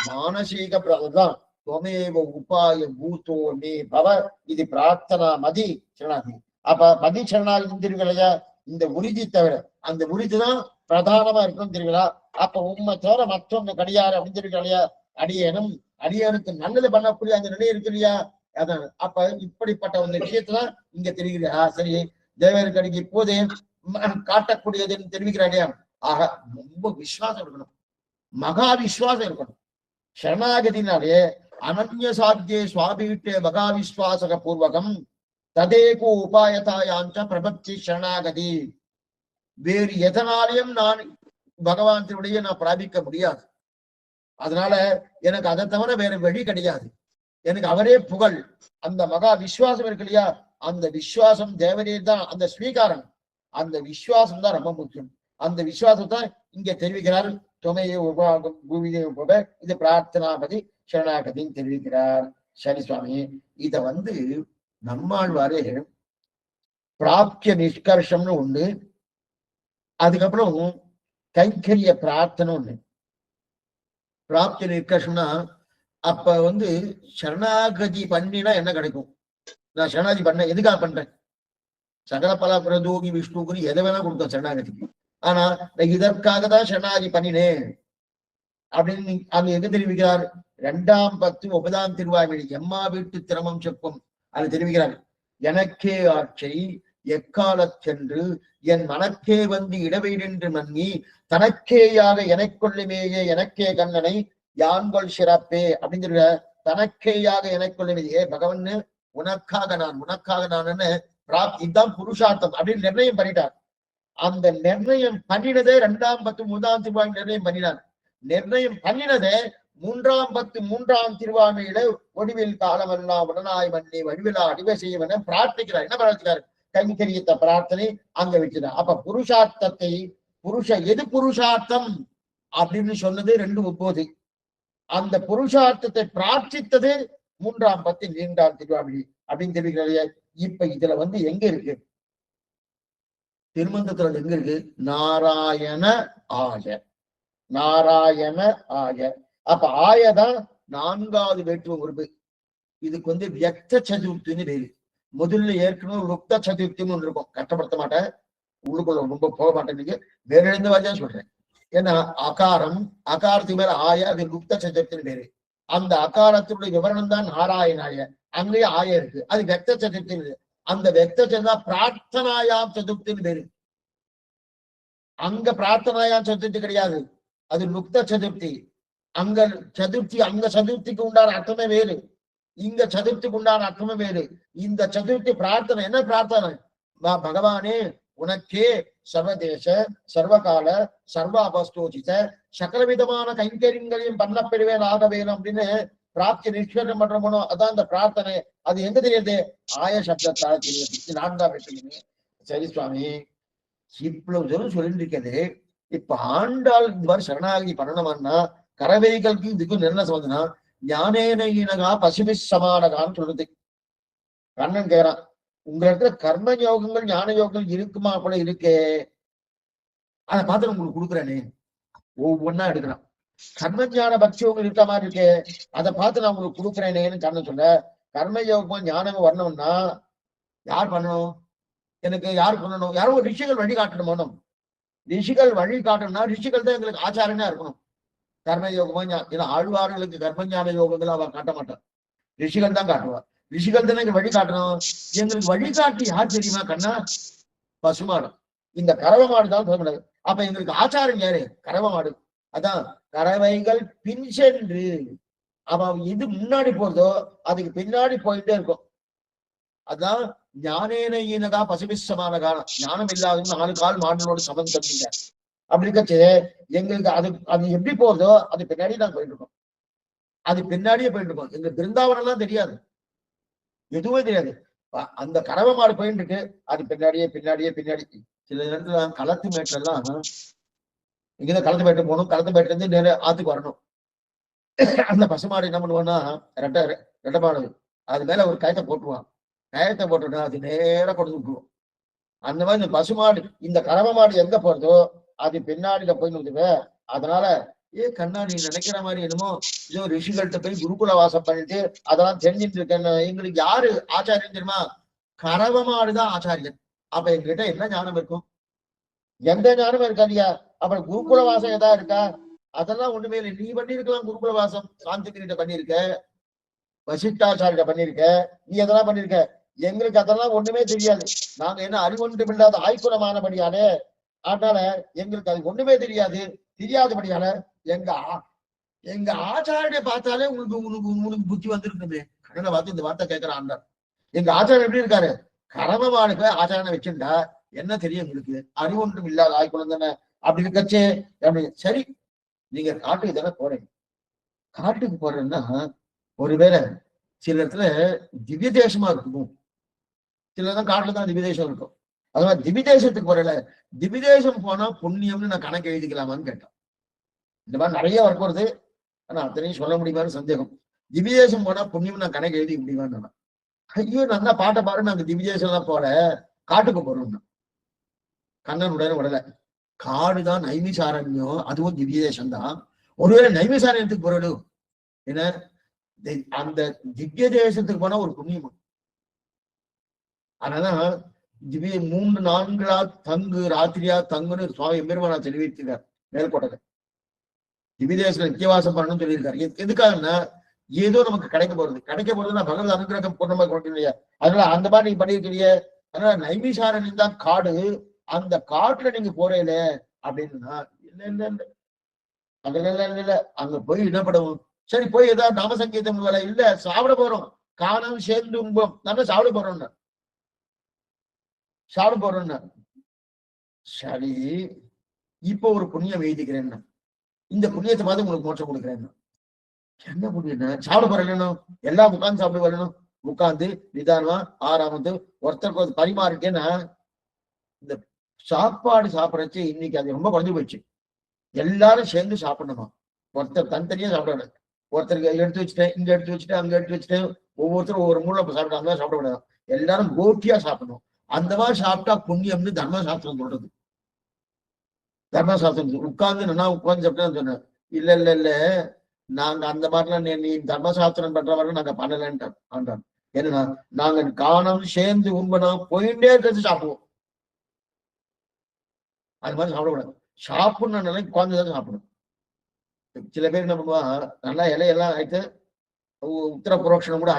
மானசீக பிரதான். துவமேவ உபாய பூத்தோ மே பவ இது பிரார்த்தனா மதி சரணாகி. அப்ப மதி சரணாகி தெரிவிக்கலையா, இந்த உறுதி தவிர அந்த உறுதிதான் பிரதானமா இருக்கணும் தெரியுங்களா. அப்ப உண்மை தவிர மற்றொன்னு கிடையாது அப்படின்னு தெரிவிக்கலையா. அடியேனும் அடியனுக்கு நல்லது பண்ணக்கூடிய அந்த நிலை இருக்கு இல்லையா, அதான். அப்ப இப்படிப்பட்ட ஒரு விஷயத்தான் இங்க தெரிவிக்கிறா. சரி, தேவருக்கு அடிக்கு இப்போதே காட்டக்கூடியதுன்னு தெரிவிக்கிறாங்க. ஆக ரொம்ப விசுவாசம் இருக்கணும், மகா விசுவாசம் இருக்கணும். சரணாகதினாலே அனன்ய சாத்தியே சுவாபிவிட்டே மகா விஸ்வாசக பூர்வகம் ததேகோ உபாயதாயாஞ்ச பிரபத்தி சரணாகதி. வேறு எதனாலையும் நான் பகவான் திருடைய நான் பிராபிக்க முடியாது. அதனால எனக்கு அதை தவிர வேற வழி கிடையாது. எனக்கு அவரே புகழ். அந்த மகா விஸ்வாசம் இருக்கு இல்லையா, அந்த விஸ்வாசம் தேவரே தான், அந்த ஸ்வீகாரம், அந்த விஸ்வாசம் தான் ரொம்ப முக்கியம். அந்த விஸ்வாசத்தை இங்க தெரிவிக்கிறார். துணையை உபாகம் பூமியை உப இது பிரார்த்தனாபதி சரணாகதின்னு தெரிவிக்கிறார். சரி சுவாமி, இத வந்து நம்மாழ்வாரே பிராப்திய நிஷ்கர்ஷம்னு ஒண்ணு, அதுக்கப்புறம் கைங்கரிய பிரார்த்தனை ஒண்ணு. பிராப்திய நிஷ்கர்ஷம்னா அப்ப வந்து சரணாகதி பண்ணினா என்ன கிடைக்கும்? நான் சரணாகதி பண்ண எதுக்காக பண்றேன்? சகல பல பிரதோகி விஷ்ணுக்குன்னு எதை வேணா கொடுத்தோம் சரணாகதிக்கு. ஆனா இதற்காக தான் சரணாகதி பண்ணினேன் அப்படின்னு அங்க எங்க தெரிவிக்கிறார்? 2ஆம் 10 9ஆம் திருவாய்மொழி எம்மா வீட்டு திறமம் செப்பம் அது தெரிவிக்கிறார். எனக்கே ஆட்சை எக்காலச்சென்று என் மனக்கே வந்து இடவெயிடென்று மன்னி தனக்கேயாக எனக்கொள்ளுமேயே எனக்கே கண்ணனை யான்கொள் சிறப்பே அப்படின்னு தனக்கேயாக எனக்கொள்ளுமே பகவன் உனக்காக நான் இதுதான் புருஷார்த்தம் அப்படின்னு நிர்ணயம் பண்ணிட்டார். அந்த நிர்ணயம் பண்ணினதே 2ஆம் 10 3ஆம் திருவாய் நிர்ணயம் பண்ணினார். நிர்ணயம் பண்ணினதே 3ஆம் 10 3ஆம் திருவாமையில ஒடிவில் காலமெல்லாம் உடனாய் மண்ணி வடிவிலா அடிவை செய்வன பிரார்த்திக்கிறார். என்ன பிரார்த்திக்கிறார்? கைங்கரியத்தை பிரார்த்தனை அங்க வச்சுதான். அப்ப புருஷார்த்தத்தை எது புருஷார்த்தம் அப்படின்னு சொன்னது 2:30. அந்த புருஷார்த்தத்தை பிரார்த்தித்தது 3ஆம் 10 3ஆம் திருவாமொழி அப்படின்னு தெரிவிக்கிறாரு. இப்ப இதுல வந்து எங்க இருக்கு? திருமந்தத்துல எங்க இருக்கு? நாராயண ஆய, நாராயண ஆய. அப்ப ஆயதான் 4வது வேற்றுமை உறுப்பு. இதுக்கு வந்து வியக்த சதுர்த்தின்னு பேரு. முதல்ல ஏற்கனவே லுப்த சதுர்த்தின்னு ஒன்று இருக்கும். கஷ்டப்படுத்த மாட்டேன், உள்ளுக்குள்ள ரொம்ப போக மாட்டேன், வேற எழுந்த வாஜா சொல்றேன். ஏன்னா அகாரத்துக்கு மேல ஆய, அது லுப்த சதுர்த்தின்னு பேரு. அந்த அகாரத்தினுடைய விவரணம் தான் நாராயணாய. அங்கேயே ஆய இருக்கு, அது வெக்த சதுர்த்தி. அந்த வெக்த சதுர்த்தி பிரார்த்தனாயாம் சதுர்த்தின்னு பேரு. அங்க பிரார்த்தனாயாம் சதுர்த்தி கிடையாது, அது லுப்த சதுர்த்தி. அங்க சதுர்த்திக்கு உண்டான அர்த்தமே வேறு, இங்க சதுர்த்திக்கு உண்டான அர்த்தமே வேறு. இந்த சதுர்த்தி பிரார்த்தனை என்ன பிரார்த்தனை? பகவானே உனக்கே சர்வதேச சர்வகால சர்வ அபஸ்தோசித சகல விதமான கைங்கரியங்களையும் பண்ணப்பெறுவேன் ஆக வேணும் அப்படின்னு பிராப்தி நிஷ்கரணம் பண்றோமோ, அதான் அந்த பிரார்த்தனை. அது எங்க தெரியுது? ஆய சப்தத்தால் தெரியுது. 4ஆம் வேற்றுமை. சரி சுவாமி, இவ்வளவு தூரம் சொல்லிட்டு இருக்கிறது. இப்ப ஆண்டாள் இந்த மாதிரி சரணாகதி பண்ணணுமான்னா கரவைகளுக்கு இதுக்கும் என்ன சம்பந்தம்னா ஞானேனகா பசுமி சமானகான்னு சொல்றது. கண்ணன் கேக்குறான், உங்க இடத்துல கர்ம யோகங்கள் ஞான யோகங்கள் இருக்குமா கூட இருக்கே, அதை பார்த்து உங்களுக்கு கொடுக்குறேனே. ஒவ்வொன்னா எடுக்கிறான். கர்ம ஞான பக்தி யோகம் இருக்க மாதிரி இருக்கே, அதை பார்த்து நான் உங்களுக்கு கொடுக்குறேனேன்னு கண்ணன் சொல்ல. கர்ம யோகமும் ஞானமும் வரணும்னா யார் பண்ணணும்? எனக்கு யார் பண்ணணும்? யாரும் ஒரு ரிஷிகள் வழி காட்டணும். ரிஷிகள் வழி காட்டணும்னா ரிஷிகள் தான் எங்களுக்கு ஆச்சாரனா இருக்கணும். கர்ம யோகமா ஏன்னா ஆழ்வார்களுக்கு கர்மஞான யோகங்கள் அவ காட்ட மாட்டான், ரிஷிகள் தான் காட்டுவார். ரிஷிகள் தானே எங்க வழி காட்டணும். எங்களுக்கு வழிகாட்டி யார் தெரியுமா கண்ணா? பசுமாடு. இந்த கறவை மாடு தான் சொல்லக்கூடாது. அப்ப எங்களுக்கு ஆச்சாரம் யாரு? கறவை மாடு. அதான் கறவைகள் பின் சென்று அவன் இது முன்னாடி போறதோ அதுக்கு பின்னாடி போயிட்டே இருக்கும். அதான் ஞானேனகா பசுபிசமான காலம். ஞானம் இல்லாதவங்க 4 கால் மாடுகளோடு சம்பந்தம் இல்லை. அப்படி இருக்கச்சு எங்களுக்கு அது எப்படி போறதோ அது பின்னாடி தான் போயிட்டு இருக்கோம். அது பின்னாடியே போயிட்டு இருக்கோம். எங்க பிருந்தாவனம் எல்லாம் தெரியாது, எதுவுமே தெரியாது. அந்த கறவை மாடு போயிட்டு இருக்கு, அது பின்னாடியே பின்னாடி. சில நேரத்துல களத்து மேட்டெல்லாம் இங்கதான் களத்து மேட்டு போகணும், களத்து மேட்டுல இருந்து நேர ஆத்துக்கு வரணும். அந்த பசுமாடு என்ன பண்ணுவோம்னா ரெட்டை மாடு அது மேல ஒரு கயத்தை போட்டுருவான். கயத்தை போட்டுட்டா அது நேரம் கொண்டு விட்டுருவோம். அந்த மாதிரி இந்த பசுமாடு இந்த கறவை மாடு எங்க போறதோ அது பின்னாடியில போய் நிறுத்துவே. அதனால கண்ணா நீ நினைக்கிற மாதிரி என்னமோ ஏதோ ரிஷிகள்கிட்ட போய் குருகுல வாசம் பண்ணிட்டு அதெல்லாம் தெரிஞ்சுட்டு இருக்கேன். எங்களுக்கு யாரு ஆச்சாரியன் தெரியுமா? கறவை மாடுதான் ஆச்சாரியன். அப்ப எங்ககிட்ட என்ன ஞானம் இருக்கும்? எந்த ஞானமும் இருக்காதியா. அப்புறம் குருகுல வாசம் ஏதா இருக்கா? அதெல்லாம் ஒண்ணுமே இல்லை. நீ பண்ணிருக்கலாம் குருகுல வாசம், சாந்திகிட்ட பண்ணிருக்க, வசிஷ்டாச்சாரியிட்ட பண்ணிருக்க, நீ எதெல்லாம் பண்ணிருக்க. எங்களுக்கு அதெல்லாம் ஒண்ணுமே தெரியாது. நாங்க என்ன அறிவொன்றும் இல்லாத ஆய்குலமானபடியாலே, அதனால எங்களுக்கு அது ஒண்ணுமே தெரியாதபடியால எங்க ஆச்சாரிய பார்த்தாலே உங்களுக்கு புத்தி வந்திருக்குது. கடனை பார்த்து இந்த வார்த்தை கேட்கிறான். எங்க ஆச்சாரம் எப்படி இருக்காரு? கரமமானுக்கு ஆச்சாரனை வச்சிருந்தா என்ன தெரியும் உங்களுக்கு? அறிவொன்றும் இல்லாத ஆய்குலம் தானே. அப்படி இருக்கச்சே அப்படி சரி, நீங்க காட்டுக்கு தானே போறீங்க. காட்டுக்கு போறேன்னா ஒருவேளை சில இடத்துல திவ்ய தேசமா இருக்கும், சிலதான் காட்டுல தான் திவ்ய தேசம் இருக்கும். அதனால திவ்ய தேசத்துக்கு போறல, திவ்ய தேசம் போனா புண்ணியம்னு நான் கணக்கு எழுதிக்கலாமான்னு கேட்டேன். இந்த மாதிரி நிறைய ஒர்க் வருது, ஆனா அத்தனையும் சொல்ல முடியுமான்னு சந்தேகம். திவ்ய தேசம் போனா புண்ணியம் நான் கணக்கு எழுதிக்க முடியுமான்னு. ஐயோ நல்லா பாட்டை பாரு, நாங்க திவ்ய தேசம் எல்லாம் போல காட்டுக்கு போறோம்னா கண்ணன் உடனே விடல. காடுதான் நைமிசாரண்யம், அதுவும் திவ்ய தேசம் தான். ஒருவேளை நைமிசாரண்யத்துக்கு போறோம் என்ன, அந்த திவ்ய தேசத்துக்கு போனா ஒரு புண்ணியம். அதனால திவ்ய 3-4 தங்கு ராத்திரியா தங்குன்னு சுவாமி எம்பெருமானா தெரிவித்திருக்கார் மேல்கோட்டை. திவ்ய தேசத்துல நித்தியவாசம் பண்ணணும்னு சொல்லியிருக்காரு. எதுக்காகன்னா ஏதோ நமக்கு கிடைக்க போறதுன்னா பகவத் அனுகிரகம் பூர்ணமா கொண்டு இல்லையா. அதனால அந்த மாதிரி நீங்க பண்ணிருக்கிறீங்க. அதனால நைமிசாரண்யம் தான் காடு, அந்த காட்டுல நீங்க போறீல அப்படின்னா இல்ல அங்க போய் என்ன பண்ணுவோம்? சரி போய் ஏதாவது நாம சங்கீதம் வேலை இல்ல, சாப்பிட போறோம், காணம் சேர்ந்து உண்போம், நம்ம சாப்பிட போறோம்னா சரி இப்போ ஒரு புண்ணியம் எழுதிக்கிறேன்னா இந்த புண்ணியத்தை பார்த்து உங்களுக்கு மோட்சம் கொடுக்குறேன். என்ன புண்ணியம்? சாப்பிட போறேன், எல்லாம் உட்காந்து சாப்பிட வரணும். உட்காந்து நிதானமா ஆறாமத்து ஒருத்தருக்கு பரிமாறிட்டேன்னா இந்த சாப்பாடு சாப்பிடறச்சு இன்னைக்கு அது ரொம்ப குறைஞ்சு போயிடுச்சு. எல்லாரும் சேர்ந்து சாப்பிடணுமா, ஒருத்தர் தனித்தனியா சாப்பிட. ஒருத்தருக்கு எடுத்து வச்சுட்டேன், இங்க எடுத்து வச்சுட்டேன், அங்க எடுத்து வச்சுட்டேன், ஒவ்வொருத்தரும் ஒவ்வொரு மூலம் சாப்பிடாங்க சாப்பிடக்கூடாது. எல்லாரும் கோட்டியா சாப்பிடணும். அந்த மாதிரி சாப்பிட்டா புண்ணியம்னு தர்மசாஸ்திரம் சொல்றது. தர்மசாஸ்திரம் உட்கார்ந்து நல்லா உட்கார்ந்து சாப்பிட்டேன்னு சொன்னேன். இல்ல நாங்க அந்த மாதிரிலாம் நீ தர்மசாஸ்திரம் பண்றவரை நாங்க பண்ணலன்ட்டான் ஆண்டான். என்னன்னா நாங்க காணம் சேர்ந்து உண்பனம் போயிட்டே இருக்கிறது சாப்பிடுவோம். அது மாதிரி சாப்பிடக்கூடாது. சாப்பிடணும் நிலைக்கு உட்கார்ந்துதான் சாப்பிடணும். சில பேர் என்ன பண்ணுவா, நல்லா இலையெல்லாம் ஆயிட்டு உத்தர புரோஷனம் கூட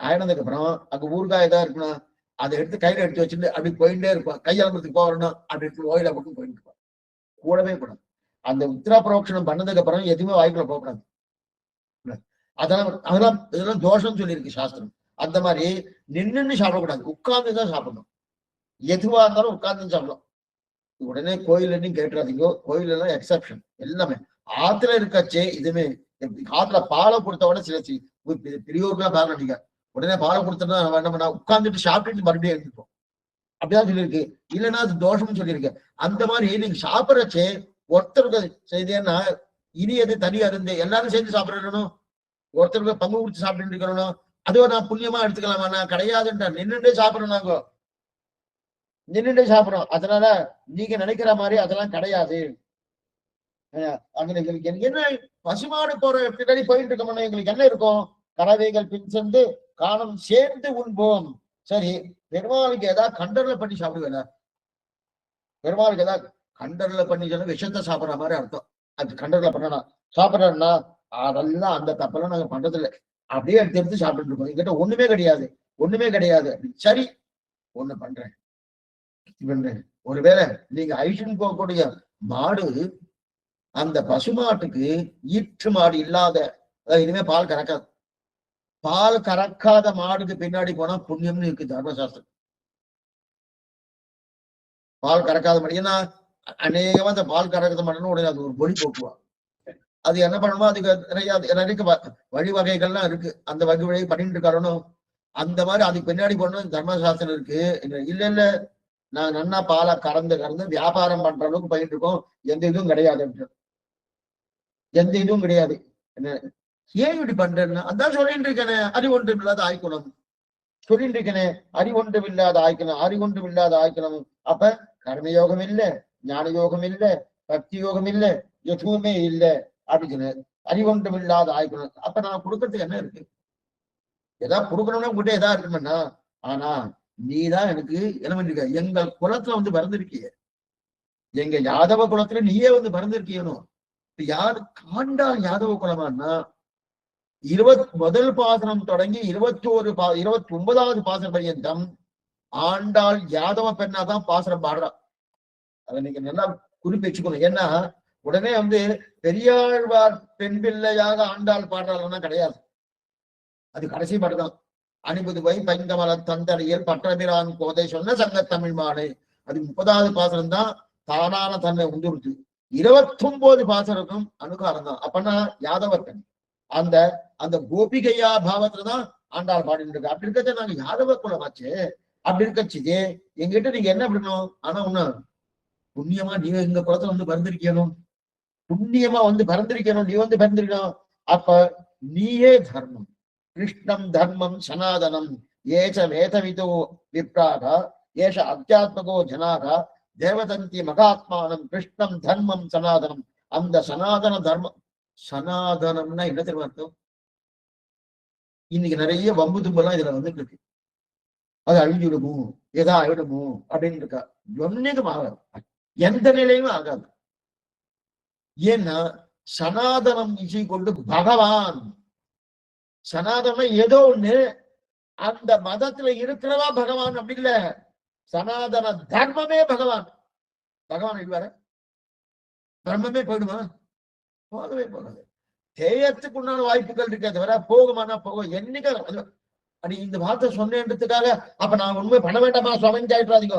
ஆயினதுக்கு அப்புறம் அங்க ஊறுகாய் ஏதாவது இருக்கணும், அதை எடுத்து கையில எடுத்து வச்சுட்டு அப்படி போயிட்டே இருப்பான். கையாளத்துக்கு போகணும் அப்படி எடுத்து ஓயில மட்டும் போயிட்டு இருப்பான். கூடவே கூடாது. அந்த உத்தர புரோஷனம் பண்ணதுக்கு அப்புறம் எதுவுமே வாய்க்குள்ள போகக்கூடாது. இதெல்லாம் தோஷம் சொல்லியிருக்கு சாஸ்திரம். அந்த மாதிரி நின்னுன்னு சாப்பிடக்கூடாது, உட்கார்ந்துதான் சாப்பிடணும். எதுவா இருந்தாலும் உட்கார்ந்து சாப்பிடணும். உடனே கோயில்னு கேட்டுறாதீங்க, கோயில் எல்லாம் எக்ஸப்ஷன். எல்லாமே ஆத்துல இருக்கச்சே இதுமே ஆத்துல பாலை கொடுத்தவன சில பெரியோருக்கா பாருங்க, உடனே பாலை கொடுத்தோம்னா என்ன பண்ணா உட்கார்ந்துட்டு சாப்பிட்டுட்டு மறுபடியும் எழுந்துப்போம். அப்படிதான் சொல்லியிருக்கு. இல்லைன்னா அது தோஷம்னு சொல்லியிருக்கு. அந்த மாதிரி நீங்க சாப்பிடறச்சே ஒருத்தருக்கு செய்தேன்னா இனி எது தனி அருந்து எல்லாரும் சேர்ந்து சாப்பிடணும், ஒருத்தருக்கு பங்கு கொடுத்து சாப்பிட்டு இருக்கணும், அதுவும் நான் புண்ணியமா எடுத்துக்கலாமா? நான் கிடையாதுன்ற நின்றுட்டே சாப்பிடணும். நாங்க நின்றுட்டே சாப்பிடணும். அதனால நீங்க நினைக்கிற மாதிரி அதெல்லாம் கிடையாது. அங்க எங்களுக்கு என்ன பசுமாடு போற பின்னாடி போயிட்டு இருக்கோம்னா எங்களுக்கு என்ன இருக்கும்? கறவைகள் பின் சென்று காணம் சேர்ந்து உண்போம். சரி, பெருமாளுக்கு ஏதாவது கண்டர்ல பண்ணி சாப்பிடுவேல? பெருமாளுக்கு ஏதாவது கண்டர்ல பண்ணி சொன்னா விஷத்தை சாப்பிடுற மாதிரி அர்த்தம். அது கண்டர்ல பண்ணணும் சாப்பிடறோம்னா அதெல்லாம் அந்த தப்பெல்லாம் நாங்க பண்றது இல்லை. அப்படியே எடுத்து எடுத்து சாப்பிட்டு இருக்கோம். எங்கிட்ட ஒண்ணுமே கிடையாது, ஒண்ணுமே கிடையாது. சரி, ஒண்ணு பண்றேன். ஒருவேளை நீங்க ஐஷன் போகக்கூடிய மாடு, அந்த பசுமாட்டுக்கு ஈற்று மாடு இல்லாத, இனிமே பால் கறக்காது. பால் கறக்காத மாடுக்கு பின்னாடி போனா புண்ணியம்னு இருக்கு தர்மசாஸ்திரம். பால் கறக்காத மாடு, ஏன்னா அநேகமா அந்த பால் கறக்காத மாடுன்னு உடனே அது ஒரு பொலி போக்குவா. அது என்ன பண்ணணுமோ அதுக்கு நிறைய வழிவகைகள்லாம் இருக்கு. அந்த வழி பண்ணிட்டு இருக்கணும். அந்த மாதிரி அதுக்கு பின்னாடி போனோம் தர்மசாஸ்திரம் இருக்கு. இல்ல இல்ல, நான் நன்னா பாலை கறந்து வியாபாரம் பண்ற அளவுக்கு போயிட்டு இருக்கோம், எந்த இதுவும் கிடையாது, எந்த இதுவும் கிடையாது. என்ன ஏன் இப்படி பண்றேன்னா அதான் சொல்லிட்டு இருக்கேனே, அறிவொன்றும் இல்லாத ஆய்க்கணும். சொல்லிட்டு இருக்கேனே, அறிவொன்றும் இல்லாத ஆய்க்கணும், அறிவொன்றும் இல்லாத ஆய்க்கணும். அப்ப கர்மயோகம் இல்ல, ஞான யோகம் இல்ல, பக்தி யோகம் இல்ல, எதுவுமே இல்ல அப்படின்னு அறிவொன்றும் இல்லாத ஆய்க்கணும். அப்ப நான் கொடுக்கறதுக்கு என்ன இருக்கு? ஏதாவது கொடுக்கணும்னா உங்ககிட்ட எதா இருக்குமென்னா. ஆனா நீதான் எனக்கு என்ன பண்ணிருக்க, எங்க குலத்துல வந்து பிறந்திருக்கிய, எங்க யாதவ குலத்துல நீயே வந்து பிறந்திருக்கியனும். யாரு காண்டால் யாதவ குலமானா முதல் பாசனம் தொடங்கி 29வது பாசனம் பரியந்தம் ஆண்டாள் யாதவ பெண்ணாதான் பாசனம் பாடுறா. அதை நீங்க நல்லா குறிப்பு வச்சுக்கணும். ஏன்னா உடனே வந்து பெரியாழ்வார் பெண் பிள்ளையாக ஆண்டாள் பாடுறாள்னா கிடையாது. அது கடைசி பாட்டுதான். அணிபுதுவை பைந்தமல தந்தறியல் பட்டபிரான் கோதை சொன்ன சங்க தமிழ் மாலை, அது 30வது பாசனம் தான் தானான தன்னை உண்டுருச்சு. 29 பாசனக்கும் அனுகாரம் தான். அப்பன்னா யாதவ பெண் அந்த அந்த கோபிகையா பாவத்துலதான் ஆண்டாள் பாடிட்டு இருக்கு. அப்படி இருக்கச்ச நாங்க யாதவ குலமாச்சு. அப்படி இருக்கச்சு எங்கிட்ட நீங்க என்ன பண்ணணும்? ஆனா ஒண்ணு, புண்ணியமா நீ எங்க குலத்துல வந்து பிறந்திருக்கணும், புண்ணியமா வந்து பிறந்திருக்கணும், நீ வந்து பிறந்திருக்கணும். அப்ப நீயே தர்மம். கிருஷ்ணம் தர்மம் சனாதனம் ஏச வேதவிதோ விப்ராக ஏஷ அத்தியாத்மகோ ஜனாக தேவதந்தி மகாத்மானம் கிருஷ்ணம் தர்மம் சனாதனம். அந்த சனாதன தர்மம், சனாதனம்னா என்ன தெரியுமா அர்த்தம்? இன்னைக்கு நிறைய வம்பு தும்பெல்லாம் இதுல வந்துட்டு இருக்கு. அது அழிஞ்சுடுமோ, எதா ஆயிடுமோ அப்படின்னு இருக்கா. ஒன்னுக்கும் ஆகாது, எந்த நிலையும் ஆகாது. ஏன்னா சனாதனம் இசை கொண்டு பகவான். சனாதனம் ஏதோ ஒண்ணு, அந்த மதத்துல இருக்கிறவா பகவான் அப்படி இல்ல. சனாதன தர்மமே பகவான். பகவான் இல்ல, தர்மமே போயிடுமா? போகவே போகாது. தேயத்துக்கு உண்டான வாய்ப்புகள் இருக்கே தவிர போகுமானா போகும். என்னைக்கு அப்படி இந்த வார்த்தை சொன்னேன்றதுக்காக அப்ப நான் உண்மை பண்ண வேண்டாமா சுவாமின்னு கேட்டுறாதீங்க.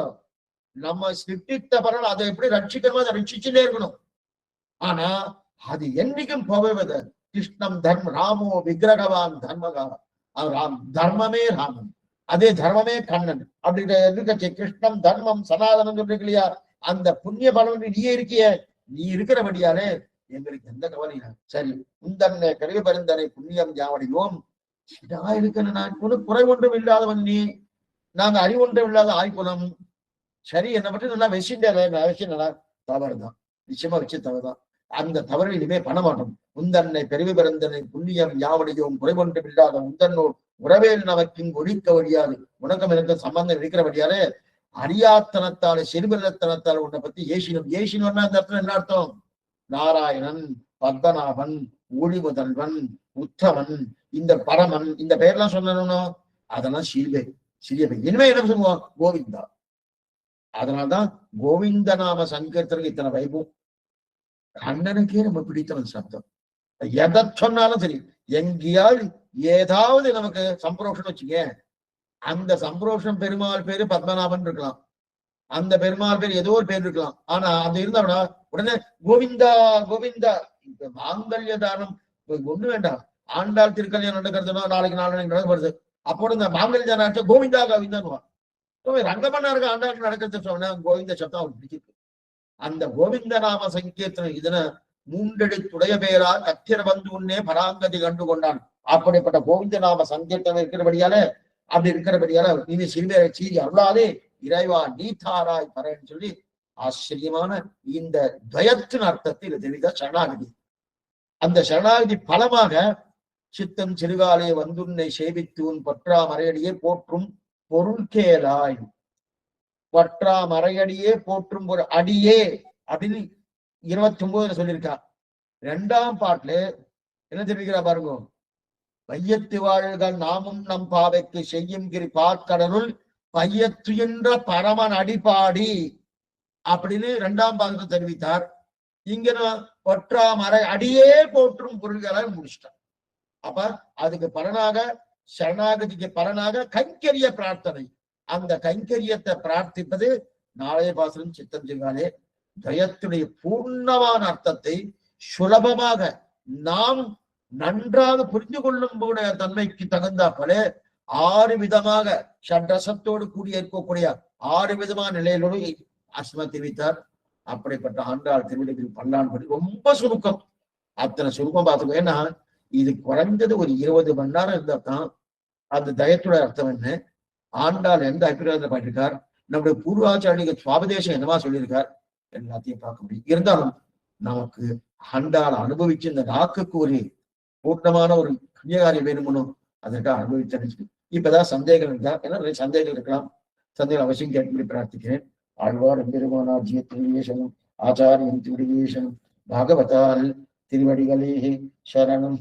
நம்ம சிருஷ்டித்த பலன் அதை எப்படி ரட்சிக்கணுமோ அதை ரட்சிச்சுட்டே இருக்கணும். ஆனா அது என்னைக்கும் போவது. கிருஷ்ணம் தர்ம ராமோ விக்கிரகவான் தர்மகா. ராம் தர்மமே ராமன், அதே தர்மமே கண்ணன். அப்படி இருக்கச்சு கிருஷ்ணம் தர்மம் சனாதனம் சொல்றீங்க இல்லையா? அந்த புண்ணிய பலன் நீயே இருக்கிய, நீ இருக்கிறபடியாலே எங்களுக்கு எந்த கவலையும். சரி, உந்தன்னை கருவி பரிந்தனை புண்ணியம் யாவடையோம். இதா இருக்குன்னு நான் குறை ஒன்றும் இல்லாதவன் நீ, நாங்க அறிவொன்றும் இல்லாத ஆய்குலம். சரி, என்னை பற்றி நல்லா விஷயம் நல்லா தவறுதான், நிச்சயமா வச்சு தவறுதான். அந்த தவறு இனிமே பண்ண மாட்டோம். உந்தன்னை பெருவி பிறந்தனை புண்ணியம் யாவடையோம் குறை ஒன்றும் இல்லாத உந்தன்னோர் உறவேல் நமக்கு ஒழிக்க வழியாது. உனக்கம் எனக்கு சம்பந்தம் இருக்கிறபடியாலே அறியாத்தனத்தால செருவெல்லத்தனத்தால் உன்னை பத்தி ஏசினம். ஏசினம்னா அந்த இடத்துல என்ன அர்த்தம்? நாராயணன், பத்மநாபன், ஊழி முதல்வன், உத்தமன், இந்த பரமன், இந்த பெயர்லாம் சொல்லணும். அதெல்லாம் சிறிய பெயர். இனிமே என்ன சொல்லுவோம்? கோவிந்தா. அதனால்தான் கோவிந்த நாம சங்கீர்த்தனுக்கு இத்தனை வைபவம். கண்ணனுக்கே நம்ம பிடித்தவன் சப்தம். எதை சொன்னாலும் சரி, எங்கேயாவது ஏதாவது நமக்கு சம்பரோஷம் வச்சுக்க, அந்த சம்பரோஷம் பெருமாள் பேரு பத்மநாபன் இருக்கலாம், அந்த பெருமாள் பேர் ஏதோ ஒரு பேர் இருக்கலாம். ஆனா அது இருந்தா உடனே கோவிந்தா கோவிந்தா. இப்ப மாங்கல்ய தானம் ஒண்ணு வேண்டாம், ஆண்டாள் திருக்கல்யாணம் நடக்கிறதுனா நாளைக்கு நாளைக்கு நடக்கப்படுது. அப்போ இந்த மாங்கல்ய தானம் கோவிந்தா கோவிந்தான்னு ரங்கமன்னாருக்கு ஆண்டாள் நடக்கிறது சொன்ன கோவிந்த சத்தம் அவருக்கு பிடிச்சிருக்கு. அந்த கோவிந்த நாம சங்கீர்த்தனம் இதன மூன்றெழுத்துடைய பேரா கத்திர வந்து உன்னே பராங்கதி கண்டு கொண்டான். அப்படிப்பட்ட கோவிந்த நாம சங்கீர்த்தனம் இருக்கிறபடியால அப்படி இருக்கிறபடியால இனி சிறுவேரை சீரி அருளாதே இறைவா நீ தாராய் பரன்னு சொல்லி ஆச்சரியமான இந்த துவயத்தின் அர்த்தத்தை இது தெரிவித்த சரணாகதி. அந்த சரணாகதி பலமாக சித்தம் சிறுகாலே வந்துன்னை சேவித்து உன் பற்றா மறையடியே போற்றும் பொருள் கேளாய். பற்றா மறையடியே போற்றும் ஒரு அடியே அப்படின்னு 29 சொல்லியிருக்கா. 2ஆம் பாட்டுல என்ன தெரிவிக்கிறா பாருங்க. வையத்து வாழ்கள் நாமும் நம் பாவைக்கு செய்யும் கிரி பார்க்கடனுள் பையத்துகின்ற பரமன் அடிபாடி அப்படின்னு 2ஆம் பாகத்தை தெரிவித்தார். இங்க பற்றா மறை அடியே போற்றும் பொருள்களை முடிச்சிட்டார். அப்ப அதுக்கு பலனாக சரணாகதிக்கு பலனாக கைங்கரிய பிரார்த்தனை. அந்த கைங்கரியத்தை பிரார்த்திப்பது நாளைய பாசனம் சித்தம் சிறுகாலே துவயத்துடைய பூர்ணமான அர்த்தத்தை சுலபமாக நாம் நன்றாக புரிந்து கொள்ளும் போன தன்மைக்கு தகுந்தாப்பல 6 விதமாக ஷட்ரசத்தோடு கூடிய இருக்கக்கூடிய 6 விதமான நிலையிலோடு அஸ்ம தெரிவித்தார். அப்படிப்பட்ட ஆண்டாள் திருவிடைக்கு பல்லான் படி ரொம்ப சுருக்கம். அத்தனை சுருக்கம் பார்த்துக்கோ. ஏன்னா இது குறைஞ்சது ஒரு 20 மணி நேரம் இருந்தா தான் அந்த தயத்தோட அர்த்தம் என்ன, ஆண்டாள் எந்த அபிப்பிராயத்தை பாட்டிருக்கார், நம்முடைய பூர்வாச்சாரிகள் சுவாபதேசம் என்னவா சொல்லியிருக்கார் எல்லாத்தையும் பார்க்க முடியும். இருந்தாலும் நமக்கு ஆண்டாள் அனுபவிச்சு இந்த நாக்குக்கு ஒரு பூர்ணமான ஒரு புண்ணியகாரியம் வேணுமனும் அதற்காக அனுபவிச்சு. இப்பதான் சந்தேகம் இருந்தா, ஏன்னா நிறைய சந்தேகங்கள் இருக்கலாம், சந்தேகம் அவசியம் கேட்கும்படி பிரார்த்திக்கிறேன். ஆழ்வார் எம்பெருமானார் ஜிய திருவேஷனும் ஆச்சாரியம் திருவேஷனும் பாகவதால் திருவடிகளே சரணம்.